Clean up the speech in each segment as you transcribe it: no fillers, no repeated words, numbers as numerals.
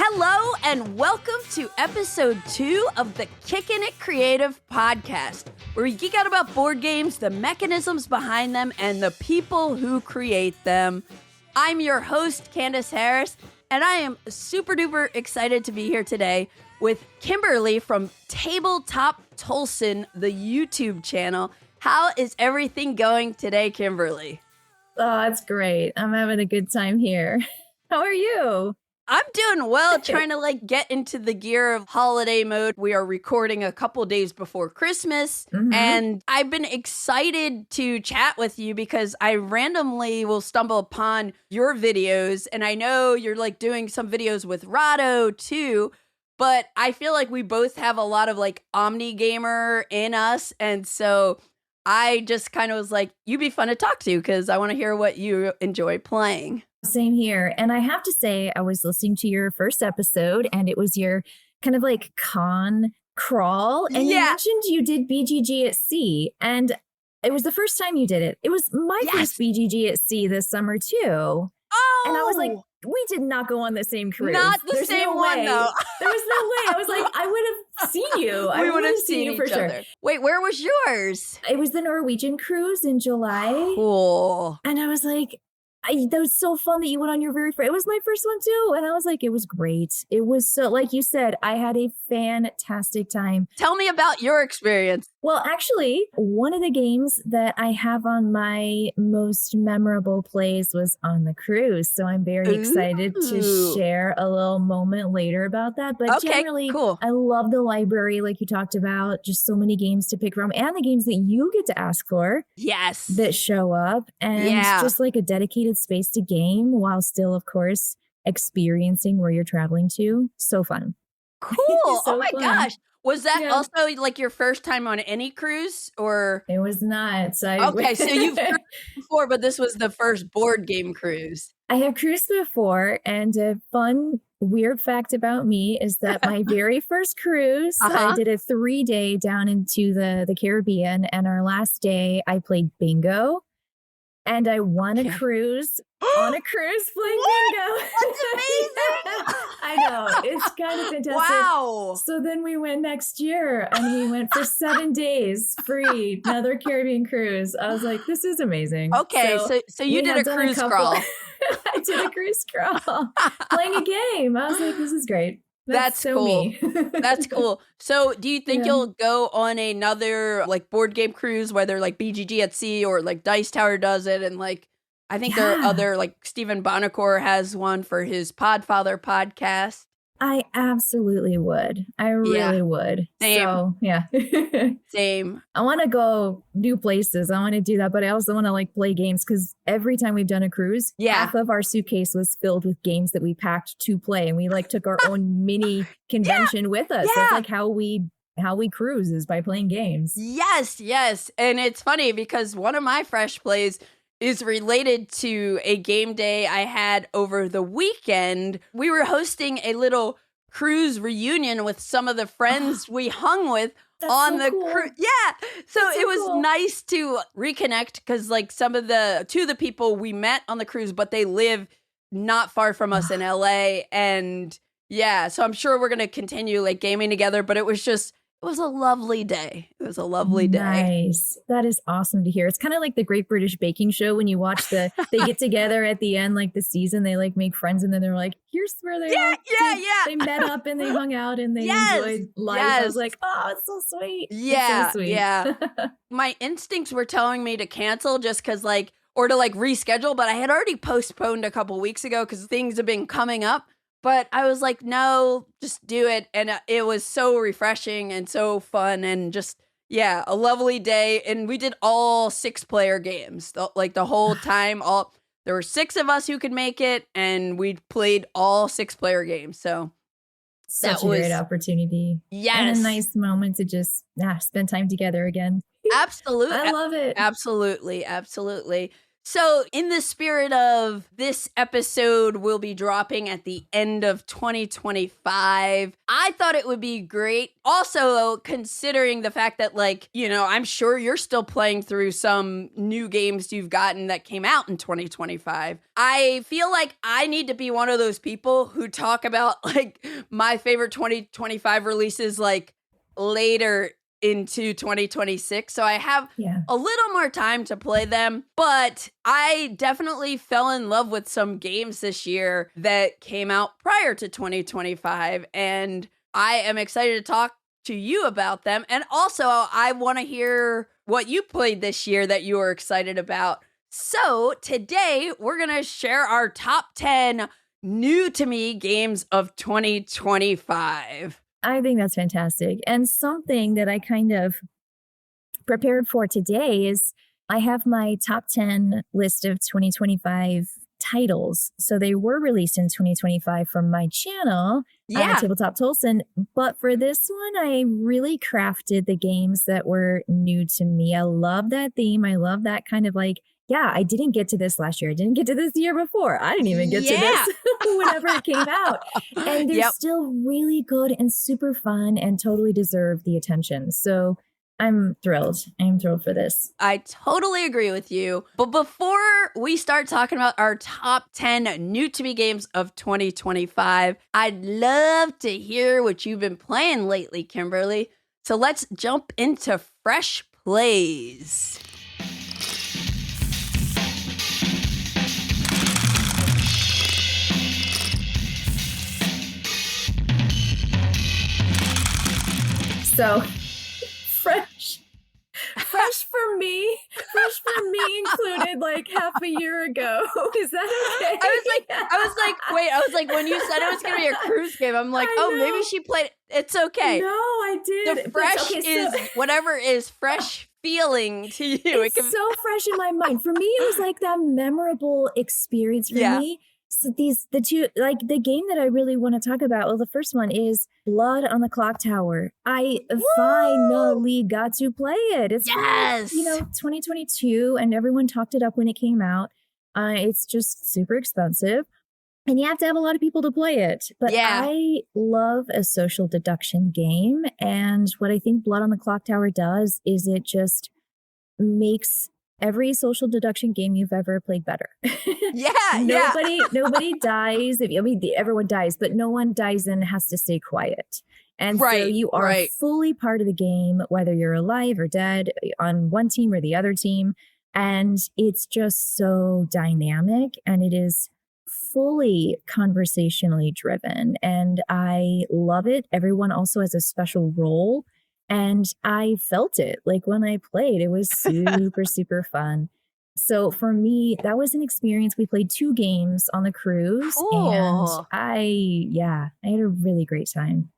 Hello and welcome to episode 2 of the Kickin' It Creative podcast, where we geek out about board games, the mechanisms behind them, and the people who create them. I'm your host, Candice Harris, and I am super duper excited to be here today with Kimberly from Tabletop Tolson, the YouTube channel. How is everything going today, Kimberly? Oh, it's great. I'm having a good time here. How are you? I'm doing well, trying to get into the gear of holiday mode. We are recording a couple days before Christmas, and I've been excited to chat with you because I randomly will stumble upon your videos, and I know you're doing some videos with Rado too, but I feel like we both have a lot of omni-gamer in us, and so I just kind of was like, you'd be fun to talk to because I want to hear what you enjoy playing. Same here. And I have to say, I was listening to your first episode and it was your kind of con crawl. And you mentioned you did BGG at Sea. And it was the first time you did it. It was my first BGG at Sea this summer too. Oh! And I was like, we did not go on the same cruise. Not the same one, though. There was no way. I was like, I would have seen you. We would have seen you for sure. Wait, where was yours? It was the Norwegian cruise in July. Cool. And I was like, that was so fun that you went on your very first. It was my first one too. And I was like, it was great. It was so, like you said, I had a fantastic time. Tell me about your experience. Well, actually, one of the games that I have on my most memorable plays was on the cruise. So I'm very excited to share a little moment later about that. But generally, cool. I love the library, like you talked about, just so many games to pick from and the games that you get to ask for. Yes. That show up. And just a dedicated space to game while still, of course, experiencing where you're traveling to. So fun. Cool. So my gosh. Was that also your first time on any cruise or? It was not. So you've cruised before, but this was the first board game cruise. I have cruised before, and a fun, weird fact about me is that my very first cruise, I did a 3-day down into the Caribbean, and our last day I played bingo. And I won a cruise on a cruise playing bingo. That's amazing. I know. It's kind of fantastic. Wow. So then we went next year and we went for 7 days free, another Caribbean cruise. I was like, this is amazing. Okay. So you did a cruise crawl. I did a cruise crawl playing a game. I was like, this is great. That's so cool. Me. That's cool. So do you think you'll go on another board game cruise, whether BGG at Sea or Dice Tower does it? And I think there are other, Stephen Bonacore has one for his Podfather podcast. I absolutely would. I really would. Same. So, yeah. Same. I want to go new places. I want to do that, but I also want to play games because every time we've done a cruise, half of our suitcase was filled with games that we packed to play, and we took our own mini convention with us. Yeah. That's how we cruise is by playing games. Yes. And it's funny because one of my fresh plays is related to a game day I had over the weekend. We were hosting a little cruise reunion with some of the friends we hung with on the cruise. Yeah. So it was nice to reconnect because some of two of the people we met on the cruise, but they live not far from us in LA. And so I'm sure we're going to continue gaming together, but it was a lovely day. It was a lovely day. Nice. That is awesome to hear. It's kind of like the Great British Baking Show when you watch they get together at the end, the season, they make friends and then they're like, here's where they they met up and they hung out and they enjoyed life. I was like, oh, it's so sweet. Yeah. It's so sweet. Yeah. My instincts were telling me to cancel just because or to reschedule, but I had already postponed a couple weeks ago because things have been coming up. But I was like, no, just do it. And it was so refreshing and so fun and just, a lovely day. And we did all 6-player games, the whole time. There were 6 of us who could make it, and we played all 6-player games. So such a great opportunity. Yes. And a nice moment to just spend time together again. Absolutely. I love it. Absolutely. So, in the spirit of this episode will be dropping at the end of 2025, I thought it would be great. Also, considering the fact that, like, you know, I'm sure you're still playing through some new games you've gotten that came out in 2025. I feel like I need to be one of those people who talk about, like, my favorite 2025 releases, like, later into 2026. So I have a little more time to play them, but I definitely fell in love with some games this year that came out prior to 2025, and I am excited to talk to you about them. And also, I want to hear what you played this year that you were excited about. So today, we're going to share our top 10 new to me games of 2025. I think that's fantastic. And something that I kind of prepared for today is I have my top 10 list of 2025 titles. So they were released in 2025 from my channel, Tabletop Tolson. But for this one, I really crafted the games that were new to me. I love that theme. I love that kind of like, I didn't get to this last year. I didn't get to this the year before. I didn't even get to this whenever it came out. And they're still really good and super fun and totally deserve the attention. So I'm thrilled. I'm thrilled for this. I totally agree with you. But before we start talking about our top 10 new to me games of 2025, I'd love to hear what you've been playing lately, Kimberly. So let's jump into fresh plays. So fresh for me included like half a year ago. Is that okay? I was like, when you said it was going to be a cruise game, I'm like, maybe she played. It's okay. No, I did. The fresh is whatever is fresh feeling to you. It's so fresh in my mind. For me, it was like that memorable experience for me. So the two, like the game that I really want to talk about, well, the first one is Blood on the Clocktower. I finally got to play it. It's 2022, and everyone talked it up when it came out. It's just super expensive, and you have to have a lot of people to play it. But I love a social deduction game, and what I think Blood on the Clocktower does is it just makes every social deduction game you've ever played better. Nobody dies. Everyone dies, but no one dies and has to stay quiet. And so you are fully part of the game, whether you're alive or dead, on one team or the other team. And it's just so dynamic, and it is fully conversationally driven. And I love it. Everyone also has a special role. And I felt it like when I played, it was super, super fun. So for me, that was an experience. We played 2 games on the cruise, and I had a really great time.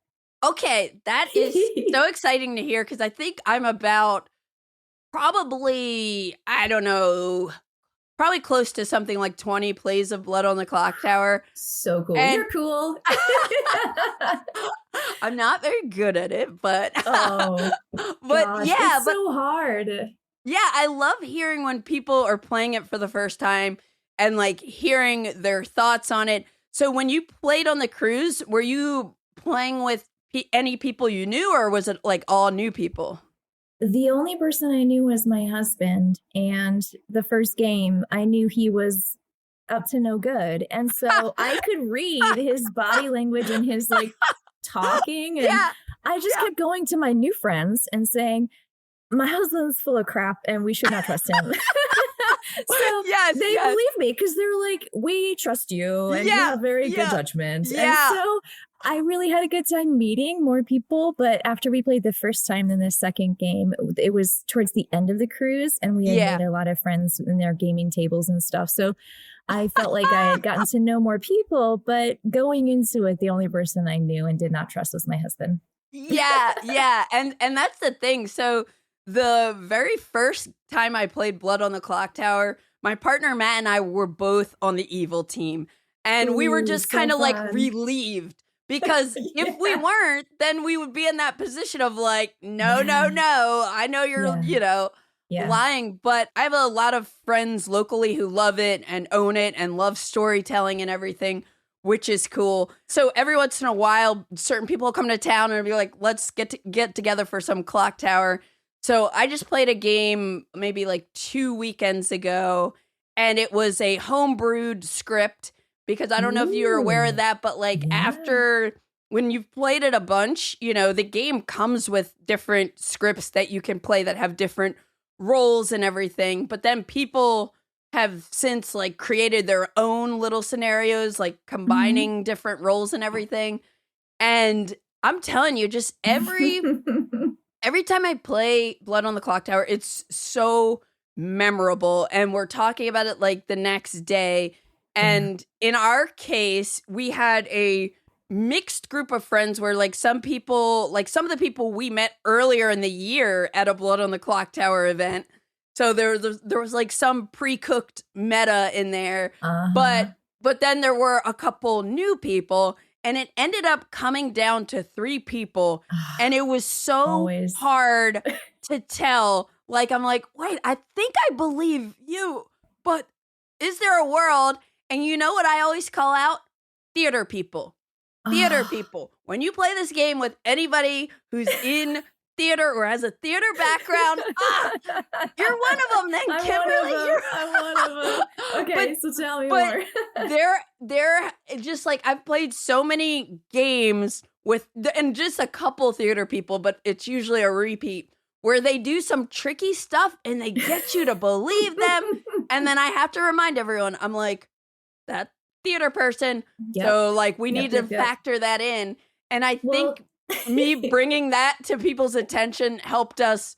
Okay, that is so exciting to hear, because I think I'm about probably close to something like 20 plays of Blood on the Clocktower. So cool. And you're cool. I'm not very good at it, but it's so hard. Yeah, I love hearing when people are playing it for the first time and like hearing their thoughts on it. So when you played on the cruise, were you playing with any people you knew, or was it like all new people? The only person I knew was my husband, and the first game I knew he was up to no good. And so I could read his body language and his like talking. And I just kept going to my new friends and saying, my husband's full of crap and we should not trust him. So they believe me because they're like, we trust you and you have very good judgment. And so I really had a good time meeting more people. But after we played the first time, then the second game, it was towards the end of the cruise, and we had made a lot of friends in their gaming tables and stuff. So I felt like I had gotten to know more people, but going into it, the only person I knew and did not trust was my husband. And that's the thing. So the very first time I played Blood on the Clocktower, my partner Matt and I were both on the evil team. And we were just kind of like relieved, because if we weren't, then we would be in that position of like, no, I know you're, lying, but I have a lot of friends locally who love it and own it and love storytelling and everything, which is cool. So every once in a while, certain people come to town and be like, let's get together for some Clocktower. So I just played a game maybe like 2 weekends ago, and it was a homebrewed script, because I don't know if you're aware of that, but like after, when you've played it a bunch, you know, the game comes with different scripts that you can play that have different roles and everything. But then people have since like created their own little scenarios, like combining different roles and everything. And I'm telling you, just every time I play Blood on the Clocktower, it's so memorable. And we're talking about it like the next day. And in our case, we had a mixed group of friends where like some people, like some of the people we met earlier in the year at a Blood on the Clocktower event. So there was like some pre-cooked meta in there, but then there were a couple new people, and it ended up coming down to 3 people, and it was so hard to tell. Like, I'm like, wait, I think I believe you, but is there a world? And you know what I always call out? Theater people. Theater people. When you play this game with anybody who's in theater or has a theater background, you're one of them then, Kimberly. I'm one of them. Okay, so tell me more. they're just like, I've played so many games with, and just a couple theater people, but it's usually a repeat, where they do some tricky stuff and they get you to believe them. And then I have to remind everyone, I'm like, that theater person. So like, we need to factor that in. And I think me bringing that to people's attention helped us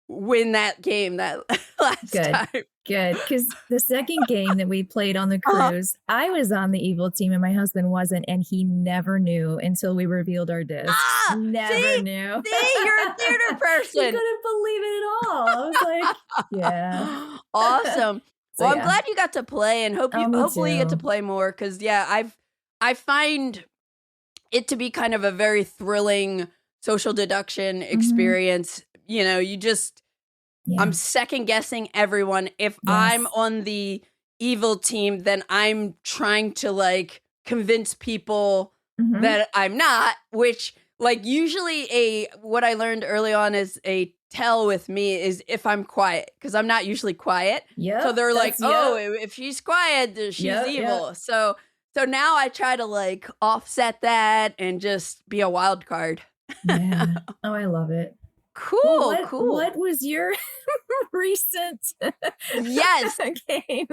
win that game that last time. Good. Because the second game that we played on the cruise, I was on the evil team and my husband wasn't, and he never knew until we revealed our disc. Never knew. See, you're a theater person. I couldn't believe it at all. I was like, yeah. Awesome. So, well, I'm glad you got to play, and hopefully you get to play more, because I find it to be kind of a very thrilling social deduction experience. You know, you just I'm second guessing everyone. If I'm on the evil team, then I'm trying to like convince people that I'm not, which like usually what I learned early on is a tell with me is if I'm quiet, because I'm not usually quiet. So they're like, if she's quiet, she's evil. So now I try to like offset that and just be a wild card. Oh, I love it. Cool. What was your recent game?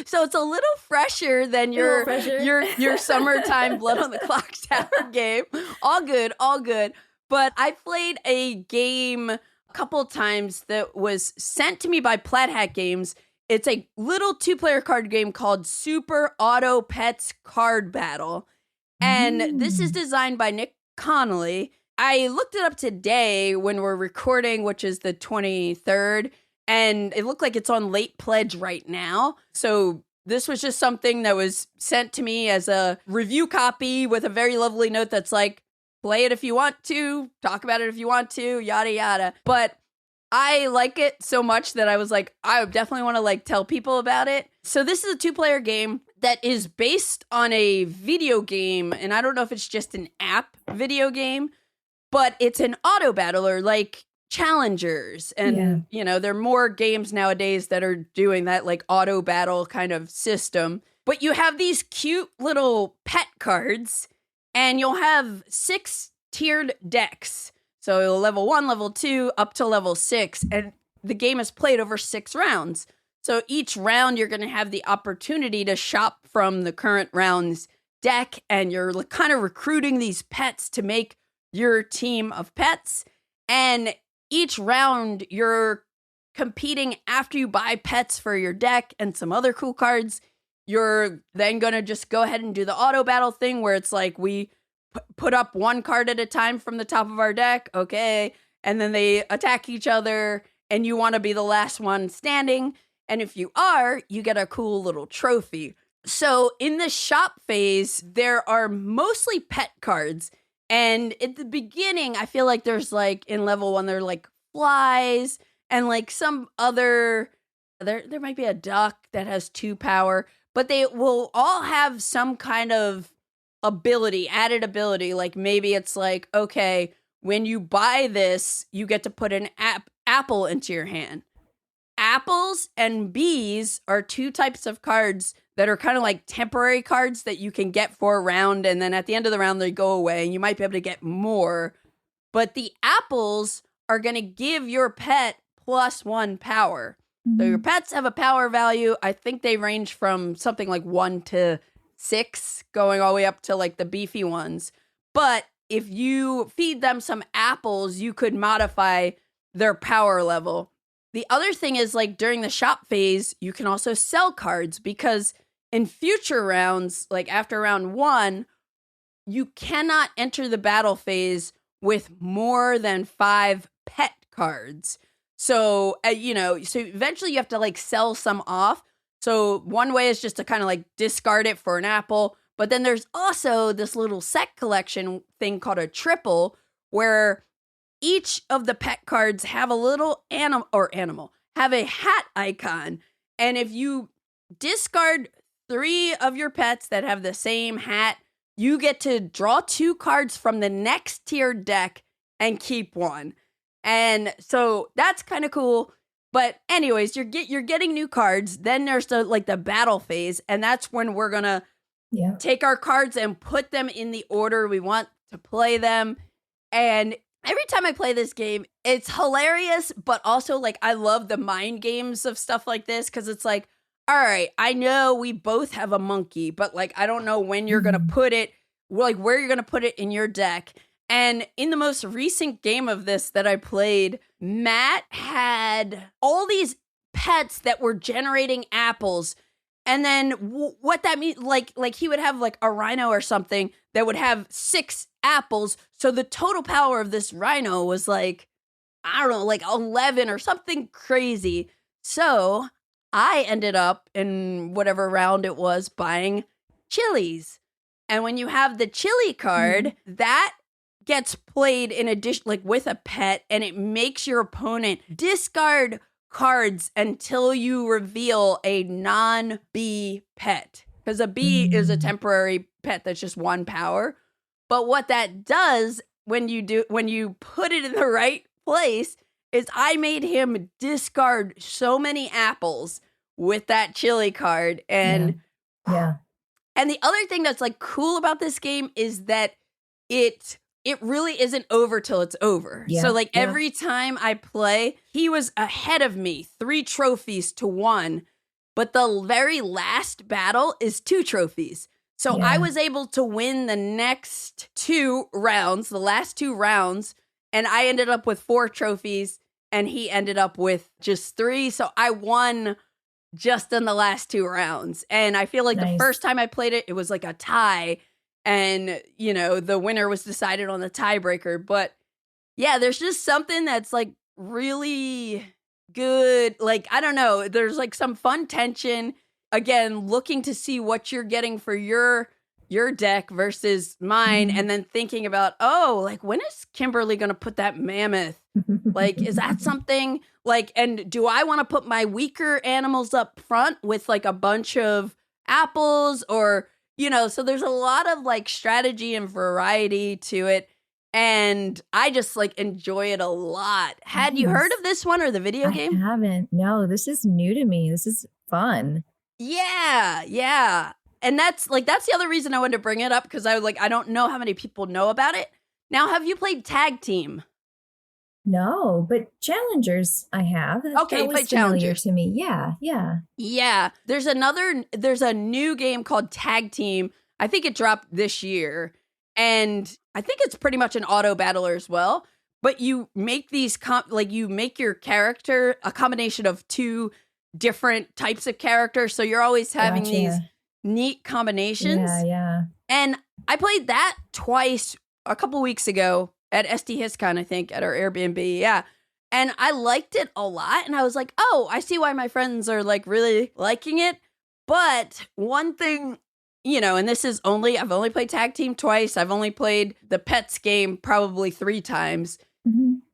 So it's a little fresher than your summertime Blood on the Clocktower game. All good. But I played a game a couple times that was sent to me by Plaid Hat Games. It's a little 2-player card game called Super Auto Pets Card Battle. And this is designed by Nick Connolly. I looked it up today when we're recording, which is the 23rd, and it looked like it's on late pledge right now. So this was just something that was sent to me as a review copy with a very lovely note that's like, play it if you want to, talk about it if you want to, yada, yada. But I like it so much that I was like, I definitely want to like tell people about it. So this is a 2-player game that is based on a video game. And I don't know if it's just an app video game, but it's an auto battler like Challengers. And, you know, there are more games nowadays that are doing that like auto battle kind of system. But you have these cute little pet cards, and you'll have 6 tiered decks. So level 1, level 2, up to level 6. And the game is played over 6 rounds. So each round, you're going to have the opportunity to shop from the current round's deck. And you're kind of recruiting these pets to make your team of pets. And each round, you're competing after you buy pets for your deck and some other cool cards. You're then going to just go ahead and do the auto battle thing where it's like we put up 1 card at a time from the top of our deck. Okay. And then they attack each other and you want to be the last one standing. And if you are, you get a cool little trophy. So in the shop phase, there are mostly pet cards. And at the beginning, I feel like there's like in level 1, there are like flies and like some other, there might be a duck that has 2 power, but they will all have some kind of ability, added ability. Like maybe it's like, okay, when you buy this, you get to put an apple into your hand. Apples and bees are 2 types of cards that are kind of like temporary cards that you can get for a round, and then at the end of the round they go away and you might be able to get more. But the apples are going to give your pet +1 power. So your pets have a power value. I think they range from something like 1 to 6, going all the way up to like the beefy ones. But if you feed them some apples, you could modify their power level. The other thing is, like, during the shop phase, you can also sell cards, because in future rounds, like after round 1, you cannot enter the battle phase with more than 5 pet cards. So, so eventually you have to like sell some off. So one way is just to kind of like discard it for an apple. But then there's also this little set collection thing called a triple, where each of the pet cards have a little have a hat icon. And if you discard 3 of your pets that have the same hat, you get to draw 2 cards from the next tiered deck and keep 1. And so that's kind of cool. But anyways, you're getting new cards. Then there's the battle phase, and that's when we're gonna take our cards and put them in the order we want to play them. And every time I play this game, it's hilarious, but also like I love the mind games of stuff like this, because it's like, all right, I know we both have a monkey, but like I don't know when you're gonna put it, like where you're gonna put it in your deck. And in the most recent game of this that I played, Matt had all these pets that were generating apples. And then what that means, like he would have like a rhino or something that would have 6 apples. So the total power of this rhino was like, I don't know, like 11 or something crazy. So I ended up in whatever round it was buying chilies. And when you have the chili card, that gets played in addition, like with a pet, and it makes your opponent discard cards until you reveal a non-bee pet. Because a bee is a temporary pet that's just 1 power. But what that does when you put it in the right place is I made him discard so many apples with that chili card. And and the other thing that's like cool about this game is that it really isn't over till it's over. So like every time I play, he was ahead of me 3 trophies to 1, but the very last battle is 2 trophies. So I was able to win the next 2 rounds, the last 2 rounds, and I ended up with 4 trophies and he ended up with just 3. So I won just in the last 2 rounds. And I feel like the first time I played it, it was like a tie. And, the winner was decided on the tiebreaker. But yeah, there's just something that's like really good. Like, I don't know, there's like some fun tension. Again, looking to see what you're getting for your deck versus mine. And then thinking about, like, when is Kimberly going to put that mammoth? Like, is that something like, and do I want to put my weaker animals up front with like a bunch of apples or, so there's a lot of like strategy and variety to it. And I just like enjoy it a lot. Had you heard of this one or the video game? I haven't. No, this is new to me. This is fun. Yeah. And that's the other reason I wanted to bring it up, because I don't know how many people know about it. Now, have you played Tag Team? No, but Challengers I have. Okay, but Challengers to me. Yeah. There's a new game called Tag Team. I think it dropped this year, and I think it's pretty much an auto battler as well. But you make these you make your character a combination of 2 different types of characters, so you're always having these neat combinations. Yeah. And I played that twice a couple weeks ago at SD HisCon, I think, at our Airbnb. Yeah. And I liked it a lot. And I was like, oh, I see why my friends are like really liking it. But one thing, and I've only played Tag Team twice. I've only played the Pets game probably 3 times.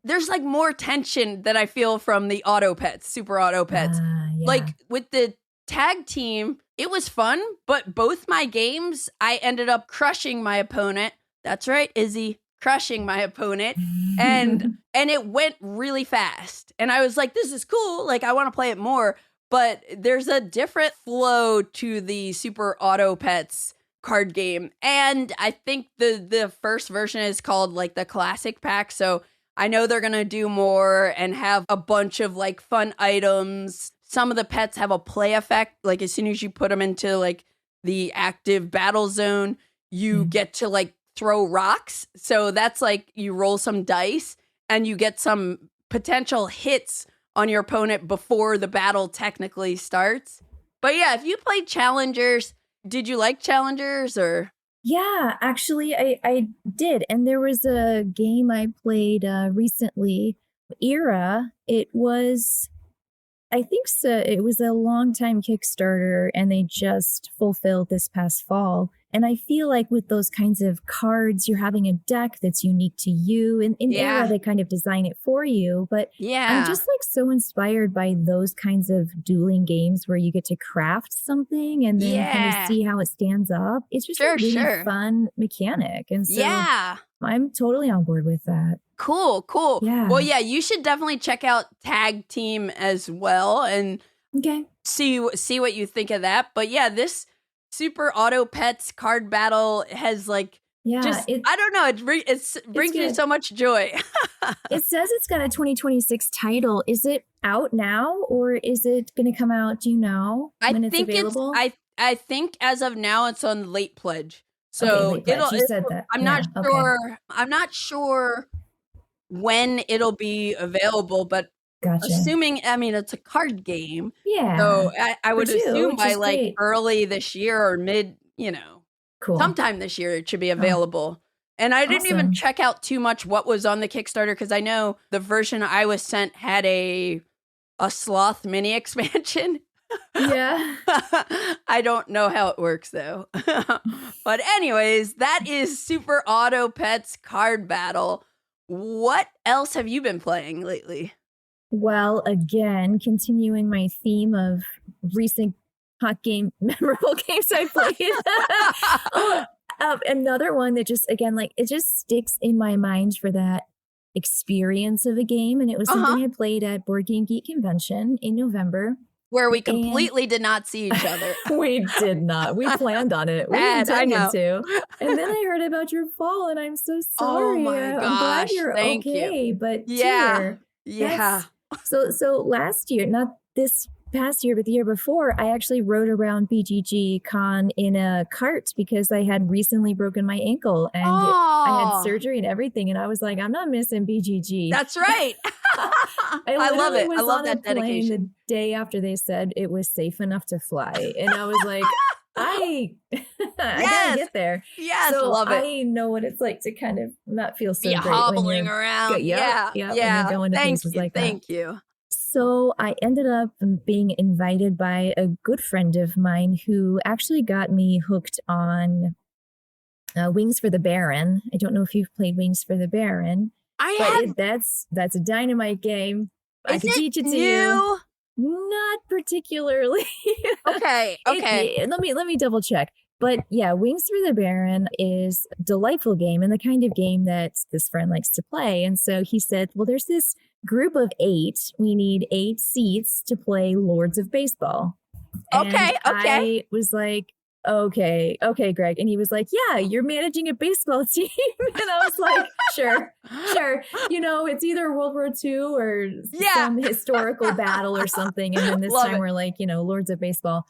there's like more tension that I feel from the auto pets, super auto pets. Yeah. Like with the tag team, it was fun, but both my games, I ended up crushing my opponent. That's right, Izzy, crushing my opponent. And it went really fast. And I was like, this is cool. Like, I want to play it more. But there's a different flow to the Super Auto Pets card game. And I think the first version is called like the Classic Pack. So I know they're going to do more and have a bunch of like fun items. Some of the pets have a play effect. Like as soon as you put them into like the active battle zone, you get to like throw rocks. So that's like you roll some dice and you get some potential hits on your opponent before the battle technically starts. But yeah, if you played Challengers, did you like Challengers or? Yeah, actually, I did. And there was a game I played recently, Era. It was, I think so, it was a long time Kickstarter and they just fulfilled this past fall. And I feel like with those kinds of cards, you're having a deck that's unique to you. And in Era, they kind of design it for you. But I'm just like so inspired by those kinds of dueling games where you get to craft something and then kind of see how it stands up. It's just a really fun mechanic. And so I'm totally on board with that. Cool. Yeah. Well, yeah, you should definitely check out Tag Team as well and see what you think of that. But yeah, this Super Auto Pets card battle has like I don't know, it brings me so much joy. It says it's got a 2026 title. Is it out now or is it going to come out? Do you know when it's available? I think as of now it's on late pledge. So late pledge. You said that. I'm not sure. I'm not sure when it'll be available, but assuming, I mean, it's a card game. Yeah. So I would assume by like early this year or mid, sometime this year, it should be available. And I didn't even check out too much what was on the Kickstarter because I know the version I was sent had a sloth mini expansion. Yeah. I don't know how it works though. But anyways, that is Super Auto Pets card battle. What else have you been playing lately? Well, again, continuing my theme of recent hot game, memorable games I played. Another one that just, again, like it just sticks in my mind for that experience of a game. And it was something I played at Board Game Geek Convention in November. Where we completely did not see each other. We did not. We planned on it. We intended to. And then I heard about your fall and I'm so sorry. Oh my gosh. I'm glad you're okay. You. But yeah. So last year, not this past year, but the year before, I actually rode around BGG Con in a cart because I had recently broken my ankle and I had surgery and everything. And I was like, I'm not missing BGG. That's right. I love it. I love that dedication. The day after they said it was safe enough to fly. And I was like, I gotta get there. Yes, so love it. I know what it's like to kind of not feel so great hobbling around. Yeah. When you're going to places like that. Thank you. So I ended up being invited by a good friend of mine who actually got me hooked on Wings for the Baron. I don't know if you've played Wings for the Baron. That's a dynamite game. I can teach it to you. Not particularly. Okay. Let me double check. But yeah, Wings for the Baron is a delightful game and the kind of game that this friend likes to play. And so he said, well, there's this group of 8. We need 8 seats to play Lords of Baseball. Okay. I was like, okay, Greg. And he was like, yeah, you're managing a baseball team. And I was like, sure. It's either World War II or some historical battle or something. And then this time we're like, Lords of Baseball.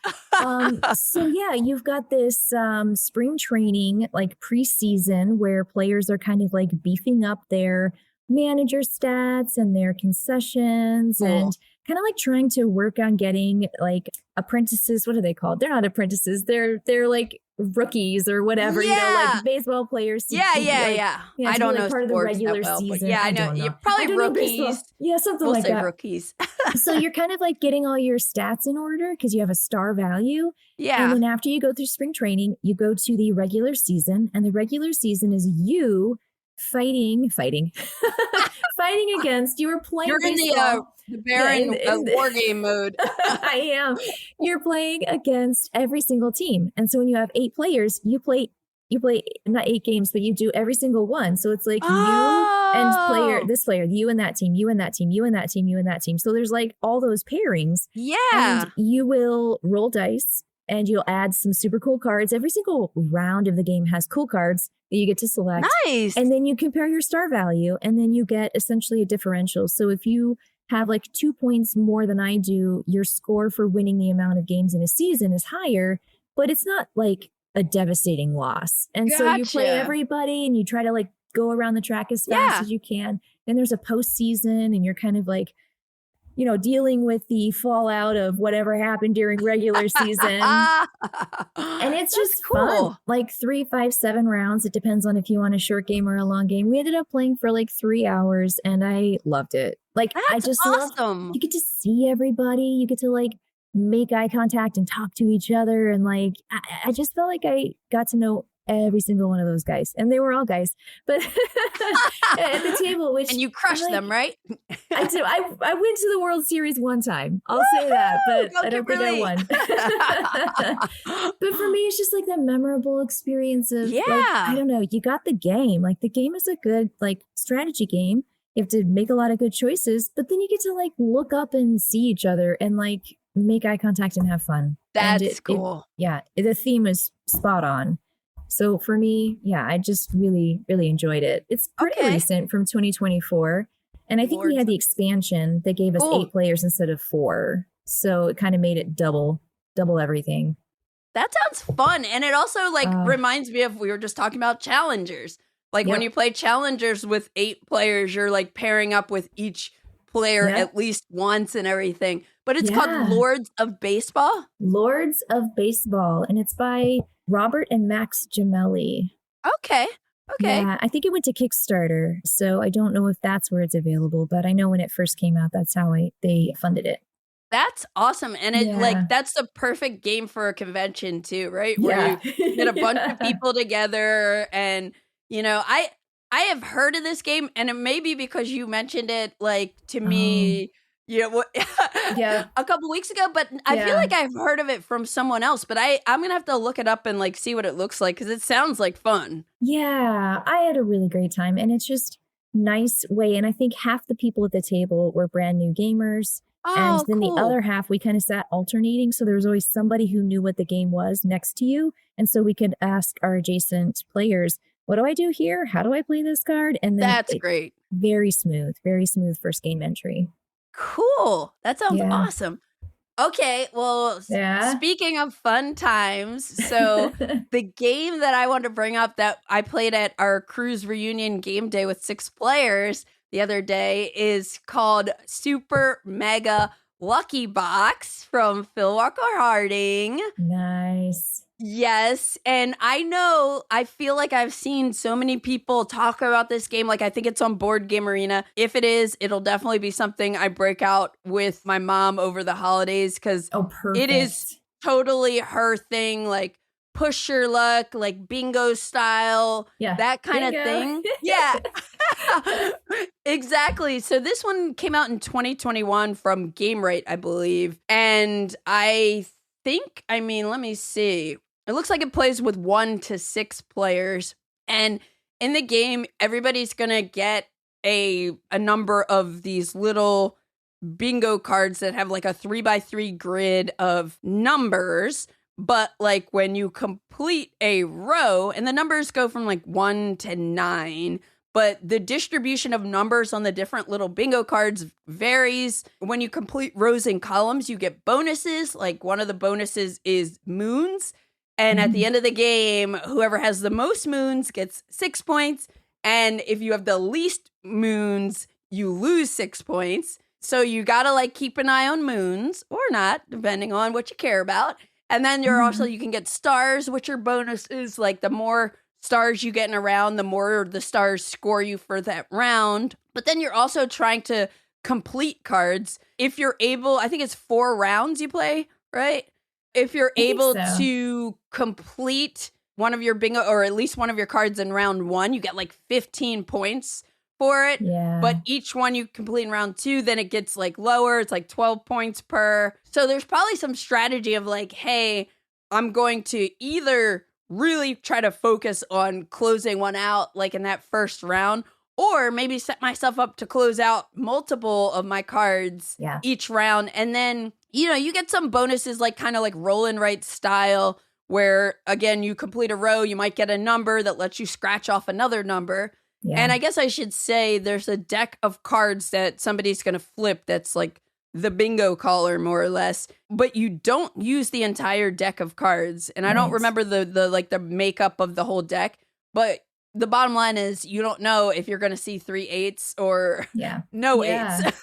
So yeah, you've got this spring training, like preseason where players are kind of like beefing up their manager stats and their concessions and kind of like trying to work on getting like apprentices. What are they called? They're not apprentices. They're like rookies or whatever, like baseball players. Yeah. I don't know part of the regular season. Yeah, I know. You're probably rookies. Yeah, something we'll like say that. Rookies. So you're kind of like getting all your stats in order because you have a star value. Yeah. And then after you go through spring training, you go to the regular season, and the regular season is you fighting fighting against, you were playing You're in baseball. the Baron war game mode. I am. You're playing against every single team. And so when you have 8 players, you play not 8 games, but you do every single one. So it's like you and this player, you and that team, you and that team, you and that team, you and that team. So there's like all those pairings. Yeah. And you will roll dice and you'll add some super cool cards. Every single round of the game has cool cards that you get to select. Nice. And then you compare your star value and then you get essentially a differential. So if you have like 2 points more than I do, your score for winning the amount of games in a season is higher, but it's not like a devastating loss. And so you play everybody and you try to like go around the track as fast as you can. Then there's a postseason and you're kind of like, you know, dealing with the fallout of whatever happened during regular season. And it's just cool. Fun. Like 3, 5, 7 rounds. It depends on if you want a short game or a long game. We ended up playing for like 3 hours and I loved it. Like I just awesome. You get to see everybody. You get to like make eye contact and talk to each other. And like, I just felt like I got to know every single one of those guys. And they were all guys, but at the table, which. And you crushed them, right? I do. I went to the World Series one time. I'll say that, but I don't think I won. But for me, it's just like that memorable experience of, like, I don't know, you got the game. Like the game is a good like strategy game. You have to make a lot of good choices, but then you get to like look up and see each other and like make eye contact and have fun. That's cool. The theme is spot on. So for me, I just really, really enjoyed it. It's pretty recent from 2024. And I think we had the expansion that gave us 8 players instead of 4. So it kind of made it double everything. That sounds fun. And it also like reminds me of, we were just talking about challengers. Like when you play challengers with 8 players, you're like pairing up with each player at least once and everything. But it's called Lords of Baseball. Lords of Baseball. And it's by Robert and Max Gemelli. Okay. Yeah, I think it went to Kickstarter. So I don't know if that's where it's available. But I know when it first came out, that's how they funded it. That's awesome. And it like that's the perfect game for a convention too, right? Where you get a bunch of people together and you know, I have heard of this game, and it may be because you mentioned it, like, to me, a couple weeks ago, but I feel like I've heard of it from someone else, but I'm going to have to look it up and, like, see what it looks like, because it sounds like fun. Yeah, I had a really great time, and it's just nice way, and I think half the people at the table were brand new gamers, and then the other half, we kind of sat alternating, so there was always somebody who knew what the game was next to you, and so we could ask our adjacent players, what do I do here? How do I play this card? And then that's great. Very smooth first game entry. Cool. That sounds awesome. Okay. Well, speaking of fun times, so the game that I want to bring up that I played at our cruise reunion game day with 6 players the other day is called Super Mega Lucky Box from Phil Walker Harding. Nice. Yes, and I feel like I've seen so many people talk about this game. Like, I think it's on Board Game Arena. If it is, it'll definitely be something I break out with my mom over the holidays because it is totally her thing. Like, push your luck, like bingo style, that kind of thing. Yeah, exactly. So this one came out in 2021 from Game Rate, I believe. And let me see. It looks like it plays with 1 to 6 players. And in the game, everybody's going to get a number of these little bingo cards that have like a 3x3 grid of numbers. But like when you complete a row, and the numbers go from like 1 to 9, but the distribution of numbers on the different little bingo cards varies. When you complete rows and columns, you get bonuses. Like one of the bonuses is moons. And at the end of the game, whoever has the most moons gets 6 points. And if you have the least moons, you lose 6 points. So you got to like keep an eye on moons or not, depending on what you care about. And then you're also, you can get stars, which are bonuses. Like the more stars you get in a round, the more the stars score you for that round. But then you're also trying to complete cards. If you're able, I think it's 4 rounds you play, right? If you're able to complete one of your bingo, or at least one of your cards in round 1, you get like 15 points for it. Yeah. But each one you complete in round 2, then it gets like lower. It's like 12 points per. So there's probably some strategy of like, hey, I'm going to either really try to focus on closing one out like in that first round, or maybe set myself up to close out multiple of my cards each round. And then, you get some bonuses like kind of like roll and write style, where again, you complete a row, you might get a number that lets you scratch off another number. Yeah. And I guess I should say there's a deck of cards that somebody's going to flip that's like the bingo caller, more or less, but you don't use the entire deck of cards. And I don't remember the makeup of the whole deck, but the bottom line is you don't know if you're going to see 3 8s or no 8s.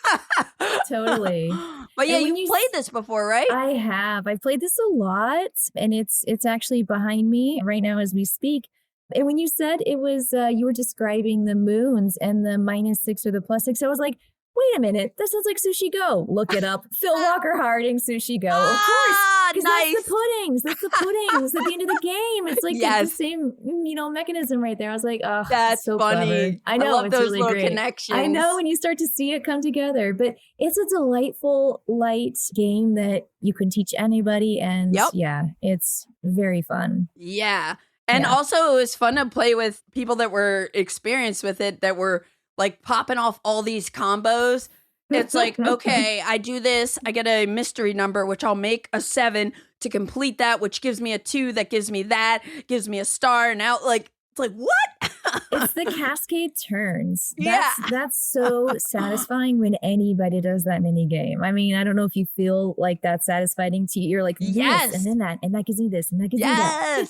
Totally. But yeah, you played this before, right? I have. I've played this a lot, and it's actually behind me right now as we speak. And when you said it was, you were describing the moons and the -6 or the +6, I was like, wait a minute, this sounds like Sushi Go. Look it up. Phil Walker Harding, Sushi Go. Of course. Because nice. That's the puddings at the end of the game. It's like the same, mechanism right there. I was like, oh, that's so funny. Clever. I know, I love it's those really little great. connections. I know when you start to see it come together, but it's a delightful, light game that you can teach anybody. And it's very fun. Yeah. And also it was fun to play with people that were experienced with it, that were like popping off all these combos. It's like, okay, I do this, I get a mystery number, which I'll make a 7 to complete that, which gives me a 2, that gives me that, gives me a star. And now it's like, what? It's the cascade turns. That's so satisfying when anybody does that mini game. I mean, I don't know if you feel like that's satisfying to you. You're like, yes, and then that, and that gives me this, and that gives me that.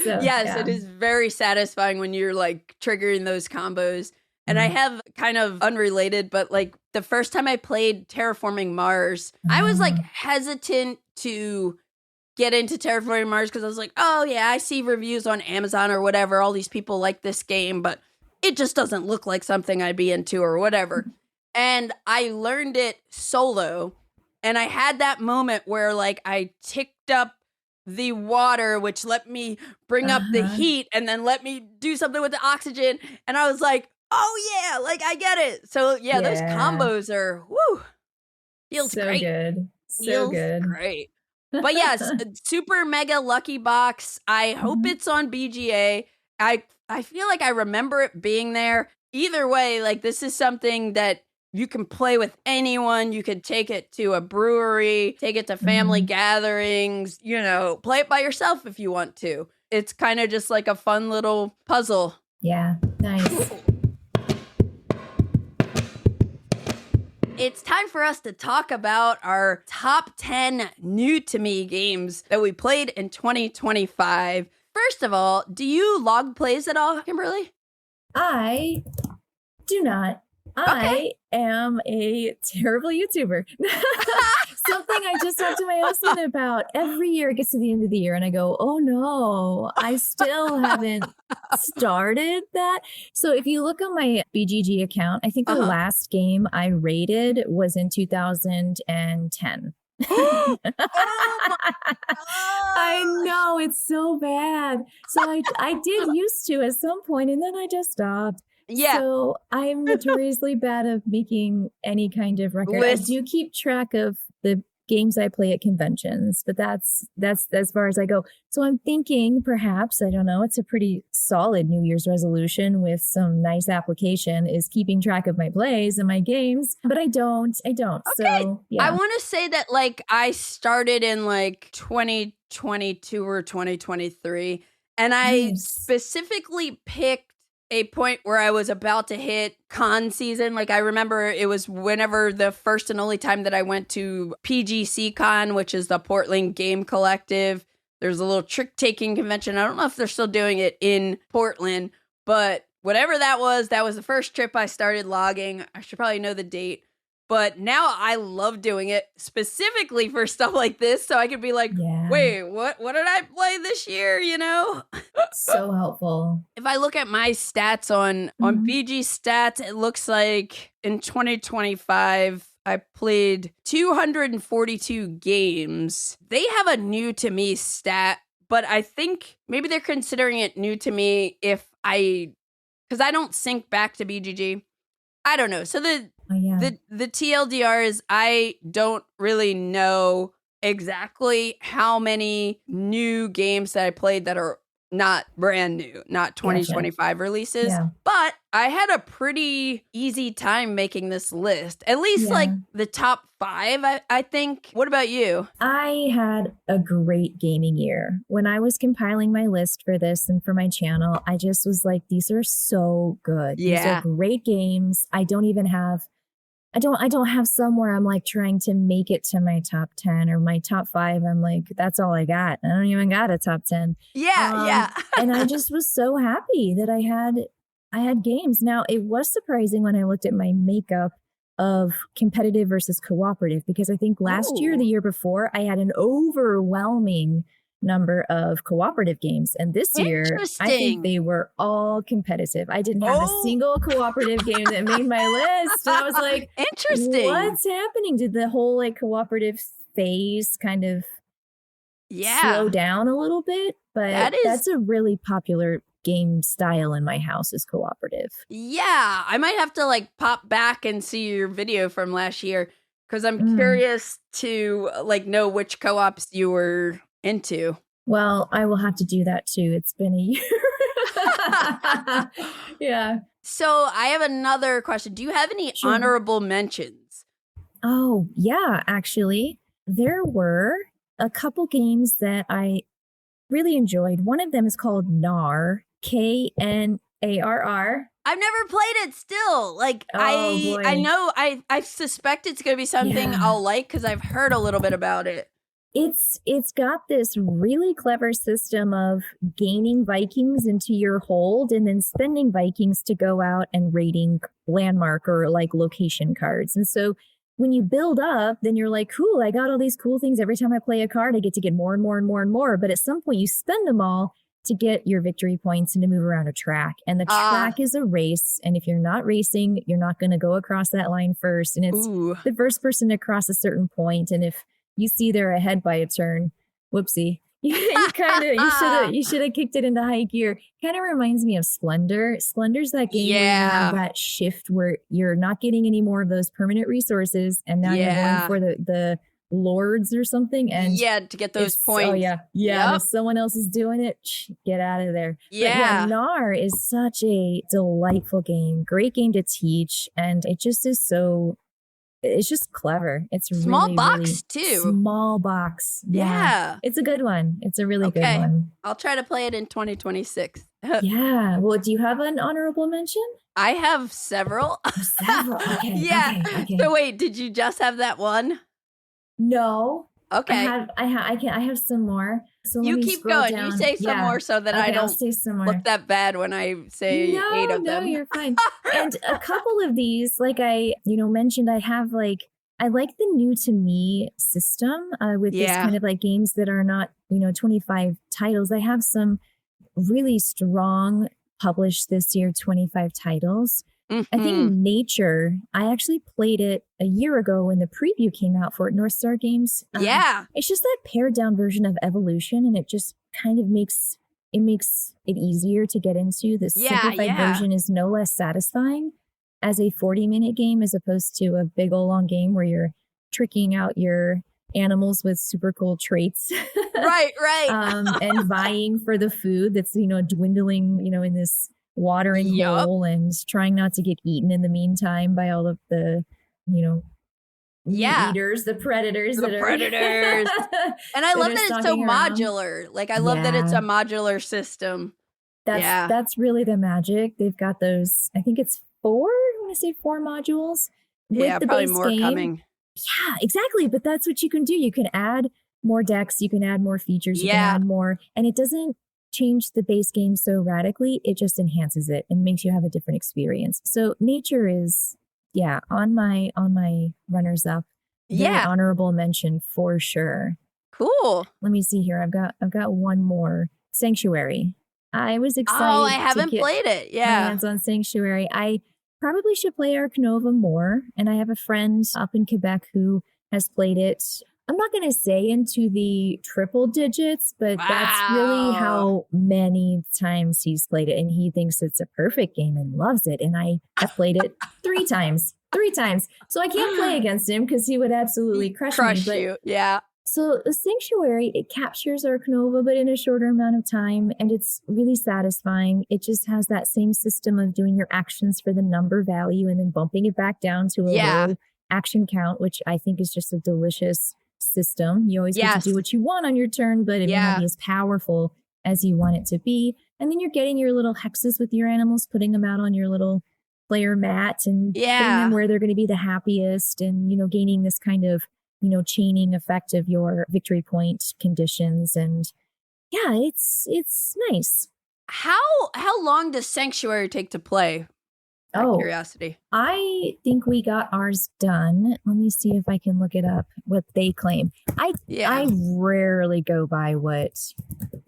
So, it is very satisfying when you're like triggering those combos. And I have kind of unrelated, but like the first time I played Terraforming Mars, I was like hesitant to get into Terraforming Mars because I was like, oh yeah, I see reviews on Amazon or whatever. All these people like this game, but it just doesn't look like something I'd be into or whatever. And I learned it solo. And I had that moment where like I ticked up the water, which let me bring up the heat and then let me do something with the oxygen. And I was like, oh yeah, like I get it. So yeah, those combos are feels so great. Good. So feels good. Great. But yes, super mega lucky box. I hope it's on BGA. I feel like I remember it being there. Either way, like this is something that you can play with anyone. You could take it to a brewery, take it to family gatherings, play it by yourself if you want to. It's kind of just like a fun little puzzle. Yeah, nice. It's time for us to talk about our top 10 new to me games that we played in 2025. First of all, do you log plays at all, Kimberly? I do not. I am a terrible YouTuber. Something I just talked to my husband about. Every year it gets to the end of the year and I go, oh no, I still haven't started that. So if you look on my BGG account, I think the last game I rated was in 2010. Oh I know, it's so bad. So I did used to at some point and then I just stopped. Yeah. So I'm notoriously bad at making any kind of record. I do keep track of the games I play at conventions, but that's as far as I go. So I'm thinking perhaps, I don't know, it's a pretty solid New Year's resolution with some nice application is keeping track of my plays and my games, but I don't. Okay. So yeah. I want to say that like I started in like 2022 or 2023 and I specifically picked a point where I was about to hit con season. Like I remember it was whenever the first and only time that I went to PGC Con, which is the Portland Game Collective. There's a little trick-taking convention. I don't know if they're still doing it in Portland, but whatever that was the first trip I started logging. I should probably know the date. But now I love doing it specifically for stuff like this. So I could be like, wait, what did I play this year? So helpful. If I look at my stats on BG Stats, it looks like in 2025, I played 242 games. They have a new to me stat, but I think maybe they're considering it new to me because I don't sync back to BGG. I don't know. So the TLDR is I don't really know exactly how many new games that I played that are not brand new, not 2025 releases. Yeah. But I had a pretty easy time making this list. At least like the top 5, I think. What about you? I had a great gaming year. When I was compiling my list for this and for my channel, I just was like, these are so good. Yeah. These are great games. I don't have somewhere I'm like trying to make it to my top 10 or my top 5. I'm like, that's all I got. I don't even got a top 10. Yeah. And I just was so happy that I had games. Now, it was surprising when I looked at my makeup of competitive versus cooperative, because I think last year, the year before, I had an overwhelming number of cooperative games, and this year I think they were all competitive. I didn't have a single cooperative game that made my list, and I was like, interesting, what's happening? Did the whole like cooperative phase kind of slow down a little bit? But that's a really popular game style in my house, is cooperative. Yeah, I might have to like pop back and see your video from last year, because I'm curious to like know which co-ops you were into. Well, I will have to do that too. It's been a year. Yeah. So I have another question. Do you have any honorable mentions? Oh, yeah, actually. There were a couple games that I really enjoyed. One of them is called Knarr, Knarr. I've never played it still. Like, I know, I suspect it's going to be something I'll like because I've heard a little bit about it. It's got this really clever system of gaining Vikings into your hold and then spending Vikings to go out and raiding landmark or like location cards. And so when you build up, then you're like, cool, I got all these cool things. Every time I play a card, I get to get more and more and more and more. But at some point you spend them all to get your victory points and to move around a track. And the track is a race. And if you're not racing, you're not going to go across that line first. And it's the first person to cross a certain point. And if you see they're ahead by a turn, whoopsie. You should have kicked it into high gear. Kind of reminds me of Splendor. Splendor's that game where you have that shift where you're not getting any more of those permanent resources, and now you're going for the lords or something. And to get those points. Oh yeah. If someone else is doing it, get out of there. Yeah. But Knarr is such a delightful game, great game to teach, and it just is so. It's just clever. It's small really, box really too. Small box. Yeah. It's a good one. It's a really good one. I'll try to play it in 2026. Yeah. Well, do you have an honorable mention? I have several. Okay. Yeah. Okay. So wait, did you just have that one? No. Okay. I have some more. So you keep going. Down. You say some more so that I don't look that bad when I say 8 of them. No, you're fine. And a couple of these, like I mentioned, I have I like the new to me system with this kind of like games that are not, 25 titles. I have some really strong published this year 25 titles. I think Nature, I actually played it a year ago when the preview came out for it, North Star Games. It's just that pared down version of Evolution, and it just kind of makes it easier to get into. The simplified version is no less satisfying as a 40-minute game as opposed to a big old long game where you're tricking out your animals with super cool traits. Right. And vying for the food that's, dwindling, in this watering hole, and trying not to get eaten in the meantime by all of the, eaters, the predators. And I love that it's so modular. Like, I love that it's a modular system. That's really the magic. They've got those, I think it's 4 modules. With the probably base more game. Coming. Yeah, exactly. But that's what you can do. You can add more decks. You can add more features. You can add more. And it doesn't change the base game so radically. It just enhances it and makes you have a different experience. So Nature is on my runners up. Honorable mention for sure. Cool. Let me see here. I've got one more. Sanctuary. I was excited. Oh, I haven't played it. My hands on Sanctuary. I probably should play Ark Nova more, and I have a friend up in Quebec who has played it. I'm not going to say into the triple digits, but that's really Wow. how many times he's played it. And he thinks it's a perfect game and loves it. And I have played it 3 times. 3 times. So I can't play against him because he would absolutely crush me. But you. Yeah. so the Sanctuary, it captures Ark Nova, but in a shorter amount of time, and it's really satisfying. It just has that same system of doing your actions for the number value and then bumping it back down to a low action count, which I think is just a delicious system. You always get to do what you want on your turn, but it may not be as powerful as you want it to be. And then you're getting your little hexes with your animals, putting them out on your little player mat and putting them where they're going to be the happiest, and, you know, gaining this kind of, you know, chaining effect of your victory point conditions. And yeah, it's nice. How long does Sanctuary take to play? Out of curiosity. I think we got ours done. Let me see if I can look it up, what they claim. I rarely go by what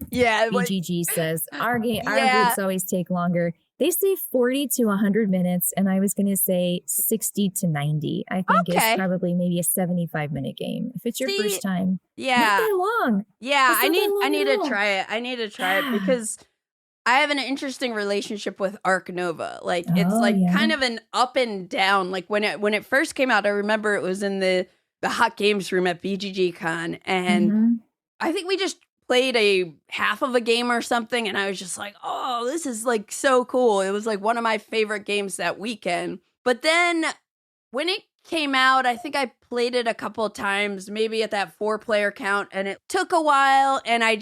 BGG says. Our groups always take longer. They say 40 to 100 minutes, and I was going to say 60 to 90. I think it's probably maybe a 75-minute game. If it's your first time, not that long. Yeah, I need to try it. I need to try it because I have an interesting relationship with Ark Nova. Like it's kind of an up and down. Like when it first came out, I remember it was in the hot games room at BGG Con, and I think we just played a half of a game or something, and I was just like, oh, this is like so cool. It was like one of my favorite games that weekend. But then when it came out, I think I played it a couple of times, maybe at that 4-player count, and it took a while, and I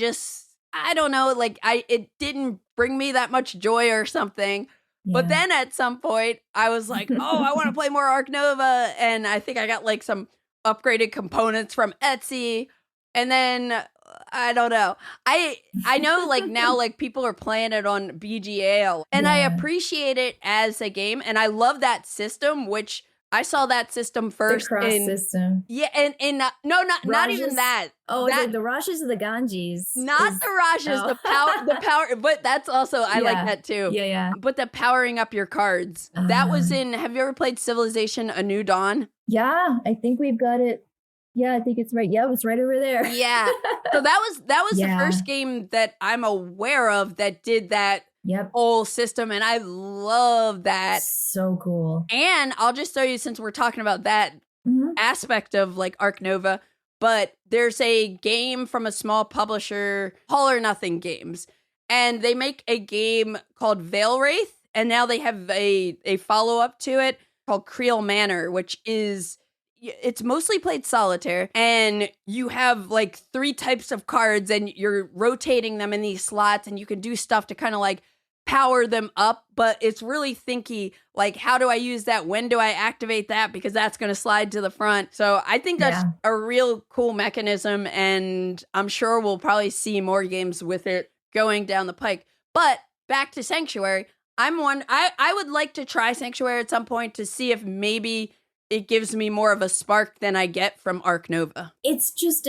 don't know, like it didn't bring me that much joy or something. Yeah. But then at some point I was like, oh, I want to play more Ark Nova, and I think I got like some upgraded components from Etsy, and then I don't know. I know like now like people are playing it on BGA, and I appreciate it as a game, and I love that system, which I saw that system first. The cross system. Yeah, and not even that. Oh, the Rajas or the Ganges? Not the Rajas, the power, but that's also, I like that too. Yeah. But the powering up your cards. That was in, have you ever played Civilization A New Dawn? Yeah, I think we've got it. Yeah, I think it's right. Yeah, it's right over there. Yeah. So that was the first game that I'm aware of that did that whole system, and I love that. So cool. And I'll just tell you, since we're talking about that aspect of like Ark Nova, but there's a game from a small publisher, All or Nothing Games, and they make a game called Veil Wraith, and now they have a follow-up to it called Creel Manor, which is, it's mostly played solitaire, and you have like 3 types of cards, and you're rotating them in these slots, and you can do stuff to kind of like power them up, but it's really thinky, like, how do I use that? When do I activate that? Because that's going to slide to the front. So I think that's a real cool mechanism, and I'm sure we'll probably see more games with it going down the pike. But back to Sanctuary, I would like to try Sanctuary at some point to see if maybe it gives me more of a spark than I get from Ark Nova. It's just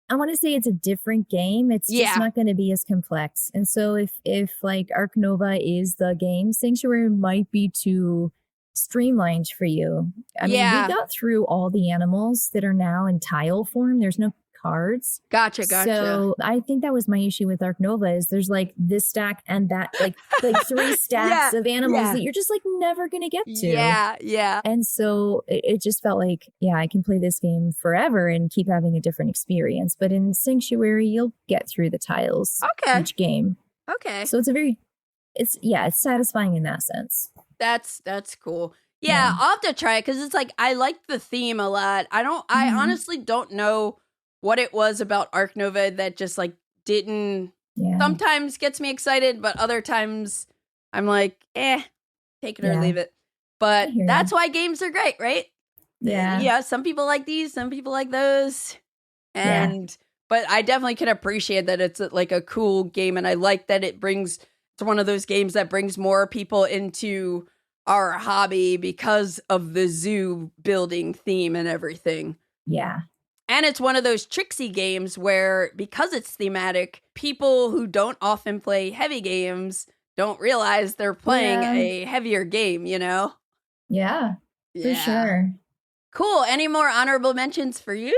I want to say it's a different game. It's just not going to be as complex. And so if like Ark Nova is the game, Sanctuary might be too streamlined for you. I mean, we got through all the animals that are now in tile form. There's no cards. Gotcha. So I think that was my issue with Ark Nova, is there's like this stack and that, like 3 stacks of animals that you're just like never gonna get to. Yeah. And so it just felt like, I can play this game forever and keep having a different experience. But in Sanctuary, you'll get through the tiles each game. Okay. So it's satisfying in that sense. That's cool. Yeah, I'll have to try it because it's like I like the theme a lot. I honestly don't know what it was about Ark Nova that just like didn't sometimes gets me excited, but other times I'm like, take it or leave it. But that's why games are great, right? Yeah. Some people like these, some people like those. But I definitely can appreciate that it's like a cool game, and I like that it's one of those games that brings more people into our hobby because of the zoo building theme and everything. Yeah. And it's one of those tricksy games where, because it's thematic, people who don't often play heavy games don't realize they're playing a heavier game, you know? Yeah, for sure. Cool. Any more honorable mentions for you?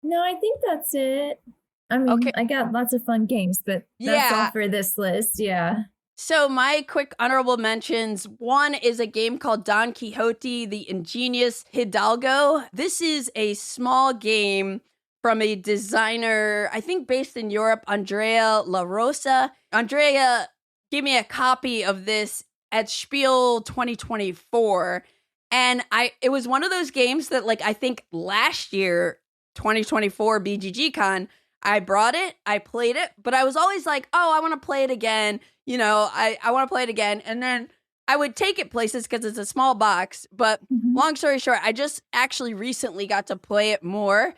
No, I think that's it. I mean, Okay. I got lots of fun games, but that's all for this list. Yeah. So my quick honorable mentions, one is a game called Don Quixote, the Ingenious Hidalgo. This is a small game from a designer, I think based in Europe, Andrea La Rosa. Andrea gave me a copy of this at Spiel 2024. And it was one of those games that, like, I think last year, 2024 BGG Con, I brought it, I played it, but I was always like, oh, I want to play it again. You know, I want to play it again. And then I would take it places because it's a small box. But long story short, I just actually recently got to play it more.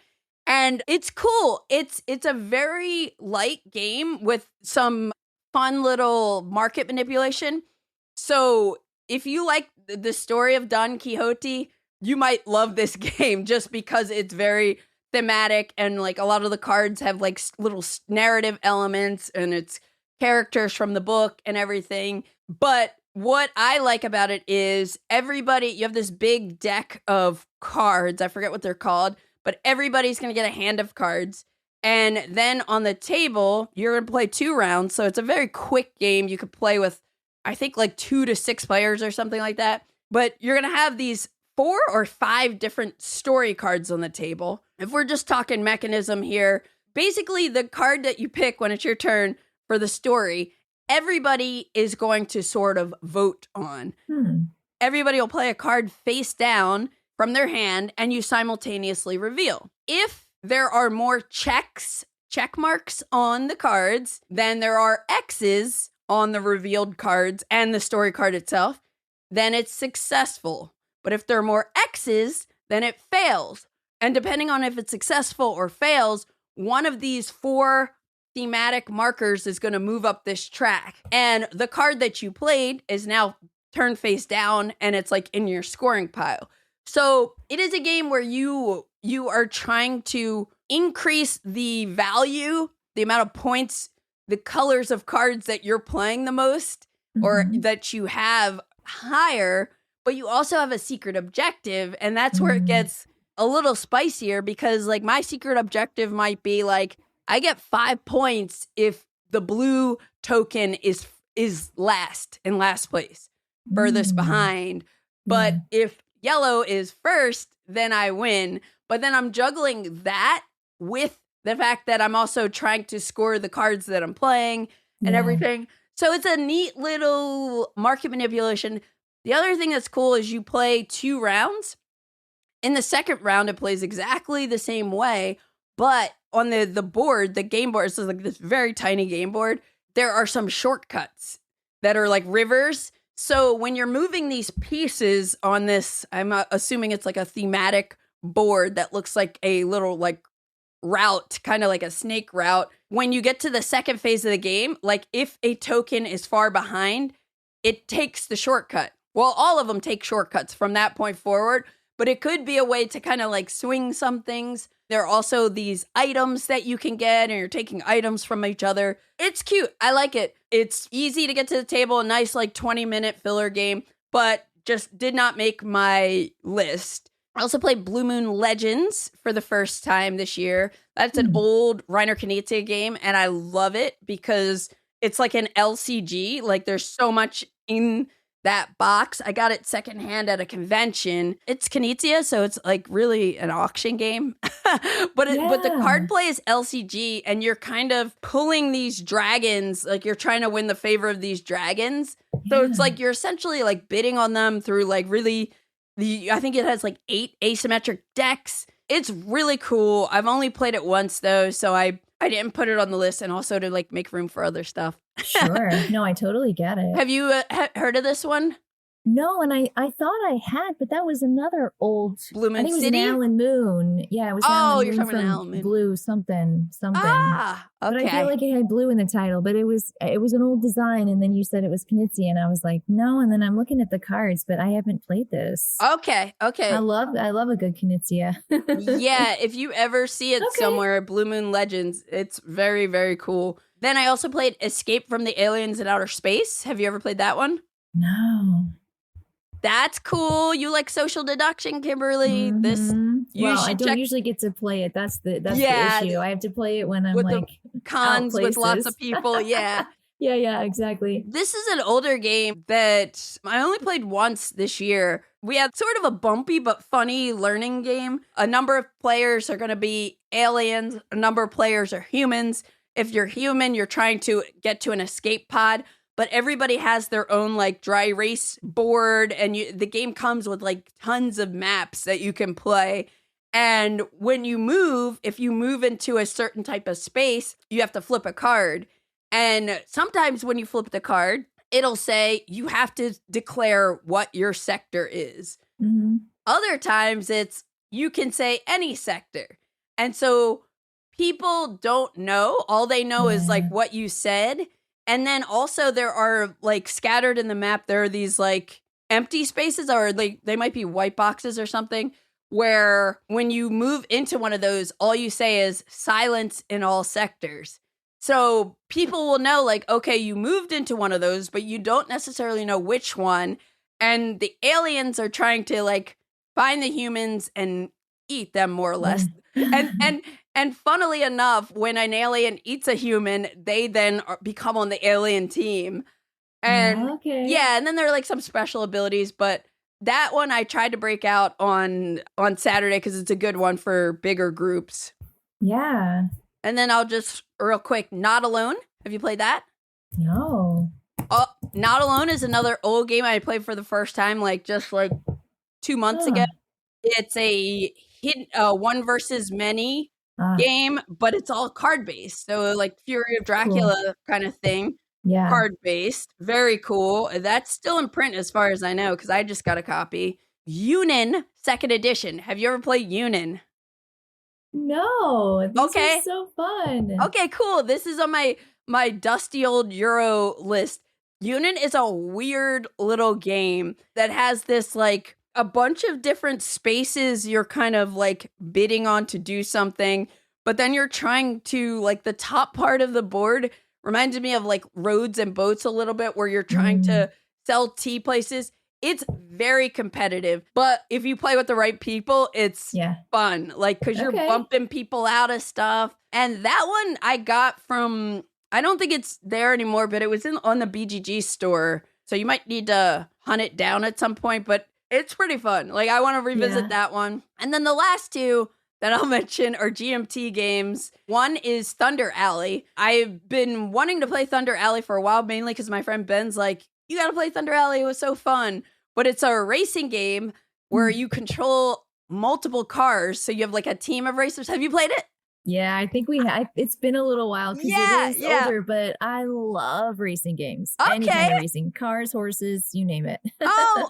And it's cool. It's a very light game with some fun little market manipulation. So if you like the story of Don Quixote, you might love this game just because it's very thematic and like a lot of the cards have like little narrative elements and it's characters from the book and everything. But what I like about it is you have this big deck of cards. I forget what they're called, but everybody's going to get a hand of cards. And then on the table, you're going to play 2 rounds. So it's a very quick game. You could play with, I think, like 2 to 6 players or something like that. But you're going to have these 4 or 5 different story cards on the table. If we're just talking mechanism here, basically the card that you pick when it's your turn for the story, everybody is going to sort of vote on. Everybody will play a card face down from their hand and you simultaneously reveal. If there are more check marks on the cards than there are X's on the revealed cards and the story card itself, then it's successful. But if there are more X's, then it fails. And depending on if it's successful or fails, one of these 4 thematic markers is going to move up this track. And the card that you played is now turned face down and it's like in your scoring pile. So it is a game where you are trying to increase the value, the amount of points, the colors of cards that you're playing the most or that you have higher, but you also have a secret objective. And that's where it gets a little spicier because like my secret objective might be like, I get 5 points if the blue token is last in last place, furthest behind. But if yellow is first, then I win. But then I'm juggling that with the fact that I'm also trying to score the cards that I'm playing and everything. So it's a neat little market manipulation. The other thing that's cool is you play 2 rounds. In the second round, it plays exactly the same way, but on the board, the game board, so like this very tiny game board, there are some shortcuts that are like rivers. So when you're moving these pieces on this, I'm assuming it's like a thematic board that looks like a little like route, kind of like a snake route. When you get to the second phase of the game, like if a token is far behind, it takes the shortcut. Well, all of them take shortcuts from that point forward, but it could be a way to kind of like swing some things. There are also these items that you can get, and you're taking items from each other. It's cute. I like it. It's easy to get to the table, a nice like 20-minute filler game, but just did not make my list. I also played Blue Moon Legends for the first time this year. That's an old Reiner Knizia game, and I love it because it's like an LCG. Like there's so much in that box. I got it secondhand at a convention. It's Knizia, so it's like really an auction game. but the card play is LCG, and you're kind of pulling these dragons, like you're trying to win the favor of these dragons. So it's like you're essentially like bidding on them through like really I think it has like 8 asymmetric decks. It's really cool. I've only played it once though, so I didn't put it on the list, and also to like make room for other stuff. Sure. No, I totally get it. Have you heard of this one? No, and I thought I had, but that was another old Blue Moon I think City? It was an Alan Moon. Yeah, it was Alan you're Moon talking about Alan Moon. Blue something. Ah, okay. But I feel like it had blue in the title, but it was an old design, and then you said it was Knizia, and I was like, no, and then I'm looking at the cards, but I haven't played this. Okay. I love a good Knizia. Yeah, if you ever see it somewhere, Blue Moon Legends, it's very, very cool. Then I also played Escape from the Aliens in Outer Space. Have you ever played that one? No. That's cool. You like social deduction, Kimberly. This I don't usually get to play it. That's the issue. I have to play it when I'm with like the cons with lots of people. Yeah. Yeah, exactly. This is an older game that I only played once this year. We had sort of a bumpy but funny learning game. A number of players are going to be aliens. A number of players are humans. If you're human, you're trying to get to an escape pod. But everybody has their own like dry erase board, and the game comes with like tons of maps that you can play. And when you move, if you move into a certain type of space, you have to flip a card. And sometimes when you flip the card, it'll say you have to declare what your sector is. Mm-hmm. Other times it's you can say any sector. And so people don't know. All they know is like what you said. And then also there are like scattered in the map, there are these like empty spaces, or like they might be white boxes or something, where when you move into one of those, all you say is silence in all sectors. So people will know like, okay, you moved into one of those, but you don't necessarily know which one. And the aliens are trying to like find the humans and eat them more or less. And funnily enough, when an alien eats a human, they then become on the alien team. And yeah, and then there are like some special abilities, but that one I tried to break out on Saturday because it's a good one for bigger groups. Yeah. And then I'll just real quick, Not Alone. Have you played that? No. Not Alone is another old game I played for the first time, like just like 2 months ago. It's a one versus many game, but it's all card based. So like Fury of Dracula kind of thing. Yeah. Card based. Very cool. That's still in print as far as I know, because I just got a copy. Yunnan 2nd edition. Have you ever played Yunnan? No. This is so fun. Okay, cool. This is on my dusty old Euro list. Yunnan is a weird little game that has this like a bunch of different spaces you're kind of like bidding on to do something, but then you're trying to like the top part of the board reminded me of like roads and boats a little bit, where you're trying to sell tea places. It's very competitive, but if you play with the right people, it's fun. Like, cause you're bumping people out of stuff. And that one I got from, I don't think it's there anymore, but it was on the BGG store. So you might need to hunt it down at some point, but it's pretty fun. Like, I want to revisit that one. And then the last two that I'll mention are GMT games. One is Thunder Alley. I've been wanting to play Thunder Alley for a while, mainly because my friend Ben's like, you got to play Thunder Alley. It was so fun. But it's a racing game where you control multiple cars. So you have like a team of racers. Have you played it? Yeah, I think we have. It's been a little while because it is older, but I love racing games. Any kind of racing. Cars, horses, you name it. Oh,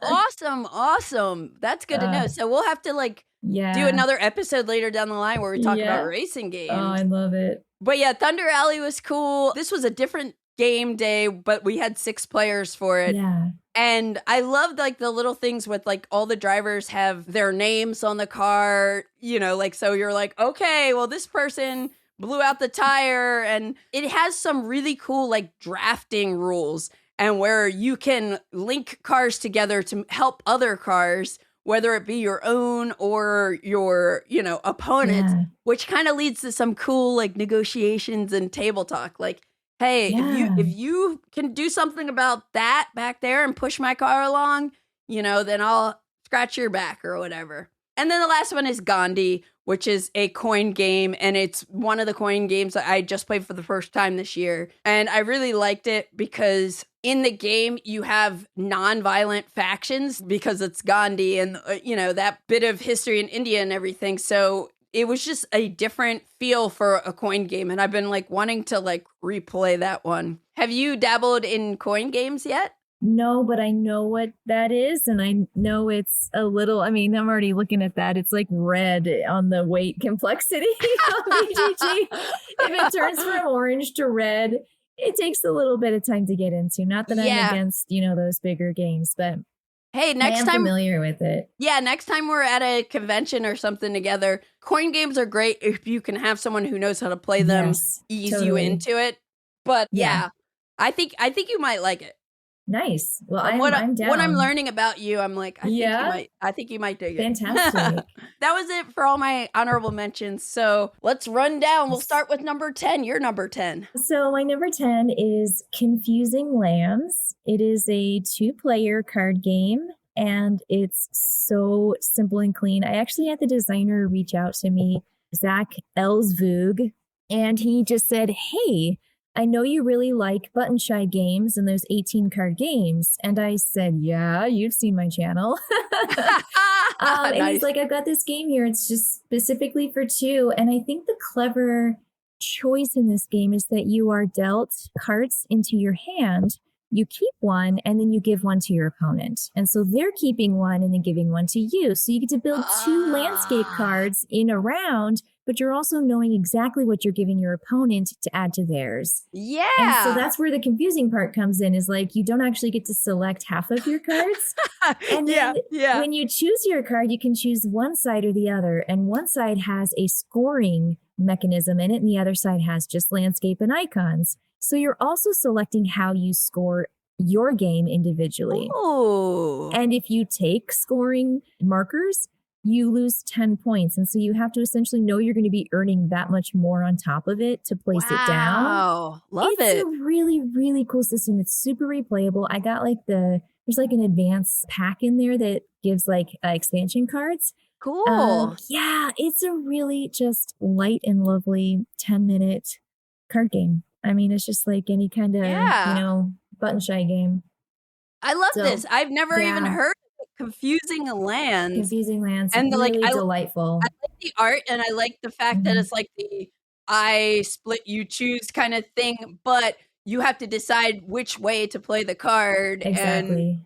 awesome. That's good to know. So we'll have to like do another episode later down the line where we talk about racing games. Oh, I love it. But yeah, Thunder Alley was cool. This was a different game day, but we had 6 players for it. Yeah. And I loved like the little things with like all the drivers have their names on the car, you know, like, so you're like, okay, well, this person blew out the tire, and it has some really cool like drafting rules, and where you can link cars together to help other cars, whether it be your own or your, you know, opponents, which kind of leads to some cool like negotiations and table talk. Like, hey, if you can do something about that back there and push my car along, you know, then I'll scratch your back or whatever. And then the last one is Gandhi, which is a coin game, and it's one of the coin games that I just played for the first time this year. And I really liked it because in the game you have non-violent factions because it's Gandhi and, you know, that bit of history in India and everything. So it was just a different feel for a coin game, and I've been like wanting to like replay that one. Have you dabbled in coin games yet? No, but I know what that is, and I know it's a little, I mean, I'm already looking at that. It's like red on the weight complexity on BGG. If it turns from orange to red, it takes a little bit of time to get into. Not that I'm against, you know, those bigger games, but hey, next time, familiar with it. Yeah, next time we're at a convention or something together, coin games are great if you can have someone who knows how to play them, ease you into it. But yeah, I think you might like it. Nice. Well, I'm down. What I'm learning about you, I'm like, I think you might dig it. Fantastic. That was it for all my honorable mentions. So let's run down. We'll start with number 10. You're number 10. So my number 10 is Confusing Lands. It is a 2-player card game, and it's so simple and clean. I actually had the designer reach out to me, Zach Elsvug, and he just said, hey, I know you really like button shy games and those 18 card games. And I said, yeah, you've seen my channel. Nice. And he's like, I've got this game here. It's just specifically for 2. And I think the clever choice in this game is that you are dealt cards into your hand. You keep one and then you give one to your opponent. And so they're keeping one and then giving one to you. So you get to build 2 landscape cards in a round, but you're also knowing exactly what you're giving your opponent to add to theirs. Yeah. And so that's where the confusing part comes in, is like you don't actually get to select half of your cards. And then when you choose your card, you can choose one side or the other. And one side has a scoring mechanism in it, and the other side has just landscape and icons. So you're also selecting how you score your game individually. Oh. And if you take scoring markers, you lose 10 points. And so you have to essentially know you're going to be earning that much more on top of it to place it down. Wow. Love it. It's a really, really cool system. It's super replayable. I got there's like an advanced pack in there that gives like expansion cards. Cool. Yeah, it's a really just light and lovely 10-minute card game. I mean, it's just like any kind of, button shy game. I love this. I've never even heard of Confusing Lands. Confusing Lands. And really delightful. I like the art, and I like the fact that it's like I split, you choose kind of thing, but you have to decide which way to play the card. Exactly.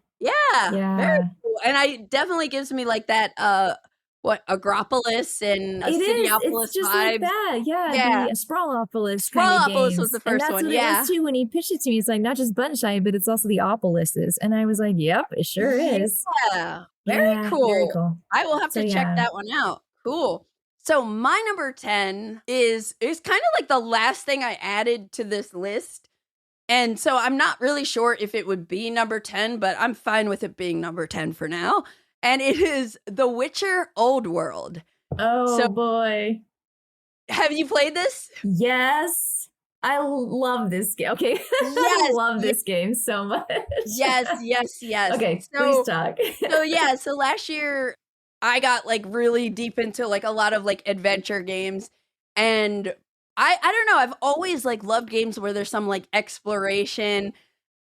And very cool. And I definitely gives me like that Agropolis and Cityopolis it's just vibe. like that. Yeah. The Sprawlopolis kind of games. Was the first one. And that's what it was too when he pitched it to me. It's like not just button shy, but it's also the Opolises. And I was like, yep, it sure is. Yeah. Very cool. Very cool. I will have to check that one out. Cool. So my number 10 is kind of like the last thing I added to this list. And so I'm not really sure if it would be number 10, but I'm fine with it being number 10 for now. And it is The Witcher Old World. Oh, boy. Have you played this? Yes. I love this game. Okay. I love this game so much. Yes. Okay, please talk. So last year I got like really deep into like a lot of like adventure games. And I don't know, I've always like loved games where there's some like exploration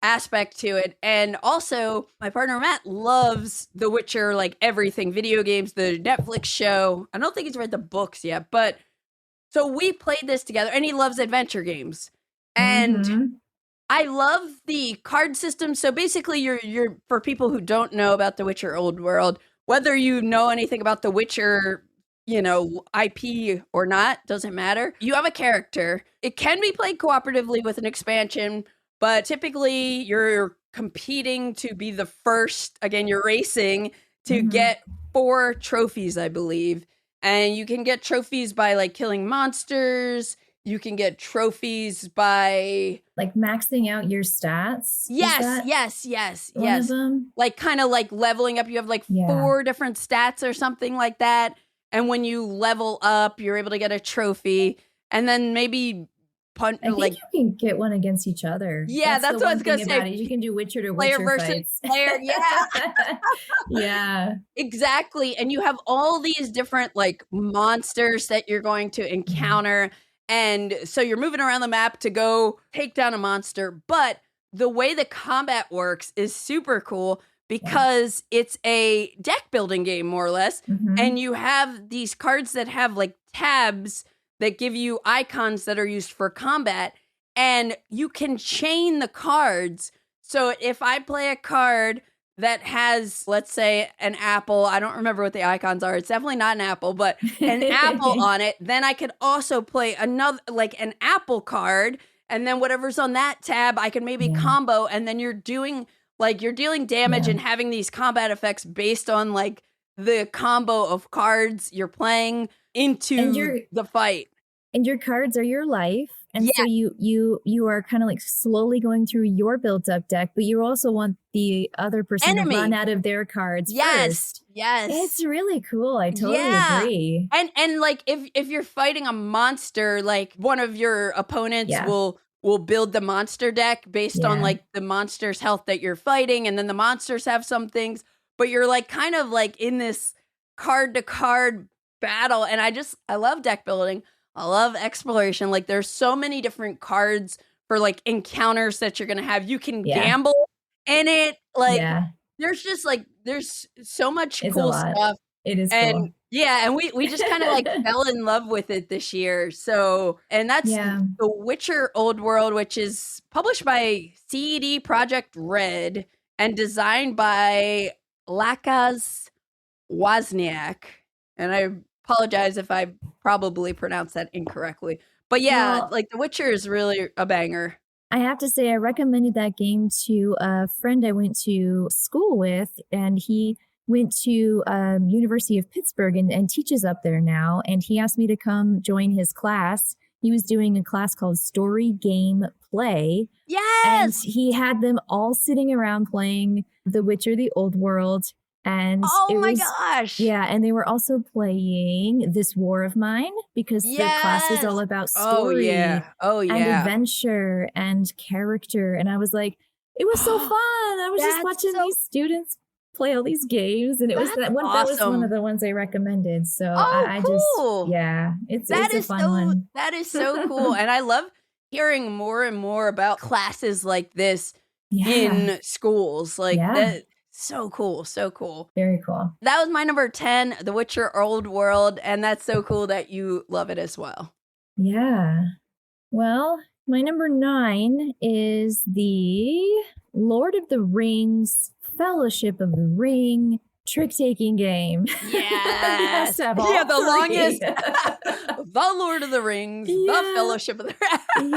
aspect to it. And also my partner Matt loves The Witcher, like everything, video games, the Netflix show. I don't think he's read the books yet, but so we played this together, and he loves adventure games. And I love the card system. So basically you're for people who don't know about The Witcher Old World, whether you know anything about The Witcher, IP or not, doesn't matter. You have a character. It can be played cooperatively with an expansion, but typically you're competing to be the first. Again, you're racing to get 4 trophies, I believe. And you can get trophies by like killing monsters. You can get trophies by like maxing out your stats. Yes. One of them? Like kind of like leveling up. You have like 4 different stats or something like that. And when you level up, you're able to get a trophy. And then maybe I think you can get one against each other. Yeah, that's what I was going to say. You can do Witcher to player Witcher versus fights. player. Yeah. Yeah. Exactly. And you have all these different like monsters that you're going to encounter. And so you're moving around the map to go take down a monster. But the way the combat works is super cool because it's a deck building game, more or less. And you have these cards that have like tabs that give you icons that are used for combat, and you can chain the cards. So if I play a card that has, let's say, an apple, I don't remember what the icons are. It's definitely not an apple, but an apple on it, then I could also play another, like an apple card, and then whatever's on that tab, I can maybe combo, and then you're dealing damage and having these combat effects based on like the combo of cards you're playing into the fight. And your cards are your life. And Yeah. so you are kind of like slowly going through your built up deck, but you also want the other person to run out of their cards first. Yes. It's really cool. I totally agree. And like if you're fighting a monster, like one of your opponents will build the monster deck based on like the monster's health that you're fighting, and then the monsters have some things, but you're like kind of like in this card to card battle. And I love deck building. I love exploration. Like there's so many different cards for like encounters that you're going to have. You can gamble in it. Like there's just like, there's so much cool stuff. It is and cool. Yeah. And we just kind of like fell in love with it this year. So, and that's The Witcher Old World, which is published by CED Project Red and designed by Lakas Wozniak. And I apologize if I probably pronounced that incorrectly. But like The Witcher is really a banger. I have to say, I recommended that game to a friend I went to school with, and he went to University of Pittsburgh and teaches up there now. And he asked me to come join his class. He was doing a class called Story Game Play. Yes! And he had them all sitting around playing The Witcher, the Old World. And gosh. Yeah, and they were also playing This War of Mine, because the class is all about story and adventure and character. And I was like, it was so fun. I was just watching these students play all these games, and it was that was one of the ones I recommended. So cool. It's a fun one. That is so cool. And I love hearing more and more about classes like this in schools. Like that. So cool. So cool. Very cool. That was my number 10, The Witcher Old World. And that's so cool that you love it as well. Yeah. Well, my number 9 is the Lord of the Rings Fellowship of the Ring trick-taking game. Yes. The longest. The Lord of the Rings, the Fellowship of the Ring.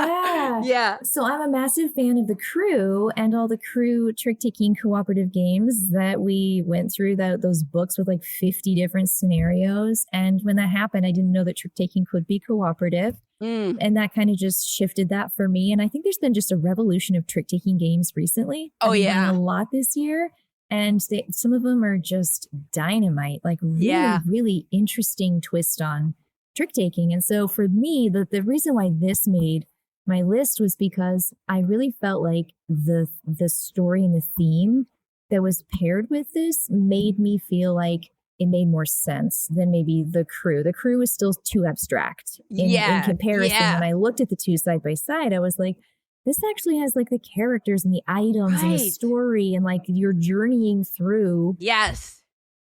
Yeah. So I'm a massive fan of The Crew and all the Crew trick-taking cooperative games that we went through, those books with like 50 different scenarios. And when that happened, I didn't know that trick-taking could be cooperative. And that kind of just shifted that for me. And I think there's been just a revolution of trick-taking games recently. I've been playing a lot this year. And some of them are just dynamite, like really interesting twist on trick taking. And so for me, the reason why this made my list was because I really felt like the story and the theme that was paired with this made me feel like it made more sense than maybe The Crew. The Crew was still too abstract in comparison. When I looked at the two side by side, I was like, this actually has like the characters and the items and the story, and like you're journeying through. Yes.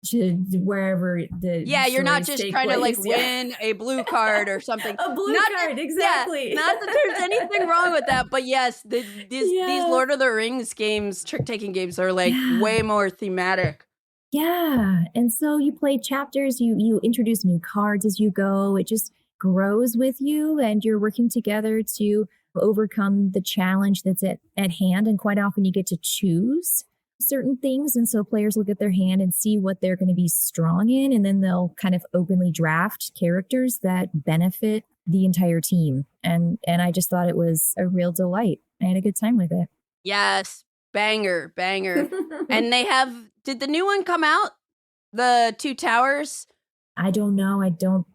To wherever the you're not just trying to like win a blue card or something. A blue card, exactly. Not that there's anything wrong with that, but yes, these Lord of the Rings games, trick-taking games, are like way more thematic. Yeah, and so you play chapters, you introduce new cards as you go. It just grows with you, and you're working together to overcome the challenge that's at hand. And quite often you get to choose certain things. And so players look at their hand and see what they're going to be strong in. And then they'll kind of openly draft characters that benefit the entire team. And I just thought it was a real delight. I had a good time with it. Yes. Banger. And did the new one come out? The Two Towers? I don't know. I don't.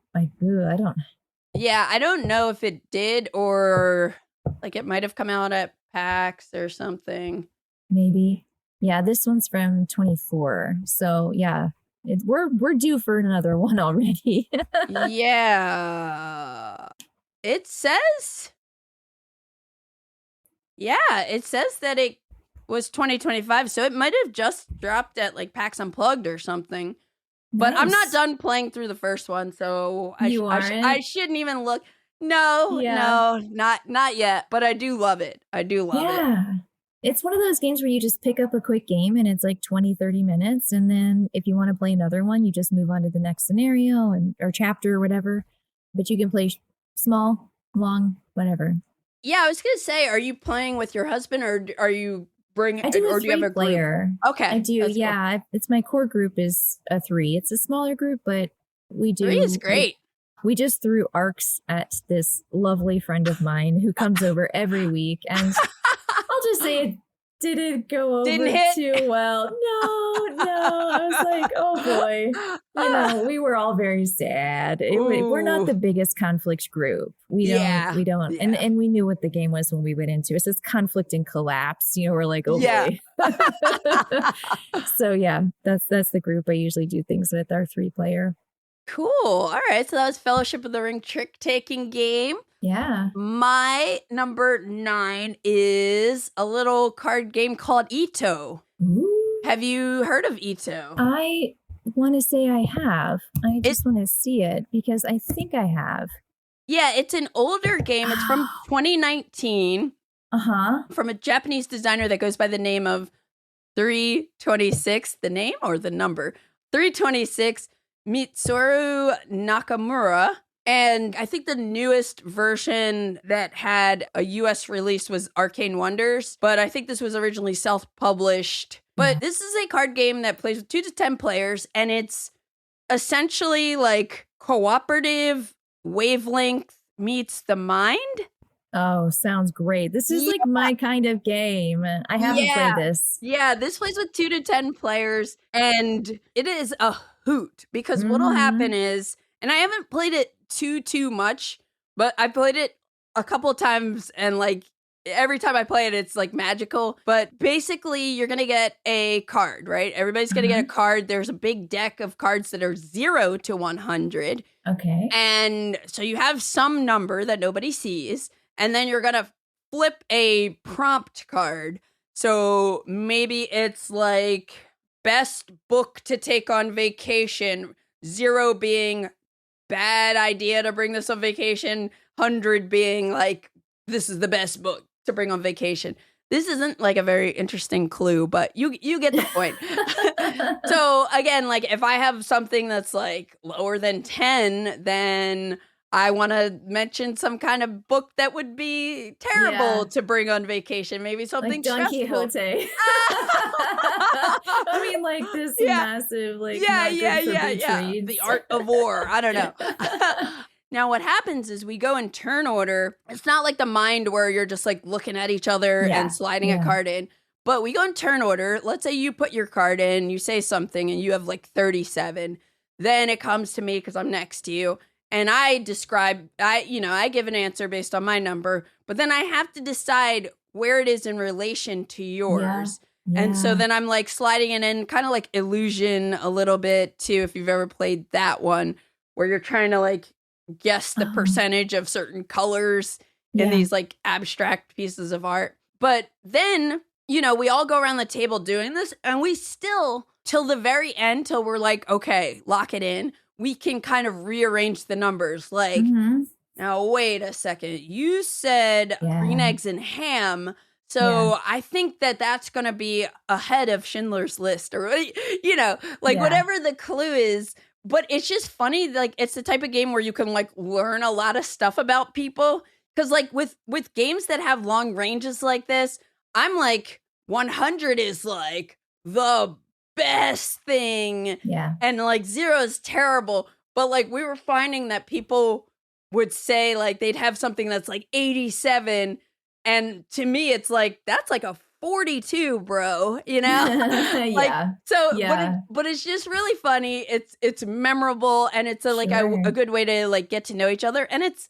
Yeah, I don't know if it did, or like it might have come out at PAX or something. Maybe. Yeah, this one's from 24. So yeah, we're due for another one already. Yeah. It says that it was 2025, so it might have just dropped at like PAX Unplugged or something. But nice. I'm not done playing through the first one, so I shouldn't even look. No, not yet. But I do love it. It. Yeah. It's one of those games where you just pick up a quick game and it's like 20, 30 minutes. And then if you want to play another one, you just move on to the next scenario or chapter or whatever. But you can play small, long, whatever. Yeah, I was going to say, are you playing with your husband, or are you I do a 3-player. Okay. I do, yeah. Cool. It's my core group is a 3. It's a smaller group, but we do. 3 is great. We just threw arcs at this lovely friend of mine who comes over every week. And I'll just say it didn't go over too well. No. I was like, oh boy. You know, we were all very sad. We're not the biggest conflict group. We don't. Yeah. And we knew what the game was when we went into it. It says conflict and collapse. You know, we're like, oh boy. So yeah, that's the group I usually do things with, our 3-player. Cool. All right. So that was Fellowship of the Ring trick-taking game. Yeah. My number 9 is a little card game called Ito. Ooh. Have you heard of Ito? I want to say I have. I just want to see it because I think I have. Yeah, it's an older game. It's from 2019. From a Japanese designer that goes by the name of 326. The name or the number? 326 Mitsuru Nakamura. And I think the newest version that had a US release was Arcane Wonders, but I think this was originally self-published. But this is a card game that plays with 2 to 10 players, and it's essentially like cooperative wavelength meets the mind. Oh, sounds great. This is like my kind of game. I haven't played this. Yeah, this plays with 2 to 10 players, and it is a hoot because what'll happen is, and I haven't played it too much, but I played it a couple of times, and like every time I play it, it's like magical. But basically, you're gonna get a card, right? Everybody's gonna get a card. There's a big deck of cards that are 0 to 100. Okay. And so you have some number that nobody sees, and then you're gonna flip a prompt card. So maybe it's like best book to take on vacation, 0 being bad idea to bring this on vacation, 100 being like this is the best book to bring on vacation. This isn't like a very interesting clue, but you get the point. So again, like if I have something that's like lower than 10, then I want to mention some kind of book that would be terrible to bring on vacation. Maybe something like Don stressful. Quixote. I mean, like this massive, like The Art of War. I don't know. Now, what happens is we go in turn order. It's not like the Mind where you're just like looking at each other and sliding a card in. But we go in turn order. Let's say you put your card in, you say something, and you have like 37. Then it comes to me because I'm next to you. And I give an answer based on my number, but then I have to decide where it is in relation to yours. Yeah. And so then I'm like sliding it in, kind of like Illusion a little bit too, if you've ever played that one, where you're trying to like guess the percentage of certain colors in these like abstract pieces of art. But then, we all go around the table doing this, and we still, till the very end, till we're like, okay, lock it in, we can kind of rearrange the numbers. Like, now wait a second. You said green eggs and ham. So I think that's going to be ahead of Schindler's List or, whatever the clue is. But it's just funny. Like, it's the type of game where you can like learn a lot of stuff about people. Because like with games that have long ranges like this, I'm like 100 is like the best thing. Yeah. And like 0 is terrible. But like we were finding that people would say like they'd have something that's like 87. And to me, it's like, that's like a 42, bro, But it's just really funny. It's memorable, and it's a good way to like get to know each other. And it's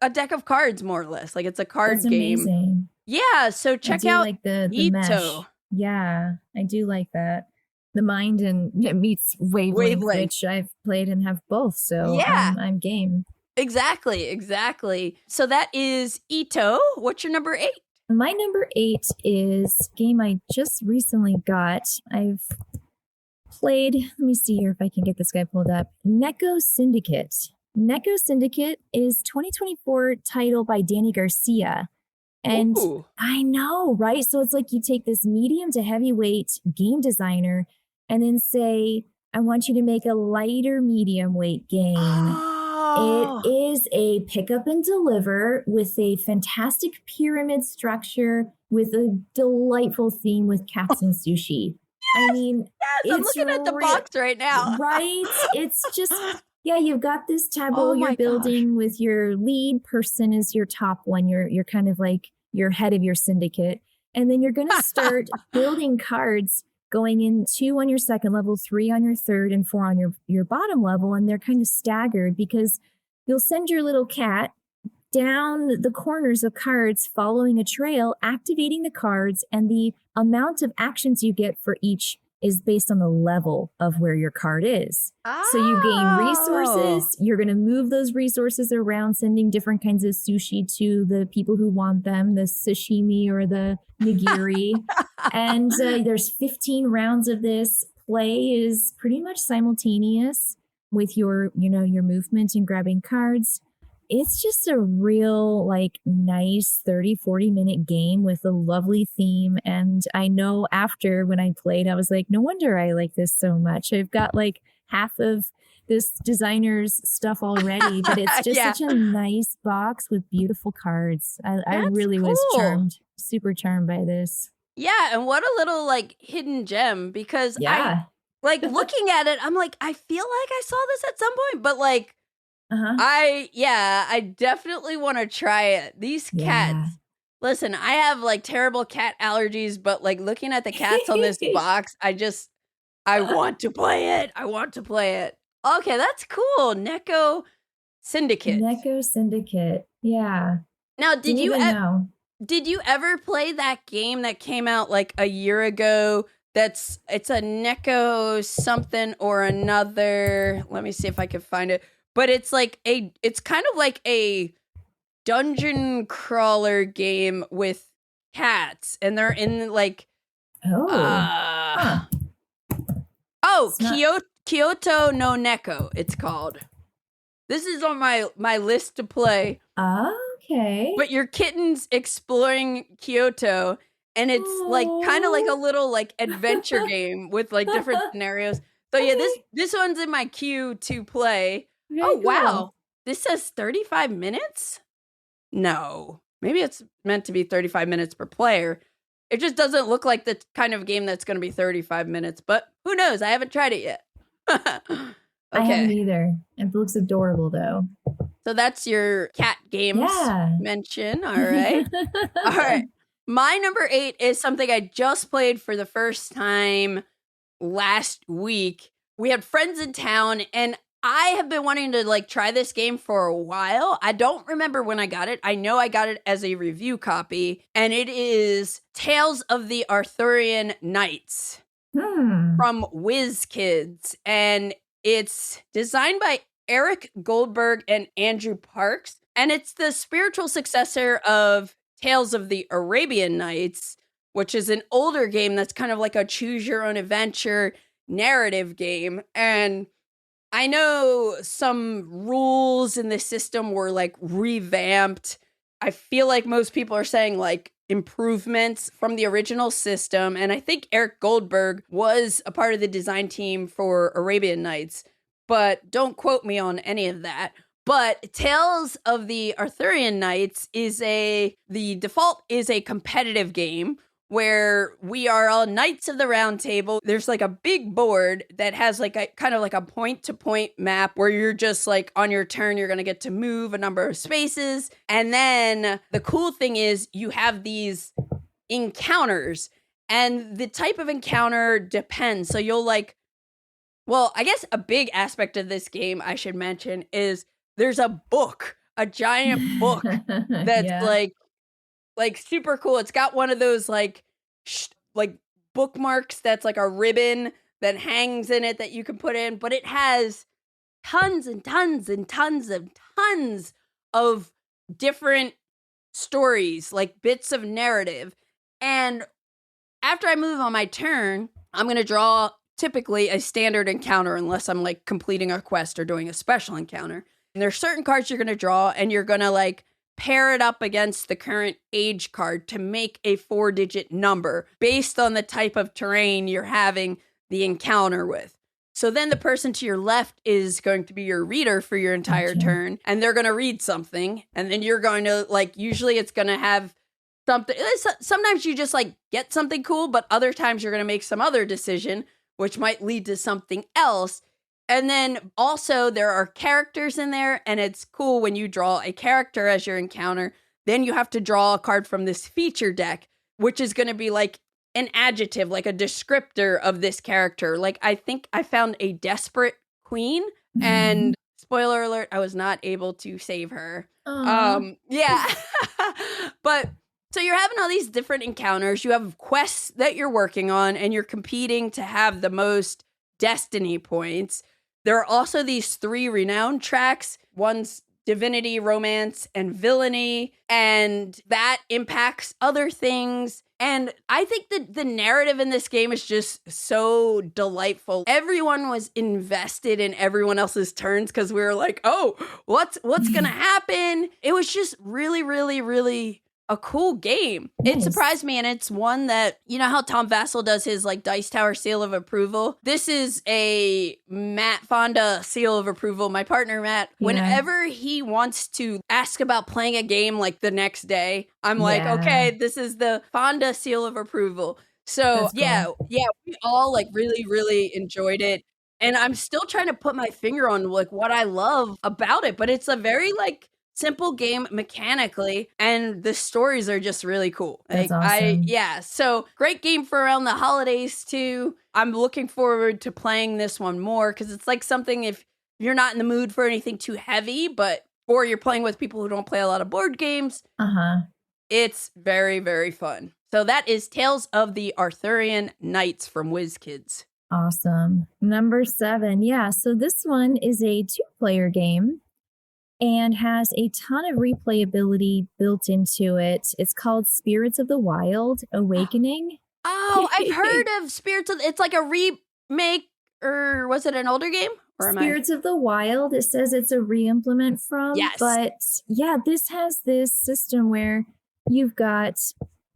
a deck of cards, more or less. Like it's a card game. Amazing. Yeah. So check out like the Ito. Mesh. Yeah, I do like that. The Mind and it meets Wavelength, which I've played and have both. So I'm game. Exactly. So that is Ito. What's your number 8? My number 8 is a game I just recently got. I've played, let me see here if I can get this guy pulled up. Neko Syndicate. Neko Syndicate is 2024 title by Danny Garcia. And I know, right? So it's like you take this medium to heavyweight game designer and then say, I want you to make a lighter medium weight game. It is a pick up and deliver with a fantastic pyramid structure with a delightful theme with cats and sushi. I mean, I'm looking at the box right now. Right? It's just, Yeah, you've got this tableau Oh you're my building with your lead person as your top one. You're kind of like your head of your syndicate. And then you're going to start building cards going in 2 on your second level, 3 on your third, and 4 on your bottom level. And they're kind of staggered because you'll send your little cat down the corners of cards following a trail, activating the cards, and the amount of actions you get for each is based on the level of where your card is. So you gain resources. You're going to move those resources around, sending different kinds of sushi to the people who want them, the sashimi or the nigiri. And there's 15 rounds of this. Play is pretty much simultaneous with your movement and grabbing cards. It's just a real, like, nice 30-40 minute game with a lovely theme. And I know after when I played, I was like, no wonder I like this so much. I've got like half of this designer's stuff already, but it's just such a nice box with beautiful cards. I really was charmed, super charmed by this. Yeah, and what a little like hidden gem, because I like looking at it, I'm like, I feel like I saw this at some point, but like, I definitely want to try it. These cats, listen, I have like terrible cat allergies, but like looking at the cats on this box, I want to play it. I want to play it. Okay, that's cool. Neko Syndicate. Neko Syndicate. Yeah. Now, did you ever play that game that came out like a year ago? It's a Neko something or another. Let me see if I can find it. But it's kind of like a dungeon crawler game with cats, and they're in like Kyoto no Neko, it's called. This is on my list to play. Okay. But your kitten's exploring Kyoto, and it's like kind of like a little like adventure game with like different scenarios. So yeah, this one's in my queue to play. Very cool. Wow. This says 35 minutes? No. Maybe it's meant to be 35 minutes per player. It just doesn't look like the kind of game that's going to be 35 minutes, but who knows? I haven't tried it yet. Okay. I haven't either. It looks adorable, though. So that's your cat games mention. All right. All right. My number 8 is something I just played for the first time last week. We had friends in town, and I have been wanting to like try this game for a while. I don't remember when I got it. I know I got it as a review copy, and it is Tales of the Arthurian Knights from WizKids, and it's designed by Eric Goldberg and Andrew Parks, and it's the spiritual successor of Tales of the Arabian Nights, which is an older game that's kind of like a choose your own adventure narrative game. And I know some rules in the system were like revamped. I feel like most people are saying like improvements from the original system. And I think Eric Goldberg was a part of the design team for Arabian Nights, but don't quote me on any of that. But Tales of the Arthurian Knights the default is a competitive game where we are all Knights of the Round Table. There's like a big board that has like a kind of like a point-to-point map where you're just like on your turn, you're going to get to move a number of spaces. And then the cool thing is you have these encounters, and the type of encounter depends. So you'll like, well, I guess a big aspect of this game I should mention is there's a giant book that's like super cool. It's got one of those like bookmarks that's like a ribbon that hangs in it that you can put in, but it has tons and tons and tons of different stories, like bits of narrative. And after I move on my turn, I'm going to draw typically a standard encounter unless I'm like completing a quest or doing a special encounter. And there's certain cards you're going to draw, and you're going to like pair it up against the current age card to make a 4-digit number based on the type of terrain you're having the encounter with. So then the person to your left is going to be your reader for your entire turn, and they're going to read something, and then you're going to like, usually it's going to have something. Sometimes you just like get something cool, but other times you're going to make some other decision, which might lead to something else. And then also there are characters in there, and it's cool when you draw a character as your encounter. Then you have to draw a card from this feature deck, which is going to be like an adjective, like a descriptor of this character. Like, I think I found a desperate queen, and spoiler alert, I was not able to save her. Yeah. But so you're having all these different encounters. You have quests that you're working on, and you're competing to have the most destiny points. There are also these 3 renown tracks. One's divinity, romance, and villainy, and that impacts other things. And I think that the narrative in this game is just so delightful. Everyone was invested in everyone else's turns because we were like, oh, what's gonna happen? It was just really, really, really a cool game. Nice. It surprised me, and it's one that, you know how Tom Vassell does his like Dice Tower seal of approval? This is a Matt Fonda seal of approval. My partner, Matt, whenever he wants to ask about playing a game like the next day, I'm like, okay, this is the Fonda seal of approval. So cool. yeah, we all like really, really enjoyed it. And I'm still trying to put my finger on like what I love about it, but it's a very like simple game mechanically, and the stories are just really cool. That's awesome. So great game for around the holidays too. I'm looking forward to playing this one more because it's like something if you're not in the mood for anything too heavy, or you're playing with people who don't play a lot of board games. It's very, very fun. So that is Tales of the Arthurian Knights from WizKids. Awesome. Number 7. Yeah, so this one is a 2-player game and has a ton of replayability built into it. It's called Spirits of the Wild Awakening. Oh, I've heard of Spirits of... It's like a remake, or was it an older game? Spirits of the Wild, it says it's a re-implement from. Yes. But yeah, this has this system where you've got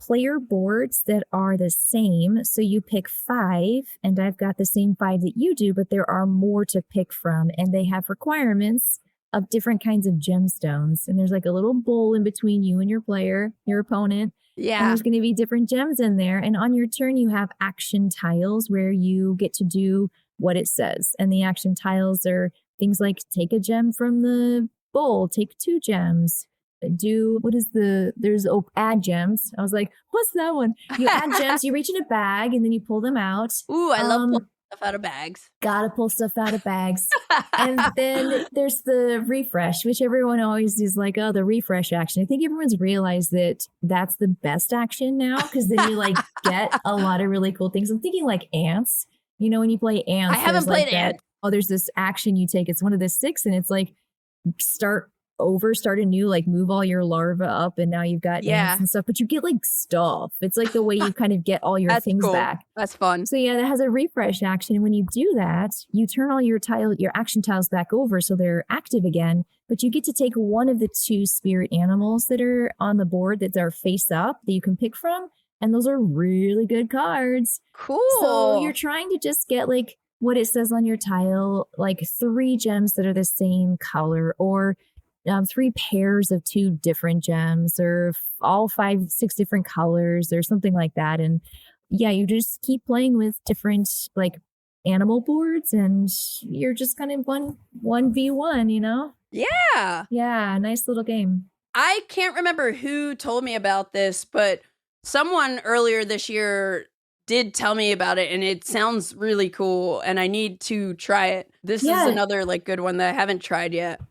player boards that are the same. So you pick 5, and I've got the same 5 that you do, but there are more to pick from, and they have requirements of different kinds of gemstones. And there's like a little bowl in between you and your opponent. Yeah. And there's going to be different gems in there. And on your turn, you have action tiles where you get to do what it says. And the action tiles are things like take a gem from the bowl, take 2 gems, add gems. I was like, what's that one? You add gems, you reach in a bag, and then you pull them out. Ooh, I love pulling stuff out of bags. Gotta pull stuff out of bags. And then there's the refresh, which everyone always is like, oh, the refresh action. I think everyone's realized that that's the best action now, because then you like get a lot of really cool things. I'm thinking like ants. You know, when you play ants, I haven't played ants. Oh, there's this action you take. It's one of the 6, and it's like start anew, like move all your larvae up, and now you've got ants and stuff, but you get like stuff. It's like the way you kind of get all your things back. That's fun. So yeah, that has a refresh action. And when you do that, you turn all your action tiles back over so they're active again, but you get to take one of the 2 spirit animals that are on the board that are face up that you can pick from. And those are really good cards. Cool. So you're trying to just get like what it says on your tile, like 3 gems that are the same color, or 3 pairs of 2 different gems, or all 5, 6 different colors, or something like that. And yeah, you just keep playing with different like animal boards, and you're just kind of 1v1, you know? Yeah. Yeah, nice little game. I can't remember who told me about this, but someone earlier this year did tell me about it, and it sounds really cool, and I need to try it. This is another like good one that I haven't tried yet.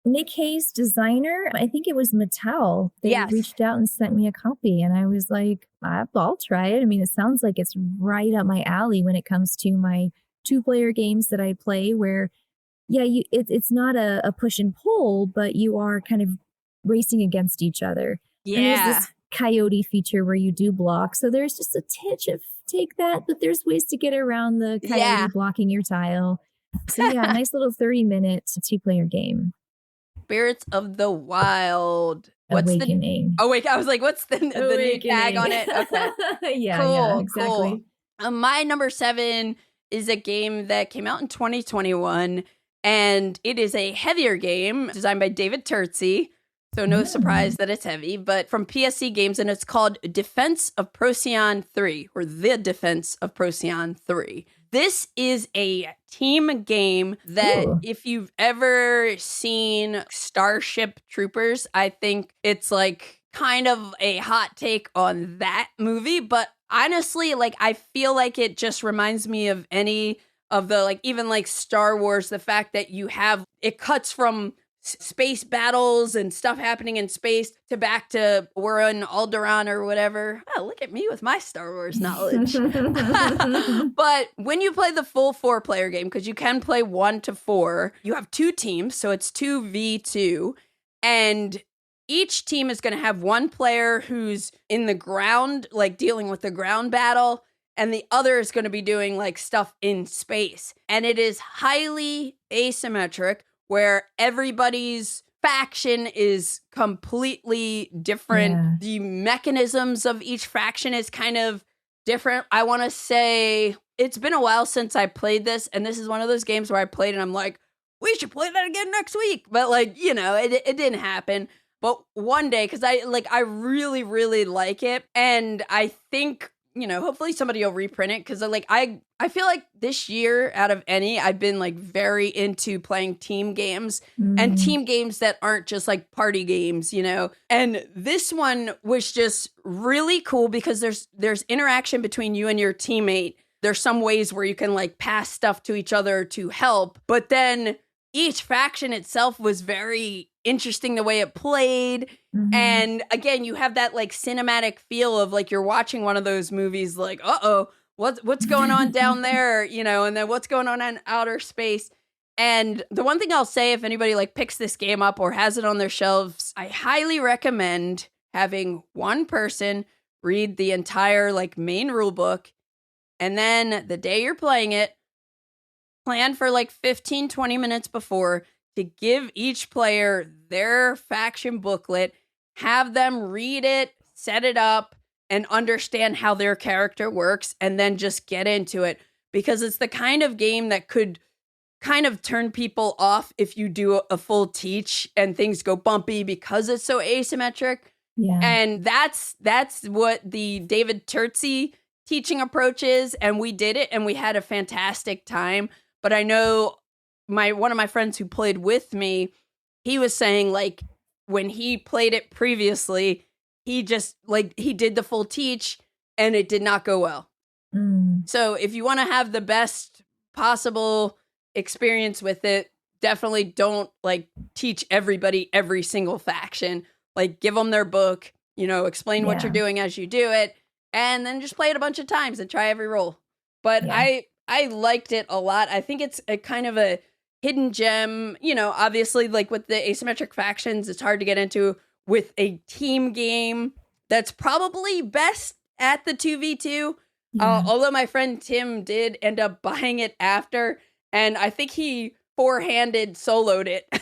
Nick Hayes' designer, I think it was Mattel. They reached out and sent me a copy, and I was like, I'll try it. I mean, it sounds like it's right up my alley when it comes to my 2-player games that I play, where, it's not a push and pull, but you are kind of racing against each other. Yeah. And there's this coyote feature where you do block, so there's just a titch of take that, but there's ways to get around the coyote blocking your tile. So yeah, nice little 30-minute 2-player game. Spirits of the Wild. Awakening. I was like, what's the new tag on it? Okay. Yeah, exactly. Cool. My number 7 is a game that came out in 2021, and it is a heavier game designed by David Turtsey. So no surprise that it's heavy, but from PSC Games, and it's called Defence of Procyon III, or The Defence of Procyon III. This is a team game that if you've ever seen Starship Troopers, I think it's like kind of a hot take on that movie. But honestly, like I feel like it just reminds me of any of the, like even like Star Wars, the fact that you have, it cuts from space battles and stuff happening in space to back to we're in Alderaan or whatever. Oh, look at me with my Star Wars knowledge. But when you play the full 4-player game, because you can play 1 to 4, you have 2 teams, so it's 2v2, and each team is going to have one player who's in the ground, like dealing with the ground battle, and the other is going to be doing like stuff in space. And it is highly asymmetric, where everybody's faction is completely different. Yeah. The mechanisms of each faction is kind of different. I want to say it's been a while since I played this, and this is one of those games where I played and I'm like, we should play that again next week. But like, you know, it didn't happen. But one day, because I really, really like it. And I think, you know, hopefully somebody will reprint it, because like I feel like this year out of any, I've been like very into playing team games and team games that aren't just like party games, you know. And this one was just really cool because there's interaction between you and your teammate. There's some ways where you can like pass stuff to each other to help, but then each faction itself was very interesting the way it played. And again, you have that like cinematic feel of like you're watching one of those movies, like, what's going on down there, you know, and then what's going on in outer space. And the one thing I'll say, if anybody like picks this game up or has it on their shelves, I highly recommend having one person read the entire like main rule book, and then the day you're playing it, plan for like 15-20 minutes before to give each player their faction booklet, have them read it, set it up, and understand how their character works, and then just get into it. Because it's the kind of game that could kind of turn people off if you do a full teach and things go bumpy because it's so asymmetric. Yeah. And that's what the David Turtsey teaching approach is, and we did it, and we had a fantastic time. But I know one of my friends who played with me, he was saying like when he played it previously, he just like he did the full teach and it did not go well. So if you want to have the best possible experience with it, definitely don't like teach everybody every single faction. Like give them their book, you know, explain what you're doing as you do it, and then just play it a bunch of times and try every role. But I liked it a lot. I think it's a kind of a hidden gem, you know, obviously like with the asymmetric factions, it's hard to get into. With a team game that's probably best at the 2v2. Although my friend Tim did end up buying it after, and I think he four-handed soloed it.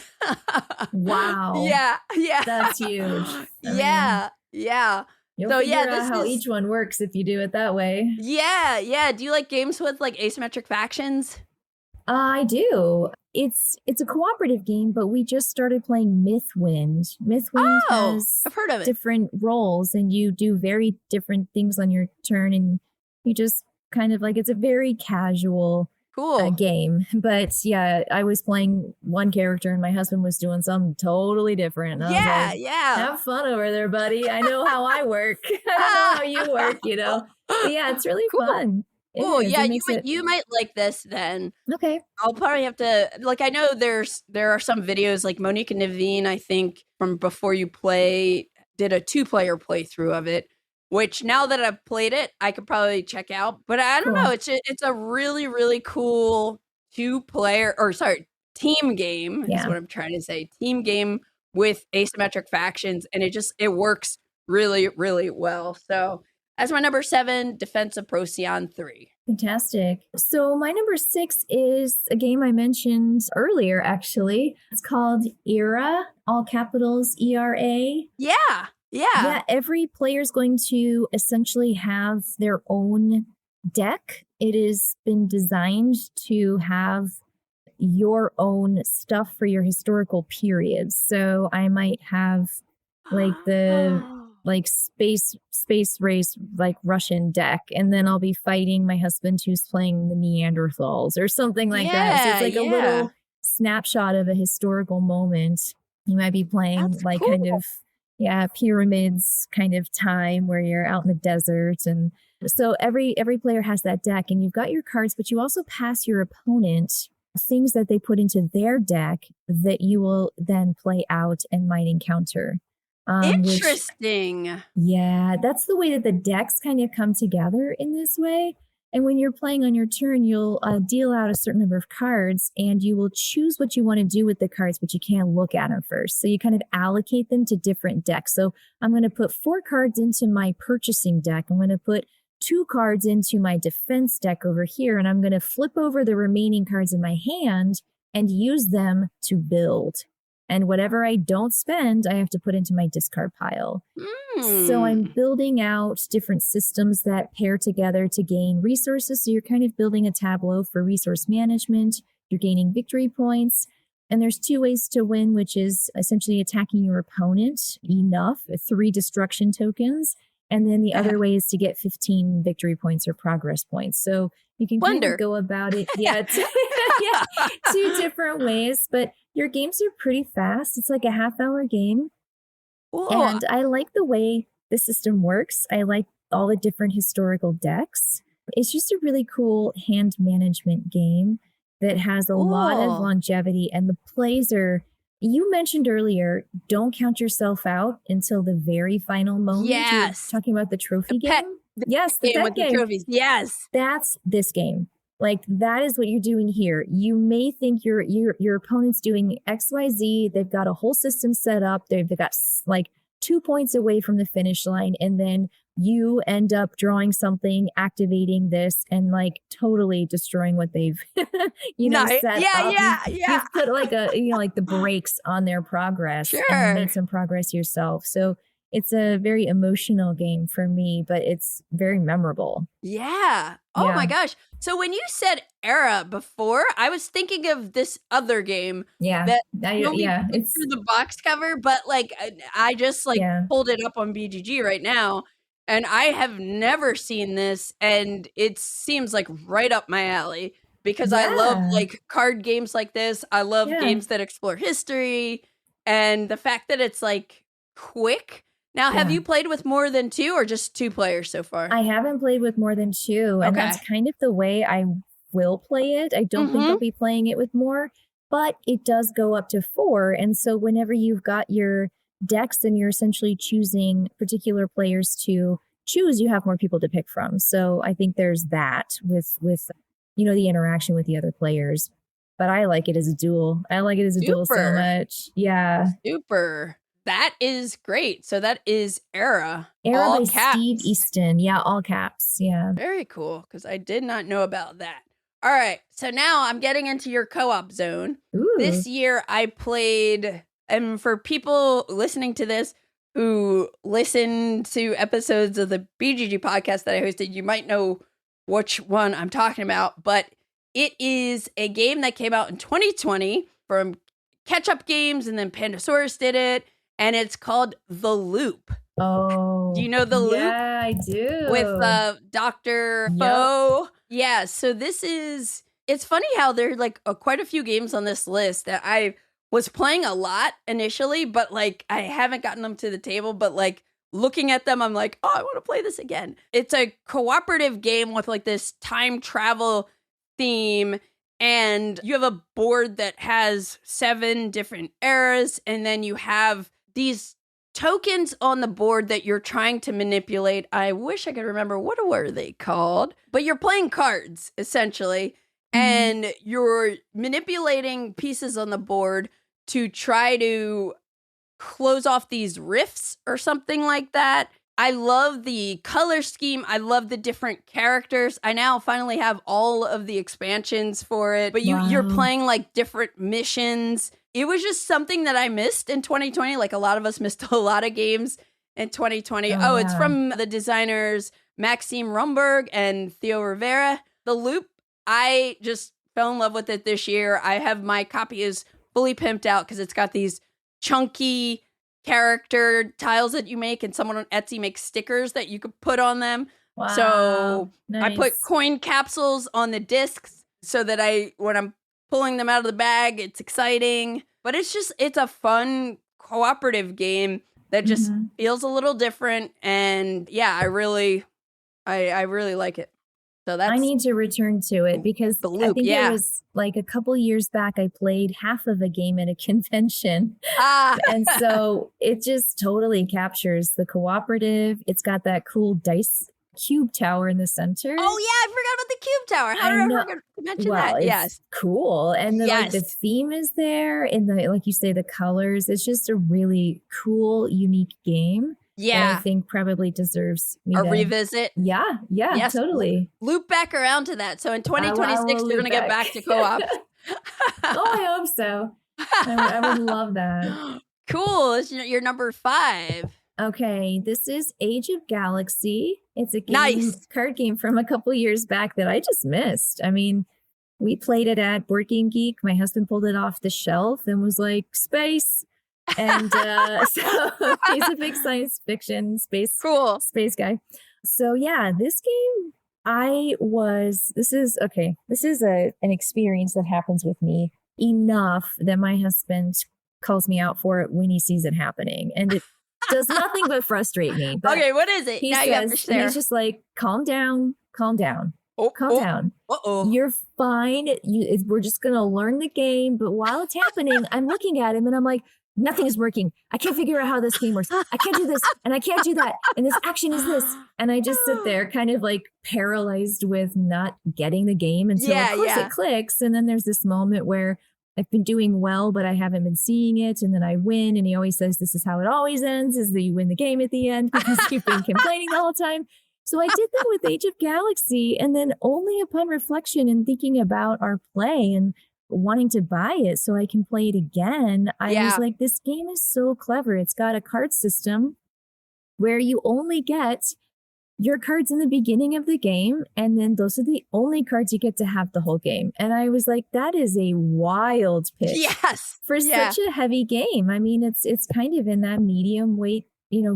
Wow. Yeah. That's huge. Yeah. You'll figure out how each one works if you do it that way. Yeah. Do you like games with like asymmetric factions? I do. It's a cooperative game, but we just started playing Mythwind. Mythwind has I've heard of it. Different roles, and you do very different things on your turn, and you just kind of like, it's a very casual game. But yeah, I was playing one character and my husband was doing something totally different. And I was like, have fun over there, buddy. I know how I work. I don't know how you work, you know. But yeah, it's really fun. Oh, yeah, you might like this then. Okay. I'll probably have to, like, I know there are some videos, like Monique and Naveen, I think, from Before You Play, did a 2-player playthrough of it, which now that I've played it, I could probably check out. But I don't know, it's a really, really cool team game, is what I'm trying to say. Team game with asymmetric factions, and it works really, really well. So that's my number 7, Defence of Procyon III. Fantastic. So my number 6 is a game I mentioned earlier, actually. It's called ERA, all capitals ERA. Yeah. Every player is going to essentially have their own deck. It has been designed to have your own stuff for your historical periods. So I might have like the like space race, like Russian deck, and then I'll be fighting my husband who's playing the Neanderthals or something like that. So it's like a little snapshot of a historical moment. You might be playing kind of pyramids kind of time where you're out in the desert. And so every player has that deck, and you've got your cards, but you also pass your opponent things that they put into their deck that you will then play out and might encounter. Interesting. That's the way that the decks kind of come together in this way. And when you're playing on your turn, you'll deal out a certain number of cards, and you will choose what you want to do with the cards, but you can't look at them first. So you kind of allocate them to different decks. So I'm going to put 4 cards into my purchasing deck. I'm going to put 2 cards into my defense deck over here, and I'm going to flip over the remaining cards in my hand and use them to build. And whatever I don't spend, I have to put into my discard pile. So I'm building out different systems that pair together to gain resources. So you're kind of building a tableau for resource management. You're gaining victory points. And there's 2 ways to win, which is essentially attacking your opponent enough, 3 destruction tokens. And then the other way is to get 15 victory points or progress points. So you can kind of go about it. 2 different ways, but your games are pretty fast. It's like a half-hour game. Ooh. And I like the way the system works. I like all the different historical decks. It's just a really cool hand management game that has a lot of longevity, and the plays are... You mentioned earlier, don't count yourself out until the very final moment. Yes. You're talking about the trophy game? Yes, the pet game. The trophies. Yes. That's this game. Like, that is what you're doing here. You may think your opponent's doing XYZ. They've got a whole system set up. They've got like 2 points away from the finish line, and then you end up drawing something, activating this, and like totally destroying what they've set up. You've put like like the brakes on their progress and made some progress yourself. So it's a very emotional game for me, but it's very memorable. Yeah. Oh my gosh. So when you said era before, I was thinking of this other game. Yeah. It's through the box cover, but like I just pulled it up on BGG right now, and I have never seen this, and it seems like right up my alley because I love like card games like this. I love games that explore history, and the fact that it's like quick. Now, have you played with more than 2 or just 2 players so far? I haven't played with more than 2, and that's kind of the way I will play it. I don't think I'll be playing it with more, but it does go up to 4. And so whenever you've got your decks and you're essentially choosing particular players to choose, you have more people to pick from. So I think there's that with the interaction with the other players. But I like it as a duel. I like it as a duel so much. Yeah. Super. That is great. So that is Era. Era all by caps. Steve Easton. Yeah, all caps. Yeah. Very cool, because I did not know about that. All right. So now I'm getting into your co-op zone. Ooh. This year I played, and for people listening to this who listen to episodes of the BGG podcast that I hosted, you might know which one I'm talking about, but it is a game that came out in 2020 from Catch Up Games, and then Pandasaurus did it. And it's called The Loop. Oh. Do you know The Loop? Yeah, I do. With Dr. Foe. Yeah, so it's funny how there are like quite a few games on this list that I was playing a lot initially, but like I haven't gotten them to the table, but like looking at them, I'm like, oh, I want to play this again. It's a cooperative game with like this time travel theme. And you have a board that has 7 different eras, and then you have these tokens on the board that you're trying to manipulate. I wish I could remember what were they called, but you're playing cards essentially, and you're manipulating pieces on the board to try to close off these rifts or something like that. I love the color scheme. I love the different characters. I now finally have all of the expansions for it, but you're playing like different missions. It was just something that I missed in 2020. Like a lot of us missed a lot of games in 2020. It's from the designers Maxime Romberg and Theo Rivera. The Loop, I just fell in love with it this year. I have my copy is fully pimped out because it's got these chunky character tiles that you make, and someone on Etsy makes stickers that you could put on them. Wow. So nice. I put coin capsules on the discs so that when I'm pulling them out of the bag, it's exciting. But it's a fun cooperative game that just feels a little different. And yeah, I really like it. So I need to return to it because I think it was like a couple years back I played half of a game at a convention. And so it just totally captures the cooperative. It's got that cool dice cube tower in the center. Oh yeah, I forgot about the cube tower. How did I forget to mention that? It's yes. Cool. And like the theme is there, and like you say, the colors. It's just a really cool, unique game. Yeah. I think probably deserves a revisit. Yeah, yes, totally. Loop back around to that. So in 2026, we're going to get back to co-op. I hope so. I would love that. Cool. It's your number 5. Okay, this is Age of Galaxy. It's a card game from a couple years back that I just missed. I mean, we played it at Board Game Geek. My husband pulled it off the shelf and was like, space. And so he's a big science fiction space guy. So yeah, this game, this is an experience that happens with me enough that my husband calls me out for it when he sees it happening. And it does nothing but frustrate me. But okay, what is it? He's just like, calm down. Calm down. Uh-oh. You're fine. We're just going to learn the game. But while it's happening, I'm looking at him and I'm like, nothing is working. I can't figure out how this game works. I can't do this and I can't do that. And this action is this. And I just sit there kind of like paralyzed with not getting the game until of course it clicks. And then there's this moment where I've been doing well, but I haven't been seeing it. And then I win. And he always says, this is how it always ends, is that you win the game at the end because you've been complaining the whole time. So I did that with Age of Galaxy. And then only upon reflection and thinking about our play and wanting to buy it so I can play it again, I was like, this game is so clever. It's got a card system where you only get your cards in the beginning of the game, and then those are the only cards you get to have the whole game. And I was like, that is a wild pitch for such a heavy game. I mean, it's kind of in that medium weight,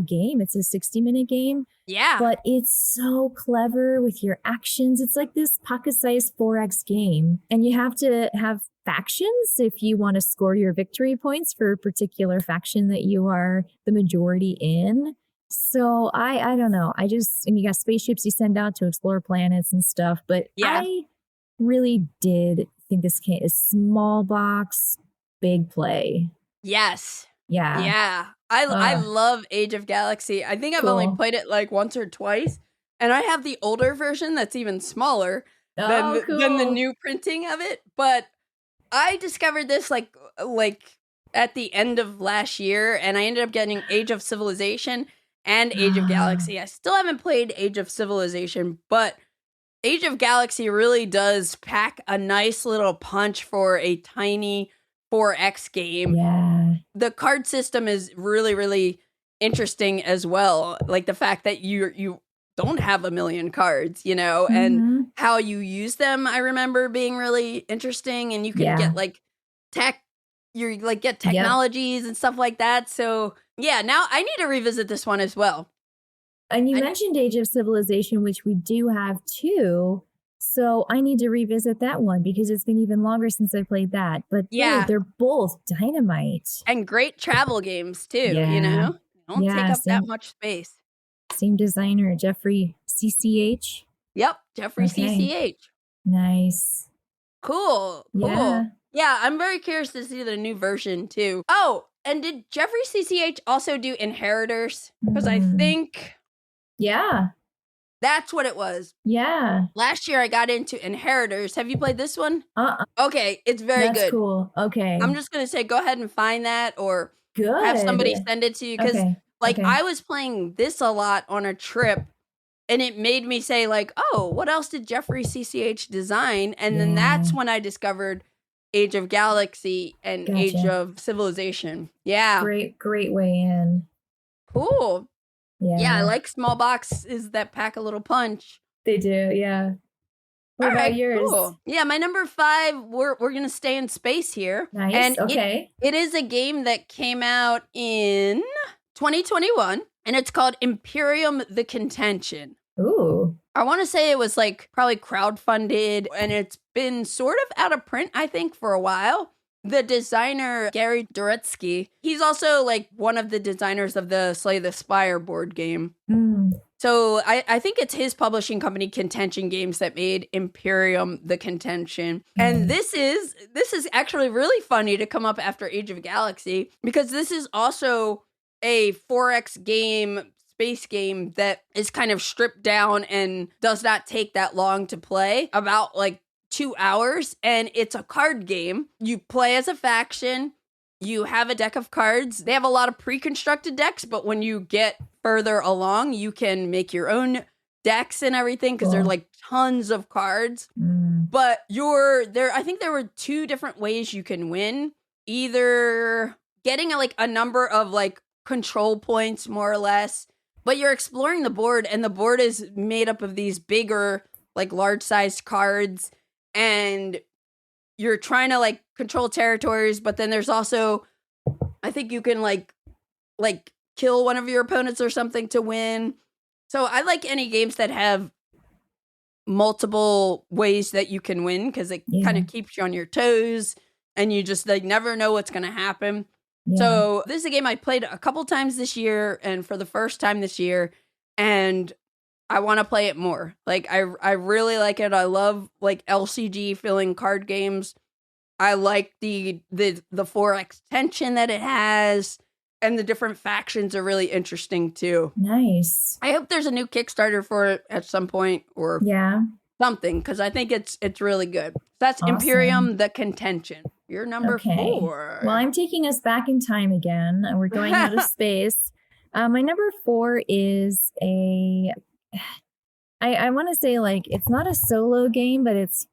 game. It's a 60-minute game. Yeah. But it's so clever with your actions. It's like this pocket-sized 4X game. And you have to have factions if you want to score your victory points for a particular faction that you are the majority in. So I don't know. And you got spaceships you send out to explore planets and stuff. But I really did think this game is small box, big play. Yes. Yeah. Yeah. I love Age of Galaxy. I think I've only played it like once or twice. And I have the older version that's even smaller than the new printing of it. But I discovered this like at the end of last year, and I ended up getting Age of Civilization and Age of Galaxy. I still haven't played Age of Civilization, but Age of Galaxy really does pack a nice little punch for a tiny 4X game. Yeah. The card system is really, really interesting as well. Like the fact that you don't have a million cards, and how you use them, I remember being really interesting. And you can get like get technologies and stuff like that. So yeah, now I need to revisit this one as well. And you mentioned Age of Civilization, which we do have too. So I need to revisit that one because it's been even longer since I played that. But dude, they're both dynamite. And great travel games too, Don't take up that much space. Same designer, Jeffrey CCH. Yep, Jeffrey CCH. Nice. Cool. Yeah, I'm very curious to see the new version too. Oh, and did Jeffrey CCH also do Inheritors? Because I think... Yeah. That's what it was. Yeah. Last year I got into Inheritors. Have you played this one? Okay, it's very good. Cool. Okay. I'm just going to say go ahead and find that or have somebody send it to you. Because I was playing this a lot on a trip and it made me say like, oh, what else did Jeffrey CCH design? And then that's when I discovered Age of Galaxy and Age of Civilization. Yeah. Great way in. Cool. Yeah, I like small boxes that pack a little punch. They do, yeah. What about yours? Cool. Yeah, my number 5, we're going to stay in space here. Nice. And okay. It is a game that came out in 2021, and it's called Imperium the Contention. Ooh. I want to say it was like probably crowdfunded, and it's been sort of out of print, I think, for a while. The designer, Gary Duretsky, he's also like one of the designers of the Slay the Spire board game. So I think it's his publishing company, Contention Games, that made Imperium the Contention. And this is actually really funny to come up after Age of Galaxy, because this is also a 4X game, space game that is kind of stripped down and does not take that long to play, about like 2 hours, and it's a card game. You play as a faction. You have a deck of cards. They have a lot of pre-constructed decks, but when you get further along, you can make your own decks and everything, because there are like tons of cards. But I think there were 2 different ways you can win. Either getting a number of like control points, more or less, but you're exploring the board, and the board is made up of these bigger, like large-sized cards, and you're trying to like control territories, but then there's also, I think you can like kill one of your opponents or something to win. So I like any games that have multiple ways that you can win, because it kind of keeps you on your toes, and you just like never know what's going to happen. So this is a game I played a couple times this year, and for the first time this year, and I want to play it more. Like I really like it. I love like LCG filling card games. I like the 4X tension that it has, and the different factions are really interesting too. Nice. I hope there's a new Kickstarter for it at some point, or something, because I think it's really good. That's awesome. Imperium the Contention. You're number 4. Well, I'm taking us back in time again. We're going out of space. My number 4 is I want to say, like, it's not a solo game, but it's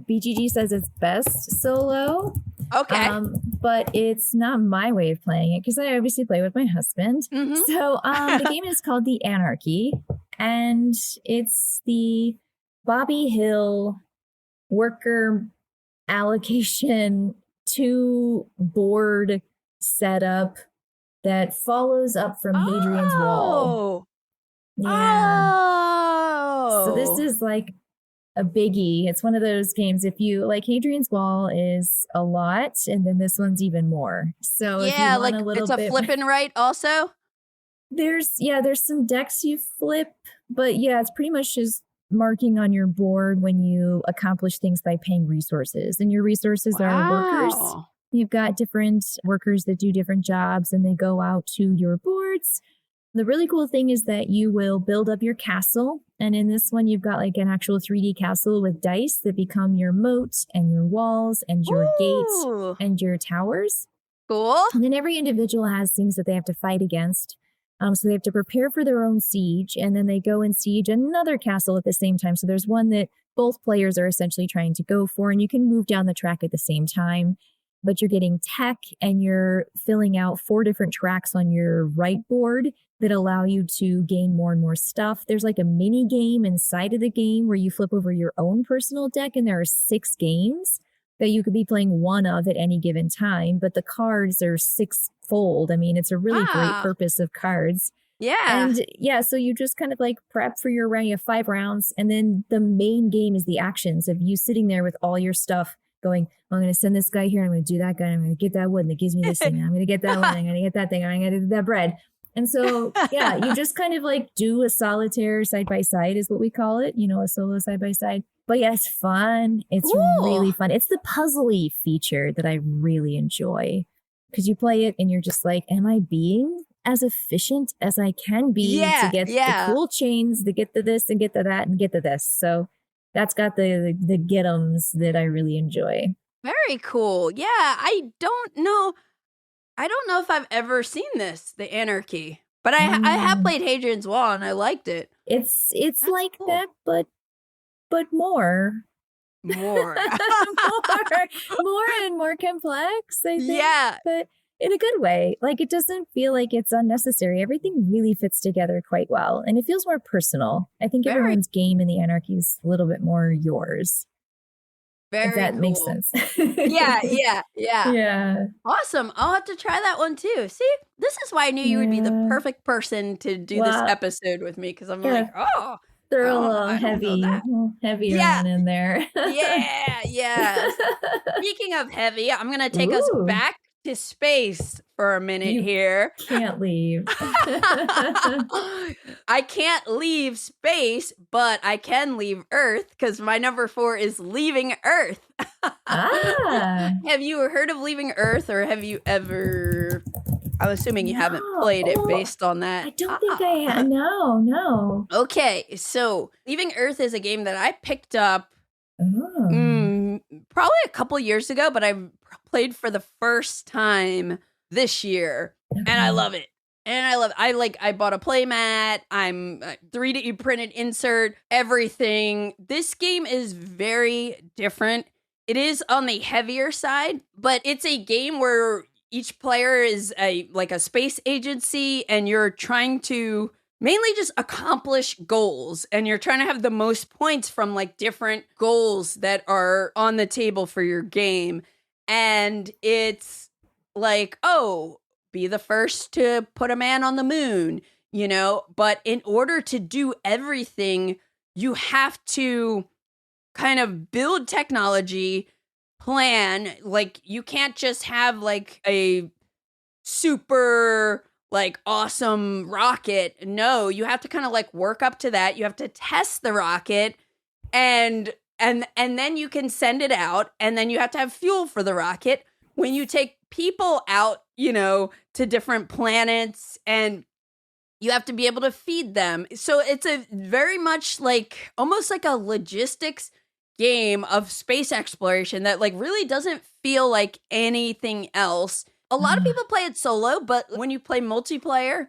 BGG says it's best solo. Okay. But it's not my way of playing it, because I obviously play with my husband. So the game is called the Anarchy, and it's the Bobby Hill worker allocation 2 board setup that follows up from Hadrian's Wall. So this is like a biggie. It's one of those games, if you like, Hadrian's Wall is a lot, and then this one's even more. So if you want like a little it's a bit, flip and write also. There's some decks you flip, but it's pretty much just marking on your board when you accomplish things by paying resources, and your resources are workers. You've got different workers that do different jobs, and they go out to your boards. The really cool thing is that you will build up your castle. And in this one, you've got like an actual 3D castle with dice that become your moat and your walls and your gates and your towers. Cool. And then every individual has things that they have to fight against. So they have to prepare for their own siege, and then they go and siege another castle at the same time. So there's one that both players are essentially trying to go for, and you can move down the track at the same time. But you're getting tech, and you're filling out 4 different tracks on your right board that allow you to gain more and more stuff. There's like a mini game inside of the game where you flip over your own personal deck, and there are 6 games that you could be playing one of at any given time, but the cards are 6-fold. I mean, it's a really great purpose of cards. Yeah. And so you just kind of like prep for your round. You have 5 rounds, and then the main game is the actions of you sitting there with all your stuff going, I'm going to send this guy here, I'm going to do that guy, I'm going to get that wood, and it gives me this thing, I'm going to get that one, I'm going to get that thing, I'm going to get that bread. And so, you just kind of like do a solitaire side-by-side is what we call it, a solo side-by-side. But it's fun. It's really fun. It's the puzzly feature that I really enjoy, because you play it and you're just like, am I being as efficient as I can be to get the cool chains, to get to this and get to that and get to this. So that's got the get-ems that I really enjoy. Very cool. Yeah, I don't know if I've ever seen this, the Anarchy, but I have played Hadrian's Wall, and I liked it. It's like cool. That, but more. more and more complex, I think. Yeah. But in a good way. Like, it doesn't feel like it's unnecessary. Everything really fits together quite well, and it feels more personal. I think everyone's game in the Anarchy is a little bit more yours. If that makes sense. Yeah. Awesome. I'll have to try that one too. See, this is why I knew you would be the perfect person to do this episode with me, because I'm like, oh, throw a little heavier one in there. Yeah. Speaking of heavy, I'm going to take us back to space for a minute here. Can't leave. I can't leave space, but I can leave Earth, because my number 4 is Leaving Earth. Have you heard of Leaving Earth, or have you ever... I'm assuming you haven't played it based on that. I don't think I have. No. Okay, so Leaving Earth is a game that I picked up probably a couple years ago, but I played for the first time this year, and I love it. I bought a playmat. I'm 3D printed insert, everything. This game is very different. It is on the heavier side, but it's a game where each player is a space agency, and you're trying to mainly just accomplish goals, and you're trying to have the most points from like different goals that are on the table for your game. And it's like, oh, be the first to put a man on the moon, you know? But in order to do everything, you have to kind of build technology, plan. Like, you can't just have like a super like awesome rocket. No, you have to kind of like work up to that. You have to test the rocket, and then you can send it out, and then you have to have fuel for the rocket. When you take people out, you know, to different planets, and you have to be able to feed them. So it's a very much like almost like a logistics game of space exploration that like really doesn't feel like anything else. A lot of people play it solo, but when you play multiplayer,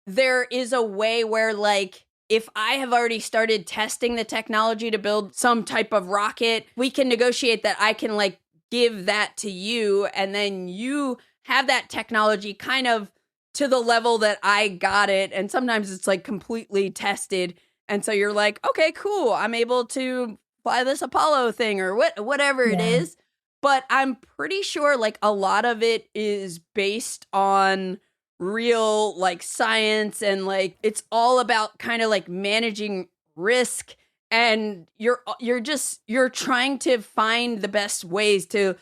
there is a way where like, if I have already started testing the technology to build some type of rocket, we can negotiate that I can like give that to you, and then you have that technology kind of to the level that I got it. And sometimes it's like completely tested. And so you're like, okay, cool. I'm able to fly this Apollo thing or whatever it is. But I'm pretty sure like a lot of it is based on real like science, and like it's all about kind of like managing risk, and you're trying to find the best ways to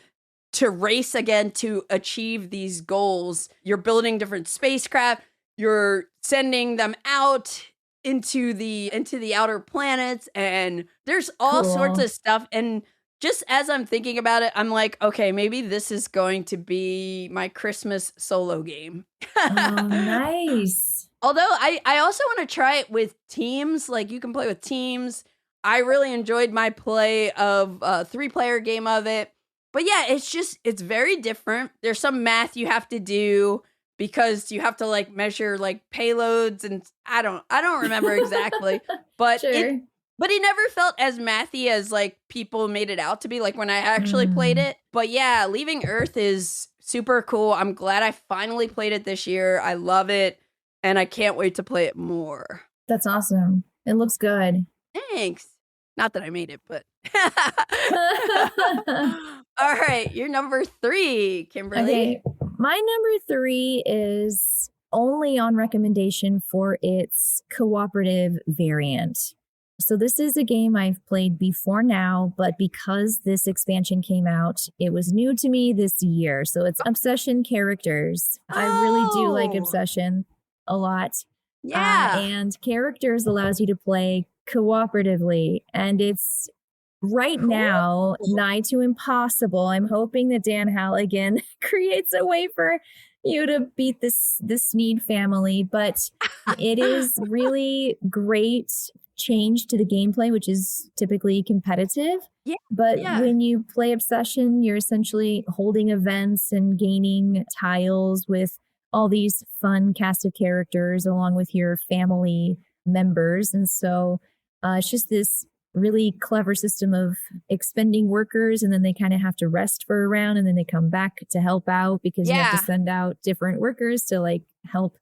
race again to achieve these goals. You're building different spacecraft, you're sending them out into the outer planets, and there's all sorts of stuff. And just as I'm thinking about it, I'm like, okay, maybe this is going to be my Christmas solo game. Oh, nice. Although I also want to try it with teams. Like, you can play with teams. I really enjoyed my play of a 3-player game of it. But yeah, it's very different. There's some math you have to do because you have to like measure like payloads, and I don't remember exactly. But sure. But it never felt as mathy as like people made it out to be, like when I actually played it. But yeah, Leaving Earth is super cool. I'm glad I finally played it this year. I love it, and I can't wait to play it more. That's awesome. It looks good. Thanks. Not that I made it, but. All right, you're number 3, Kimberly. Okay, my number 3 is only on recommendation for its cooperative variant. So this is a game I've played before now, but because this expansion came out, it was new to me this year. So it's Obsession Characters. I really do like Obsession a lot. Yeah. And Characters allows you to play cooperatively, and it's right now nigh to impossible. I'm hoping that Dan Halligan creates a way for you to beat this Sneed family, but it is really great change to the gameplay, which is typically competitive. Yeah. But when you play Obsession, you're essentially holding events and gaining tiles with all these fun cast of characters along with your family members. And so it's just this really clever system of expending workers, and then they kind of have to rest for a round, and then they come back to help out because you have to send out different workers to like help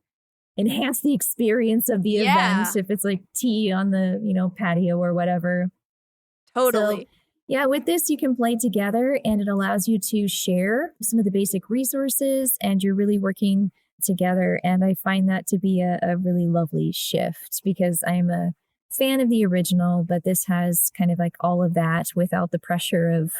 enhance the experience of the event. If it's like tea on the, patio or whatever. Totally. So, yeah, with this, you can play together and it allows you to share some of the basic resources and you're really working together. And I find that to be a really lovely shift because I'm a fan of the original, but this has kind of like all of that without the pressure of,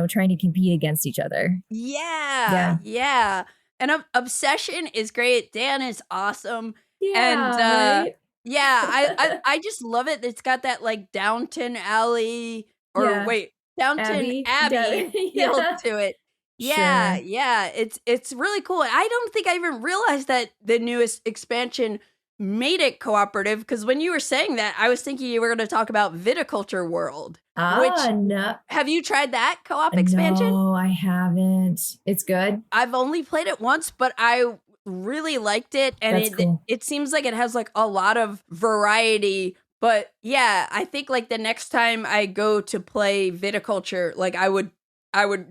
trying to compete against each other. Yeah. And Obsession is great. Dan is awesome. Yeah, and I just love it. It's got that like Downton Alley Downton Abbey feel to it. Yeah, Sure. yeah. It's really cool. I don't think I even realized that the newest expansion made it cooperative because when you were saying that, I was thinking you were going to talk about Viticulture World. No. Have you tried that co-op expansion? No, I haven't. It's good. I've only played it once, but I really liked it. And cool. It seems like it has like a lot of variety. But yeah, I think like the next time I go to play Viticulture, like I would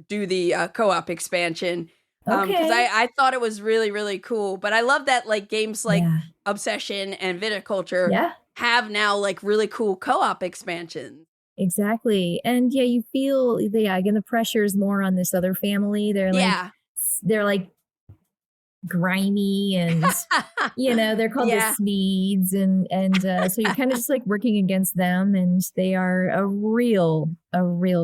do the co-op expansion. Because I thought it was really, really cool. But I love that like games like Obsession and Viticulture have now like really cool co-op expansions. Exactly. And you feel, again, the pressure is more on this other family. They're like grimy and, they're called the Sneeds. And so you're kind of just like working against them and they are a real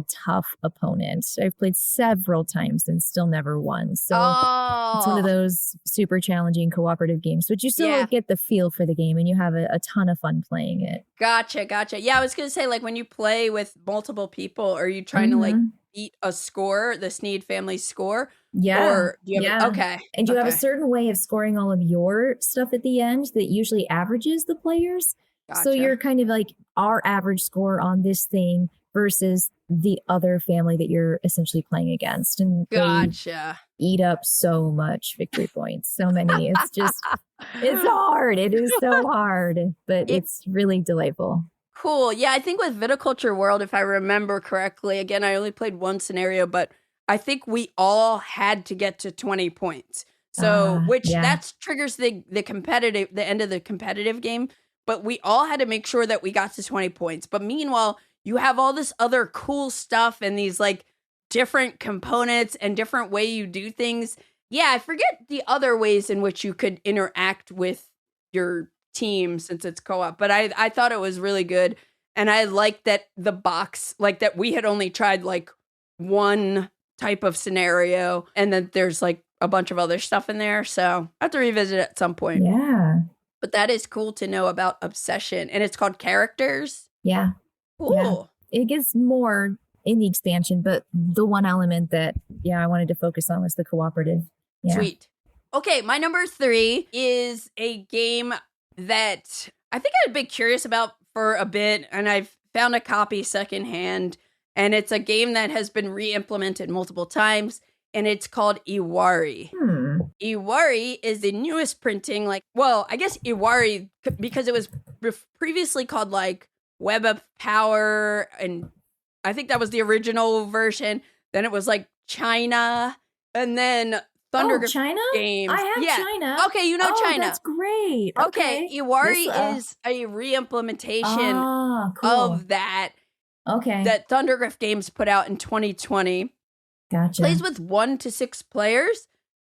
tough opponent. I've played several times and still never won. So it's one of those super challenging cooperative games, but you still get the feel for the game and you have a ton of fun playing it. Gotcha. Yeah, I was going to say like when you play with multiple people, are you trying to like beat a score, the Sneed family score? Yeah. Or do you have okay. And you have a certain way of scoring all of your stuff at the end that usually averages the players. Gotcha. So you're kind of like our average score on this thing versus the other family that you're essentially playing against. And gotcha. They eat up so much victory points, so many. It's just, it's hard. It is so hard, but it's really delightful. Cool. Yeah, I think with Viticulture World, if I remember correctly, again, I only played one scenario, but I think we all had to get to 20 points. So, that triggers the end of the competitive game, but we all had to make sure that we got to 20 points. But meanwhile, you have all this other cool stuff and these like different components and different way you do things. Yeah, I forget the other ways in which you could interact with your team since it's co-op, but I thought it was really good. And I like that the box, like that we had only tried like one type of scenario and then there's like a bunch of other stuff in there. So I have to revisit it at some point. Yeah. But that is cool to know about Obsession. And it's called Characters. Yeah. Cool. Yeah. It gets more in the expansion, but the one element that, I wanted to focus on was the cooperative. Yeah. Sweet. Okay, my number 3 is a game that I think I've been curious about for a bit, and I've found a copy secondhand, and it's a game that has been re-implemented multiple times, and it's called Iwari. Iwari is the newest printing, I guess Iwari, because it was previously called like Web of Power, and I think that was the original version. Then it was like China, and then Thundergriff China? Games. I have China. Okay, you know China. That's great. Okay, Iwari is a re-implementation of that. Okay. That Thundergriff Games put out in 2020. Gotcha. Plays with 1 to 6 players.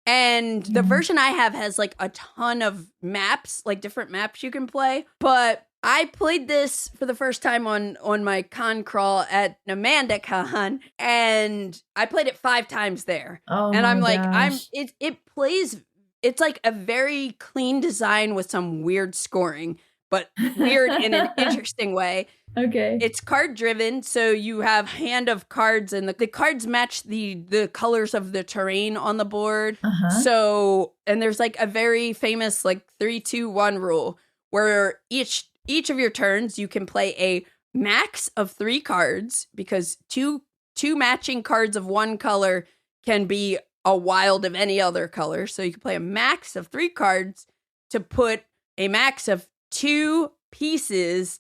And the version I have has like a ton of maps, like different maps you can play. But I played this for the first time on my con crawl at AmandaCon, and I played it 5 times there. Oh, and I'm like, gosh. it plays, it's like a very clean design with some weird scoring, but weird in an interesting way. Okay. It's card driven, so you have hand of cards, and the cards match the colors of the terrain on the board. So, and there's like a very famous like 3-2-1 rule where each of your turns you can play a max of 3 cards, because two matching cards of one color can be a wild of any other color. So you can play a max of 3 cards to put a max of 2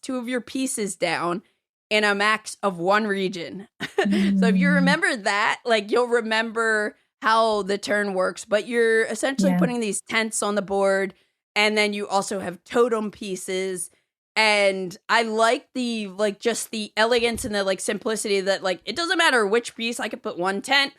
of your pieces down, in a max of 1 region. So if you remember that, like you'll remember how the turn works, but you're essentially putting these tents on the board, and then you also have totem pieces. And I like the, like, just the elegance and the, like, simplicity that, like, it doesn't matter which piece. I could put 1 tent,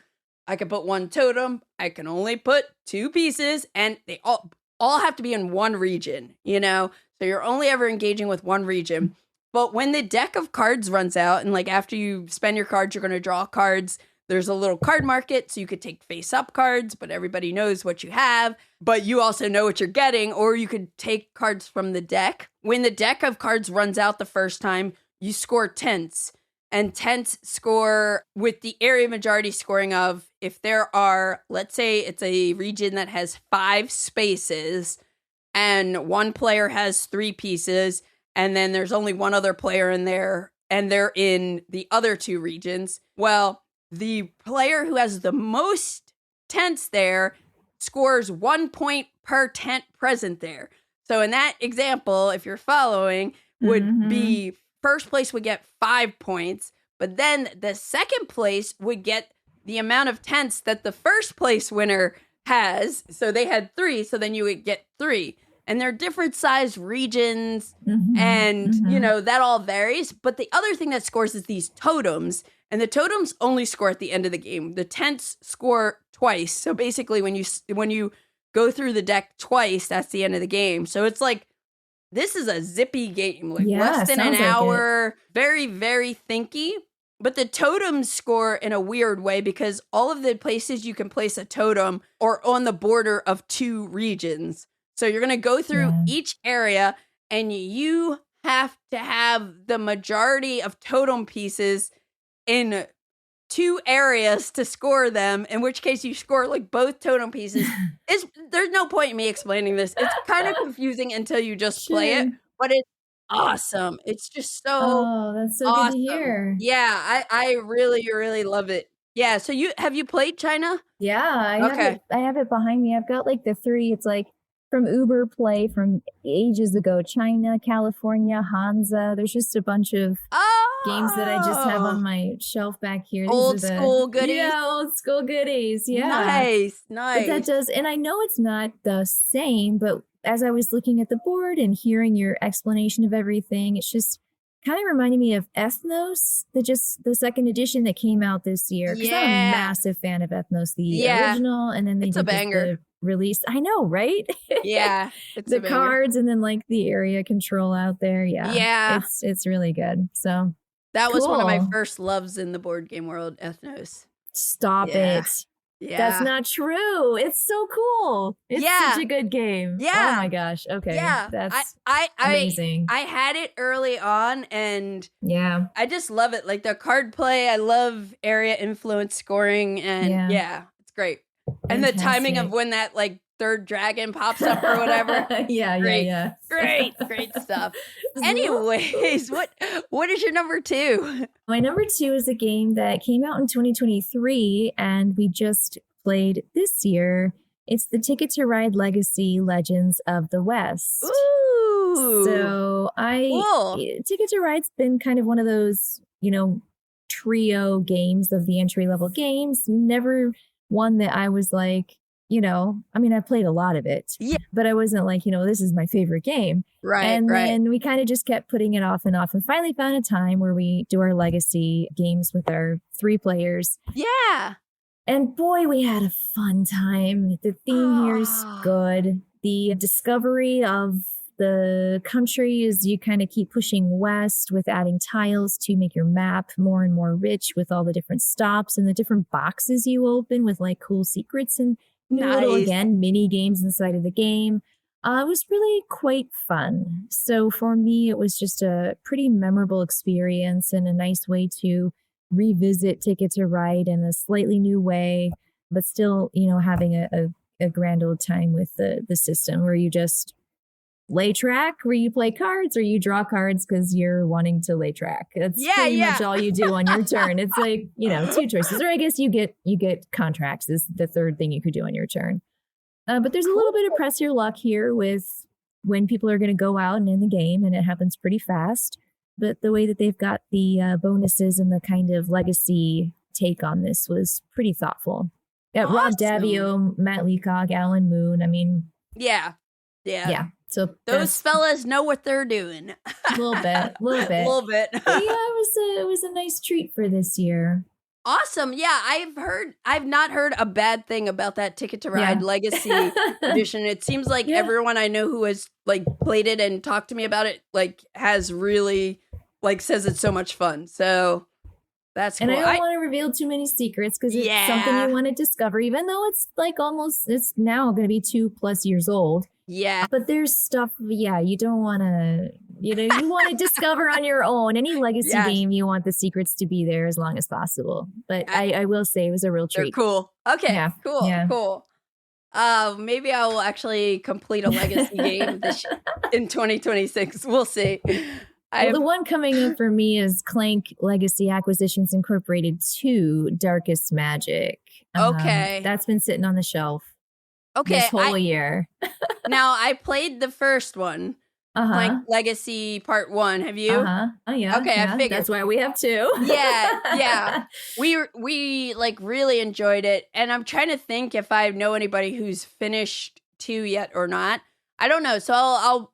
I could put 1 totem, I can only put 2 pieces, and they all have to be in 1 region, you know? So you're only ever engaging with 1 region. But when the deck of cards runs out, and, like, after you spend your cards, you're going to draw cards, there's a little card market, so you could take face-up cards, but everybody knows what you have, but you also know what you're getting, or you could take cards from the deck. When the deck of cards runs out the first time, you score tents, and tents score with the area majority scoring of, if there are, let's say it's a region that has 5 spaces, and 1 player has 3 pieces, and then there's only 1 other player in there, and they're in the other 2 regions, well, the player who has the most tents there scores 1 point per tent present there. So in that example, if you're following, would be first place would get 5 points, but then the second place would get the amount of tents that the first place winner has. So they had 3, so then you would get 3. And they're different size regions, and, you know, that all varies. But the other thing that scores is these totems. And the totems only score at the end of the game. The tents score twice. So basically, when you go through the deck twice, that's the end of the game. So it's like, this is a zippy game, like less than an hour. Very, very thinky. But the totems score in a weird way because all of the places you can place a totem are on the border of 2 regions. So you're going to go through each area, and you have to have the majority of totem pieces in 2 areas to score them, in which case you score like both totem pieces. There's no point in me explaining this. It's kind of confusing until you just play it, but it's awesome. It's just so that's so awesome. Good to hear. Yeah, I really, really love it. Yeah, so have you played China? Yeah, I have it behind me. I've got like the 3. It's like from Uber Play from ages ago, China, California, Hansa. There's just a bunch of games that I just have on my shelf back here. Old school goodies. Yeah, old school goodies. Yeah. Nice. But that does, and I know it's not the same, but as I was looking at the board and hearing your explanation of everything, it's just kind of reminded me of Ethnos, the 2nd edition that came out this year. Because I'm a massive fan of Ethnos, the original, and then they did the release. I know, right? Yeah. It's the cards and then like the area control out there. Yeah. It's really good. So that was one of my first loves in the board game world, Ethnos. Stop it. Yeah. That's not true. It's so cool. It's such a good game. Yeah. Oh my gosh. Okay. Yeah. That's amazing. I had it early on, and I just love it. Like the card play, I love area influence scoring, and it's great. And the timing of when that like 3rd dragon pops up or whatever. Great stuff. Anyways, what is your number 2? My number 2 is a game that came out in 2023 and we just played this year. It's the Ticket to Ride Legacy Legends of the West. Ooh. So Ticket to Ride's been kind of one of those, you know, trio games of the entry-level games. Never one that I was like, you know, I mean, I played a lot of it, but I wasn't like, you know, this is my favorite game. Right. And then we kind of just kept putting it off and finally found a time where we do our legacy games with our 3 players. Yeah. And boy, we had a fun time. The theme here is good. The discovery of the country is you kind of keep pushing west with adding tiles to make your map more and more rich with all the different stops and the different boxes you open with like cool secrets and little, again, mini games inside of the game. It was really quite fun. So for me, it was just a pretty memorable experience and a nice way to revisit Ticket to Ride in a slightly new way, but still, you know, having a grand old time with the system where you just lay track, where you play cards or you draw cards because you're wanting to lay track. That's pretty much all you do on your turn. It's like, you know, 2 choices. Or I guess you get contracts is the 3rd thing you could do on your turn. But there's a little bit of press your luck here with when people are going to go out and in the game, and it happens pretty fast. but the way that they've got the bonuses and the kind of legacy take on this was pretty thoughtful. Yeah, Awesome. Rob Daviau, Matt Leacock, Alan Moon. I mean, yeah. So those fellas know what they're doing. A little bit. It was a nice treat for this year. Awesome. Yeah, I've not heard a bad thing about that Ticket to Ride Legacy edition. It seems like everyone I know who has like played it and talked to me about it like has really like says it's so much fun. So that's cool. And I don't want to reveal too many secrets because it's something you want to discover, even though it's like it's now going to be 2+ years old. Yeah. But there's stuff, you don't want to, you want to discover on your own. Any legacy game, you want the secrets to be there as long as possible. But I will say it was a real treat. Cool. Okay, cool. Maybe I will actually complete a legacy game in 2026. We'll see. The one coming in for me is Clank Legacy Acquisitions Incorporated 2 Darkest Magic. Okay. That's been sitting on the shelf. Okay. This whole year. Now, I played the first one, Clank Legacy Part 1. Have you? Oh, yeah. Okay, I figured. That's why we have 2. Yeah. We like really enjoyed it. And I'm trying to think if I know anybody who's finished 2 yet or not. I don't know. So I'll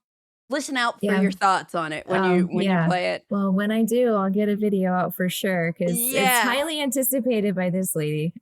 listen out for your thoughts on it when you play it. Well, when I do, I'll get a video out for sure because it's highly anticipated by this lady.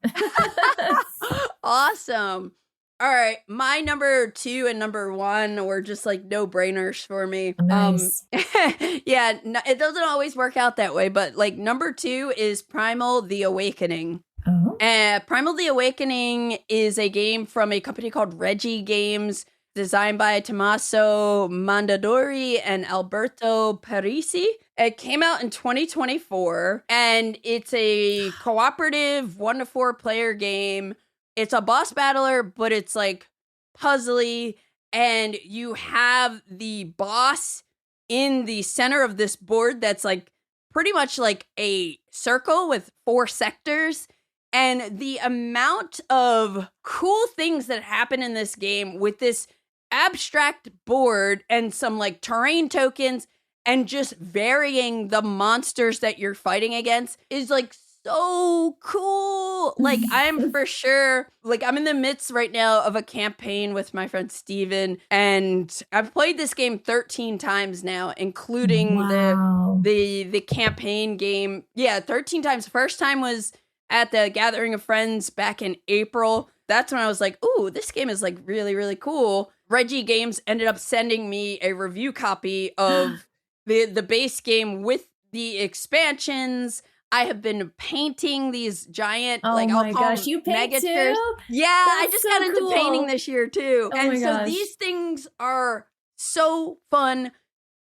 Awesome. All right, my number 2 and number 1 were just like no-brainers for me. Nice. It doesn't always work out that way, but like number 2 is Primal the Awakening. Oh. Primal the Awakening is a game from a company called Reggie Games, designed by Tommaso Mondadori and Alberto Parisi. It came out in 2024, and it's a cooperative 1-to-4 player game. It's a boss battler, but it's like puzzly, and you have the boss in the center of this board that's like pretty much like a circle with 4 sectors. And the amount of cool things that happen in this game with this abstract board and some like terrain tokens and just varying the monsters that you're fighting against is like so cool. Like I'm for sure, like I'm in the midst right now of a campaign with my friend Steven, and I've played this game 13 times now, including the campaign game. Yeah, 13 times. First time was at the Gathering of Friends back in April. That's when I was like, ooh, this game is like really, really cool. Reggie Games ended up sending me a review copy of the base game with the expansions. I have been painting these giant, you paint too? Yeah, I just got into painting this year too. So these things are so fun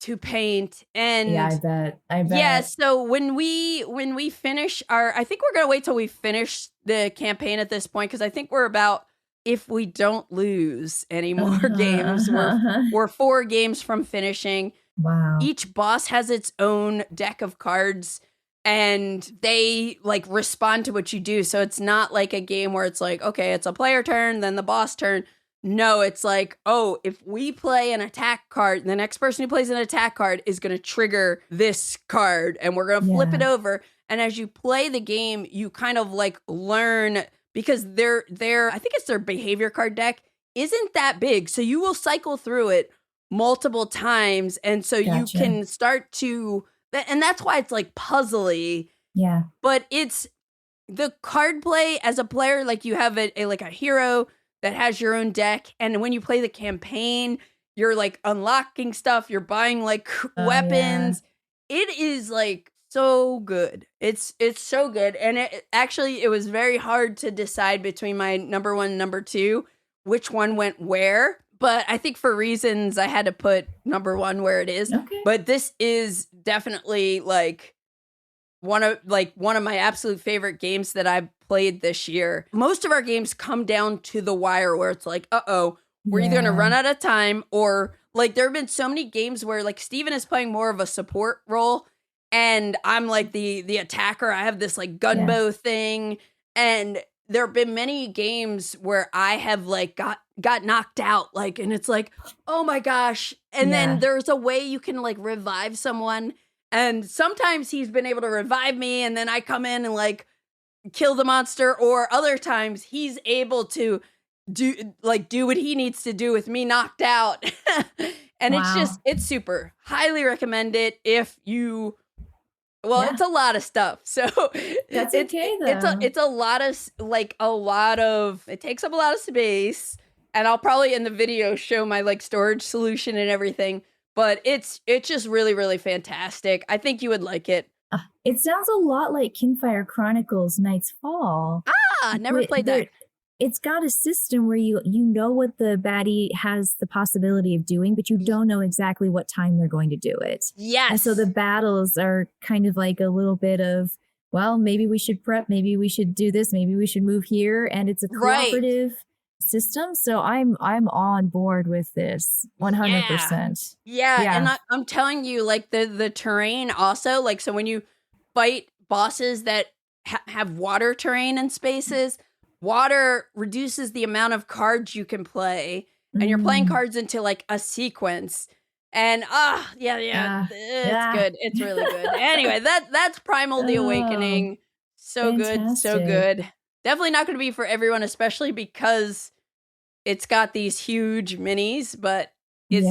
to paint. And I bet. Yeah, so when we finish I think we're gonna wait till we finish the campaign at this point, because I think we're about, if we don't lose any more games, we're 4 games from finishing. Wow. Each boss has its own deck of cards, and they like respond to what you do. So it's not like a game where it's like, okay, it's a player turn, then the boss turn. No, it's like, oh, if we play an attack card, the next person who plays an attack card is going to trigger this card, and we're going to flip it over. And as you play the game, you kind of like learn, because their I think it's their behavior card deck isn't that big. So you will cycle through it multiple times. And so you can start to, and that's why it's like puzzly. Yeah. But it's the card play as a player, like you have a hero that has your own deck. And when you play the campaign, you're like unlocking stuff. You're buying like weapons. Yeah. It is like so good. It's so good. And it was very hard to decide between my number 1 and number 2, which one went where. But I think for reasons I had to put number 1 where it is. Okay. But this is definitely like one of my absolute favorite games that I've played this year. Most of our games come down to the wire where it's like, we're either gonna run out of time, or like there have been so many games where like Steven is playing more of a support role and I'm like the attacker. I have this like gunbow thing, and there have been many games where I have like got knocked out, like, and it's like, oh my gosh. And then there's a way you can like revive someone. And sometimes he's been able to revive me, and then I come in and like kill the monster, or other times he's able to do what he needs to do with me knocked out. And it's super. Highly recommend it if you it's a lot of stuff. So that's okay though. It's a lot of it takes up a lot of space. And I'll probably in the video show my like storage solution and everything. But it's just really, really fantastic. I think you would like it. It sounds a lot like Kinfire Chronicles Night's Fall. Never played that. It's got a system where you know what the baddie has the possibility of doing, but you don't know exactly what time they're going to do it. Yes. And so the battles are kind of like a little bit of, well, maybe we should prep, maybe we should do this, maybe we should move here. And it's a cooperative system. So I'm on board with this 100%. Yeah. And I'm telling you, like the terrain also, like, so when you fight bosses that have water terrain and spaces, water reduces the amount of cards you can play, and you're playing cards into like a sequence. And it's good. It's really good. Anyway, that's Primal the Awakening. So fantastic. Good, so good. Definitely not going to be for everyone, especially because it's got these huge minis, but it's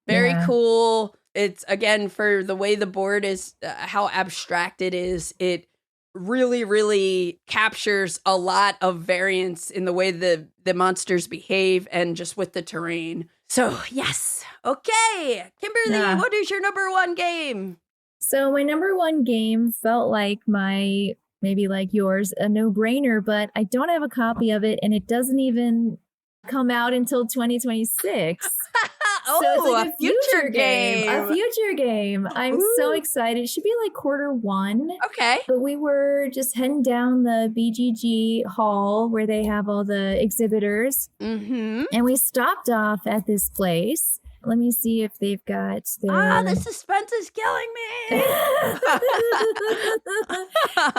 very cool. It's, again, for the way the board is, how abstract it is, it really, really captures a lot of variance in the way the monsters behave and just with the terrain. So, yes. Okay. Kimberly, what is your number one game? So my number one game felt like maybe like yours, a no-brainer, but I don't have a copy of it, and it doesn't even come out until 2026. So it's like a future game. A future game. I'm so excited. It should be like Q1. Okay. But we were just heading down the BGG hall where they have all the exhibitors. And we stopped off at this place. Let me see if they've got their... the suspense is killing me!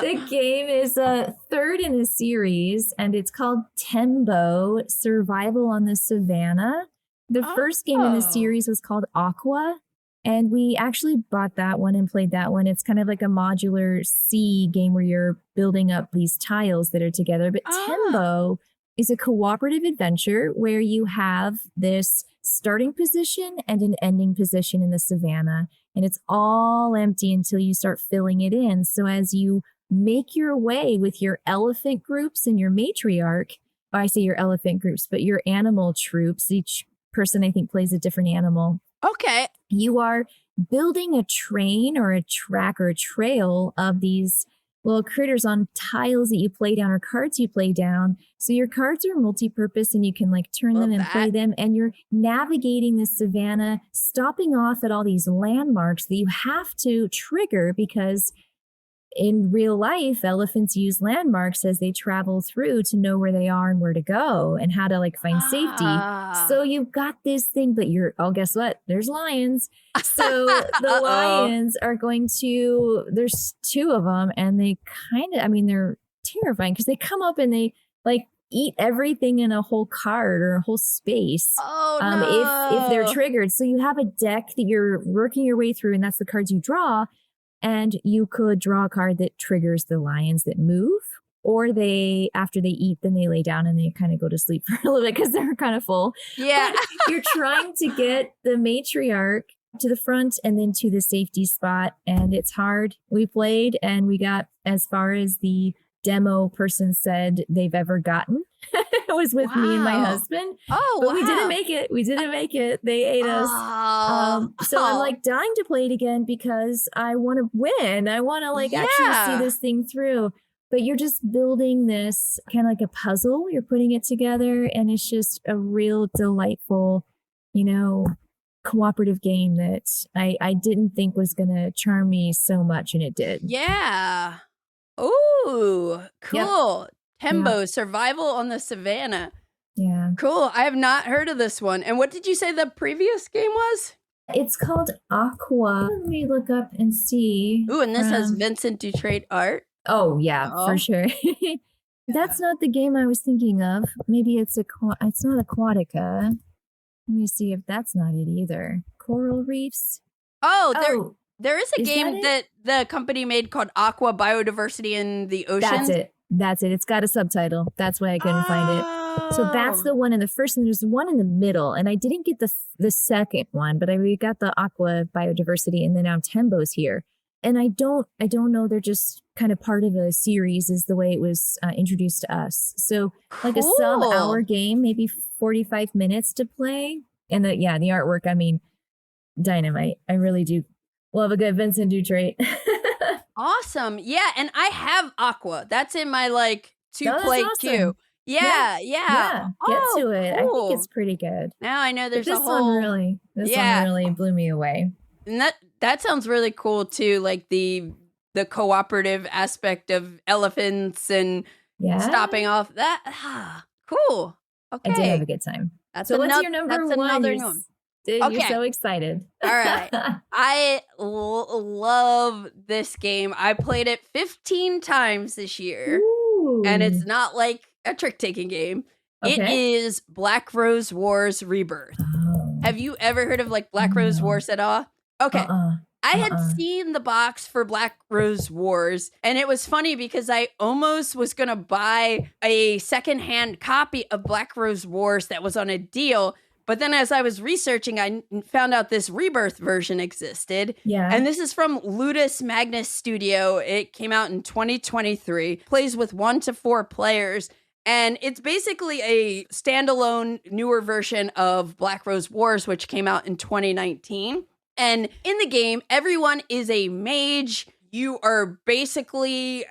The game is a third in a series, and it's called Tembo, Survival on the Savannah. The first game in the series was called Aqua, and we actually bought that one and played that one. It's kind of like a modular sea game where you're building up these tiles that are together. But Tembo is a cooperative adventure where you have this starting position and an ending position in the savannah, and it's all empty until you start filling it in. So as you make your way with your elephant groups and your matriarch, I say your elephant groups, but your animal troops, each person I think plays a different animal. Okay. You are building a train or a track or a trail of these little critters on tiles that you play down or cards you play down. So your cards are multi-purpose and you can like turn them and play them, and you're navigating the savannah, stopping off at all these landmarks that you have to trigger, because in real life, elephants use landmarks as they travel through to know where they are and where to go and how to like find safety. So you've got this thing, but guess what? There's lions. So the lions are going to, there's two of them, and they they're terrifying because they come up and they like eat everything in a whole card or a whole space. If they're triggered. So you have a deck that you're working your way through, and that's the cards you draw. And you could draw a card that triggers the lions that move, or after they eat, then they lay down and they kind of go to sleep for a little bit because they're kind of full. Yeah. But you're trying to get the matriarch to the front and then to the safety spot. And it's hard. We played and we got as far as the demo person said they've ever gotten. It was with me and my husband. But we didn't make it. They ate us. So I'm like dying to play it again because I want to win. I want to actually see this thing through. But you're just building this kind of like a puzzle. You're putting it together, and it's just a real delightful, cooperative game that I didn't think was going to charm me so much, and it did. Yeah. Ooh, cool. Yep. Tembo, Survival on the Savannah. Yeah. Cool. I have not heard of this one. And what did you say the previous game was? It's called Aqua. Let me look up and see. Ooh, and this has Vincent Dutrait art. Oh, yeah, for sure. That's not the game I was thinking of. Maybe it's not Aquatica. Let me see if that's not it either. Coral Reefs. Oh, There is a game that the company made called Aqua Biodiversity in the Oceans. That's it. It's got a subtitle. That's why I couldn't find it. So that's the one in the first, and there's one in the middle. And I didn't get the second one, but we got the Aqua Biodiversity, and then now Tembo's here. And I don't know. They're just kind of part of a series, is the way it was introduced to us. So like a sub-hour game, maybe 45 minutes to play. And the artwork, I mean, dynamite. I really do love a good Vincent Dutrait. Awesome. Yeah, and I have Aqua. That's in my to-play queue. Yeah. Get to it. Cool. I think it's pretty good. Now I know there's this one really blew me away. And that sounds really cool too, like the cooperative aspect of elephants and stopping off that. Cool. Okay. I did have a good time. What's your number one? You're so excited. All right. I love this game. I played it 15 times this year. Ooh. And it's not like a trick-taking game. Okay. It is Black Rose Wars Rebirth. Oh. Have you ever heard of Black Rose Wars at all? Okay. I had seen the box for Black Rose Wars, and it was funny because I almost was going to buy a secondhand copy of Black Rose Wars that was on a deal. But then as I was researching, I found out this Rebirth version existed. Yeah. And this is from Ludus Magnus Studio. It came out in 2023. Plays with 1 to 4 players. And it's basically a standalone newer version of Black Rose Wars, which came out in 2019. And in the game, everyone is a mage. You are basically,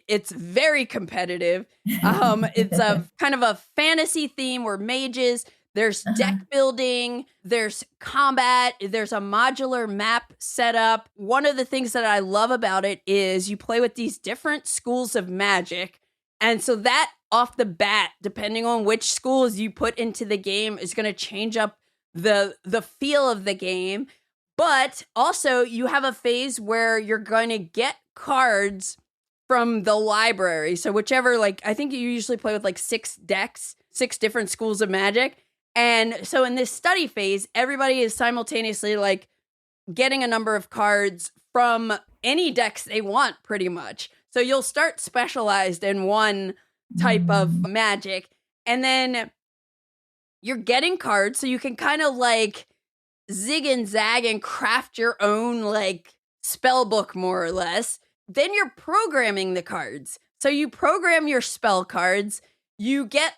it's very competitive. It's a kind of a fantasy theme where mages... There's deck building, there's combat, there's a modular map setup. One of the things that I love about it is you play with these different schools of magic. And so that off the bat, depending on which schools you put into the game, is going to change up the feel of the game. But also you have a phase where you're going to get cards from the library. So whichever, I think you usually play with 6 decks, 6 different schools of magic. And so in this study phase, everybody is simultaneously getting a number of cards from any decks they want, pretty much. So you'll start specialized in one type of magic, and then you're getting cards so you can kind of zig and zag and craft your own spell book, more or less. Then you're programming the cards. So you program your spell cards. You get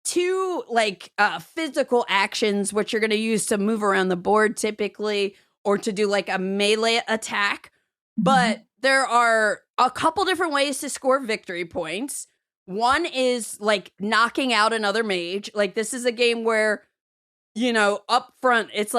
2 physical actions, which you're going to use to move around the board typically, or to do a melee attack. But there are a couple different ways to score victory points. One is knocking out another mage. This is a game where, up front, it's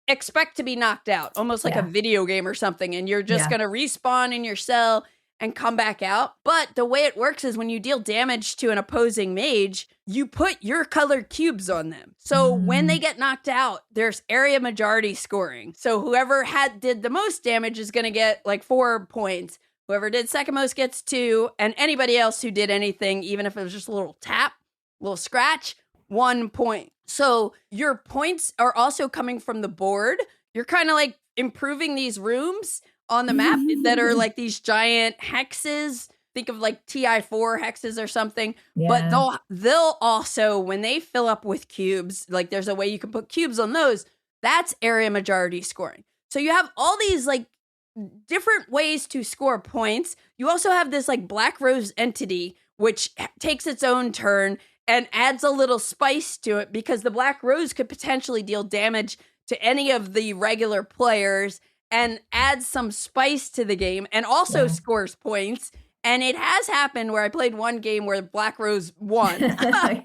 expect to be knocked out, almost like a video game or something. And you're just going to respawn in your cell and come back out. But the way it works is when you deal damage to an opposing mage, you put your colored cubes on them. So when they get knocked out, there's area majority scoring. So whoever did the most damage is going to get 4 points. Whoever did second most gets 2. And anybody else who did anything, even if it was just a little tap, a little scratch, 1 point. So your points are also coming from the board. You're kind of improving these rooms on the map that are these giant hexes. Think of TI4 hexes or something. Yeah. But they'll also, when they fill up with cubes, there's a way you can put cubes on those. That's area majority scoring. So you have all these different ways to score points. You also have this Black Rose entity, which takes its own turn and adds a little spice to it, because the Black Rose could potentially deal damage to any of the regular players and adds some spice to the game, and also scores points. And it has happened where I played one game where Black Rose won.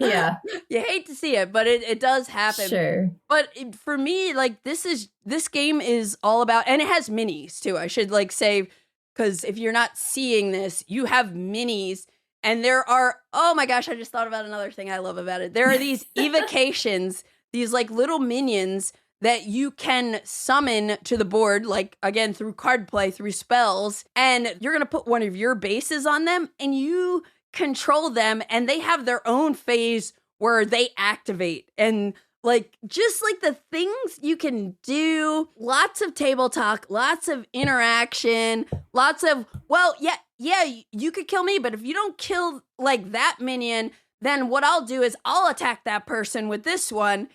Yeah. You hate to see it, but it does happen. Sure. But for me, this game is all about, and it has minis too. I should say, because if you're not seeing this, you have minis. And there are, oh my gosh, I just thought about another thing I love about it. There are these evocations, these little minions that you can summon to the board, again, through card play, through spells, and you're going to put one of your bases on them, and you control them, and they have their own phase where they activate. And Like, just like the things you can do, lots of table talk, lots of interaction, lots of, well, yeah, you could kill me, but if you don't kill like that minion, then what I'll do is I'll attack that person with this one.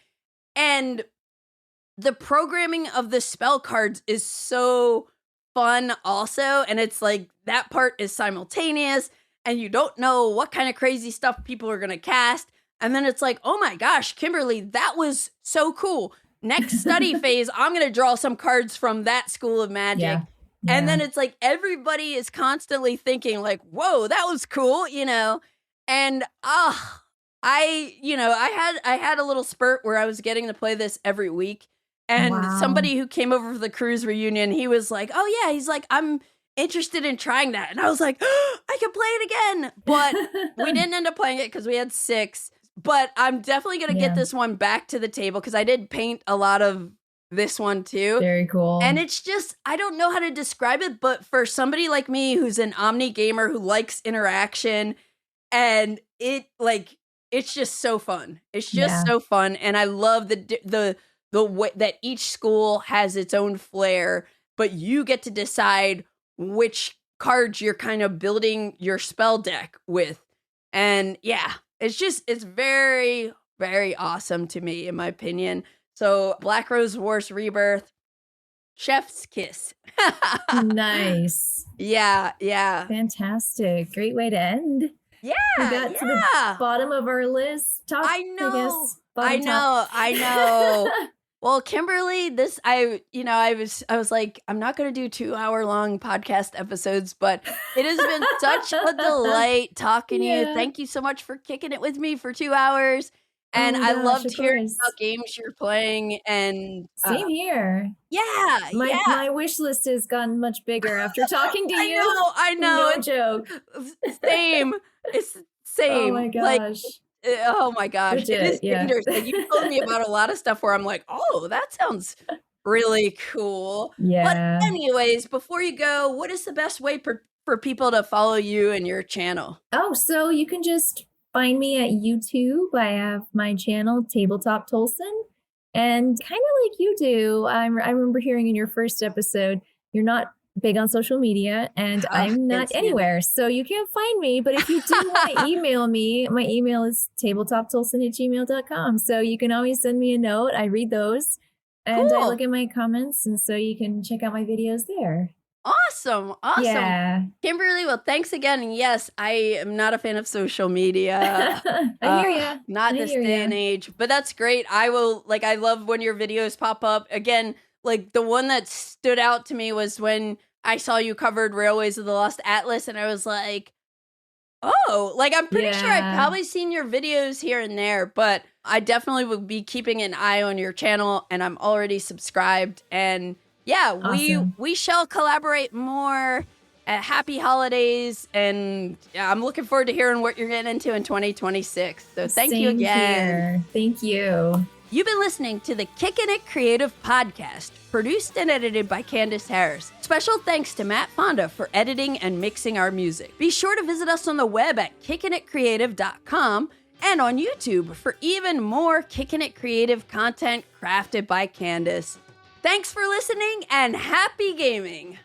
And the programming of the spell cards is so fun also. And it's like that part is simultaneous and you don't know what kind of crazy stuff people are going to cast. And then it's like, oh my gosh, Kimberly, that was so cool. Next study phase, I'm going to draw some cards from that school of magic. Yeah. And then it's like everybody is constantly thinking like, whoa, that was cool, you know? And I had a little spurt where I was getting to play this every week. And somebody who came over for the cruise reunion, he was like, oh yeah, he's like, I'm interested in trying that. And I was like, oh, I can play it again. But we didn't end up playing it because we had 6. But I'm definitely going to get this one back to the table because I did paint a lot of this one too. Very cool. And it's just, I don't know how to describe it, but for somebody like me who's an omni-gamer who likes interaction, and it's just so fun. It's just so fun. And I love the way that each school has its own flair, but you get to decide which cards you're kind of building your spell deck with. And yeah, it's very, very awesome to me, in my opinion. So Black Rose Wars Rebirth, chef's kiss. Nice. Yeah. Fantastic. Great way to end. Yeah. We got to the bottom of our list. I know. Well, Kimberly, I was like, I'm not going to do 2-hour-long podcast episodes, but it has been such a delight talking to you. Thank you so much for kicking it with me for 2 hours. And I loved hearing about games you're playing. And same here. Yeah. My wish list has gotten much bigger after talking to you. I know. No joke. Same. It's same. Oh my gosh. Oh my gosh. Legit, it is interesting. You told me about a lot of stuff where I'm like, oh, that sounds really cool. Yeah. But anyways, before you go, what is the best way for people to follow you and your channel? Oh, so you can just find me at YouTube. I have my channel, Tabletop Tolson. And kind of like you do, I remember hearing in your first episode, you're not big on social media, and I'm not anywhere, so you can't find me. But if you do want to email me, my email is tabletoptolson@gmail.com. So you can always send me a note. I read those, and I look at my comments, and so you can check out my videos there. Awesome. Yeah. Kimberly, well, thanks again. And yes, I am not a fan of social media. I hear you. Not this day and age, but that's great. I love when your videos pop up. Again, like the one that stood out to me was when I saw you covered Railways of the Lost Atlas, and I was like, oh, like I'm pretty sure I've probably seen your videos here and there, but I definitely will be keeping an eye on your channel, and I'm already subscribed. And yeah, awesome. we shall collaborate more. Happy holidays, and I'm looking forward to hearing what you're getting into in 2026. So thank you again. Here. Thank you. You've been listening to the Kickin' It Creative Podcast, produced and edited by Candice Harris. Special thanks to Matt Fonda for editing and mixing our music. Be sure to visit us on the web at kickinitcreative.com and on YouTube for even more Kickin' It Creative content crafted by Candice. Thanks for listening, and happy gaming!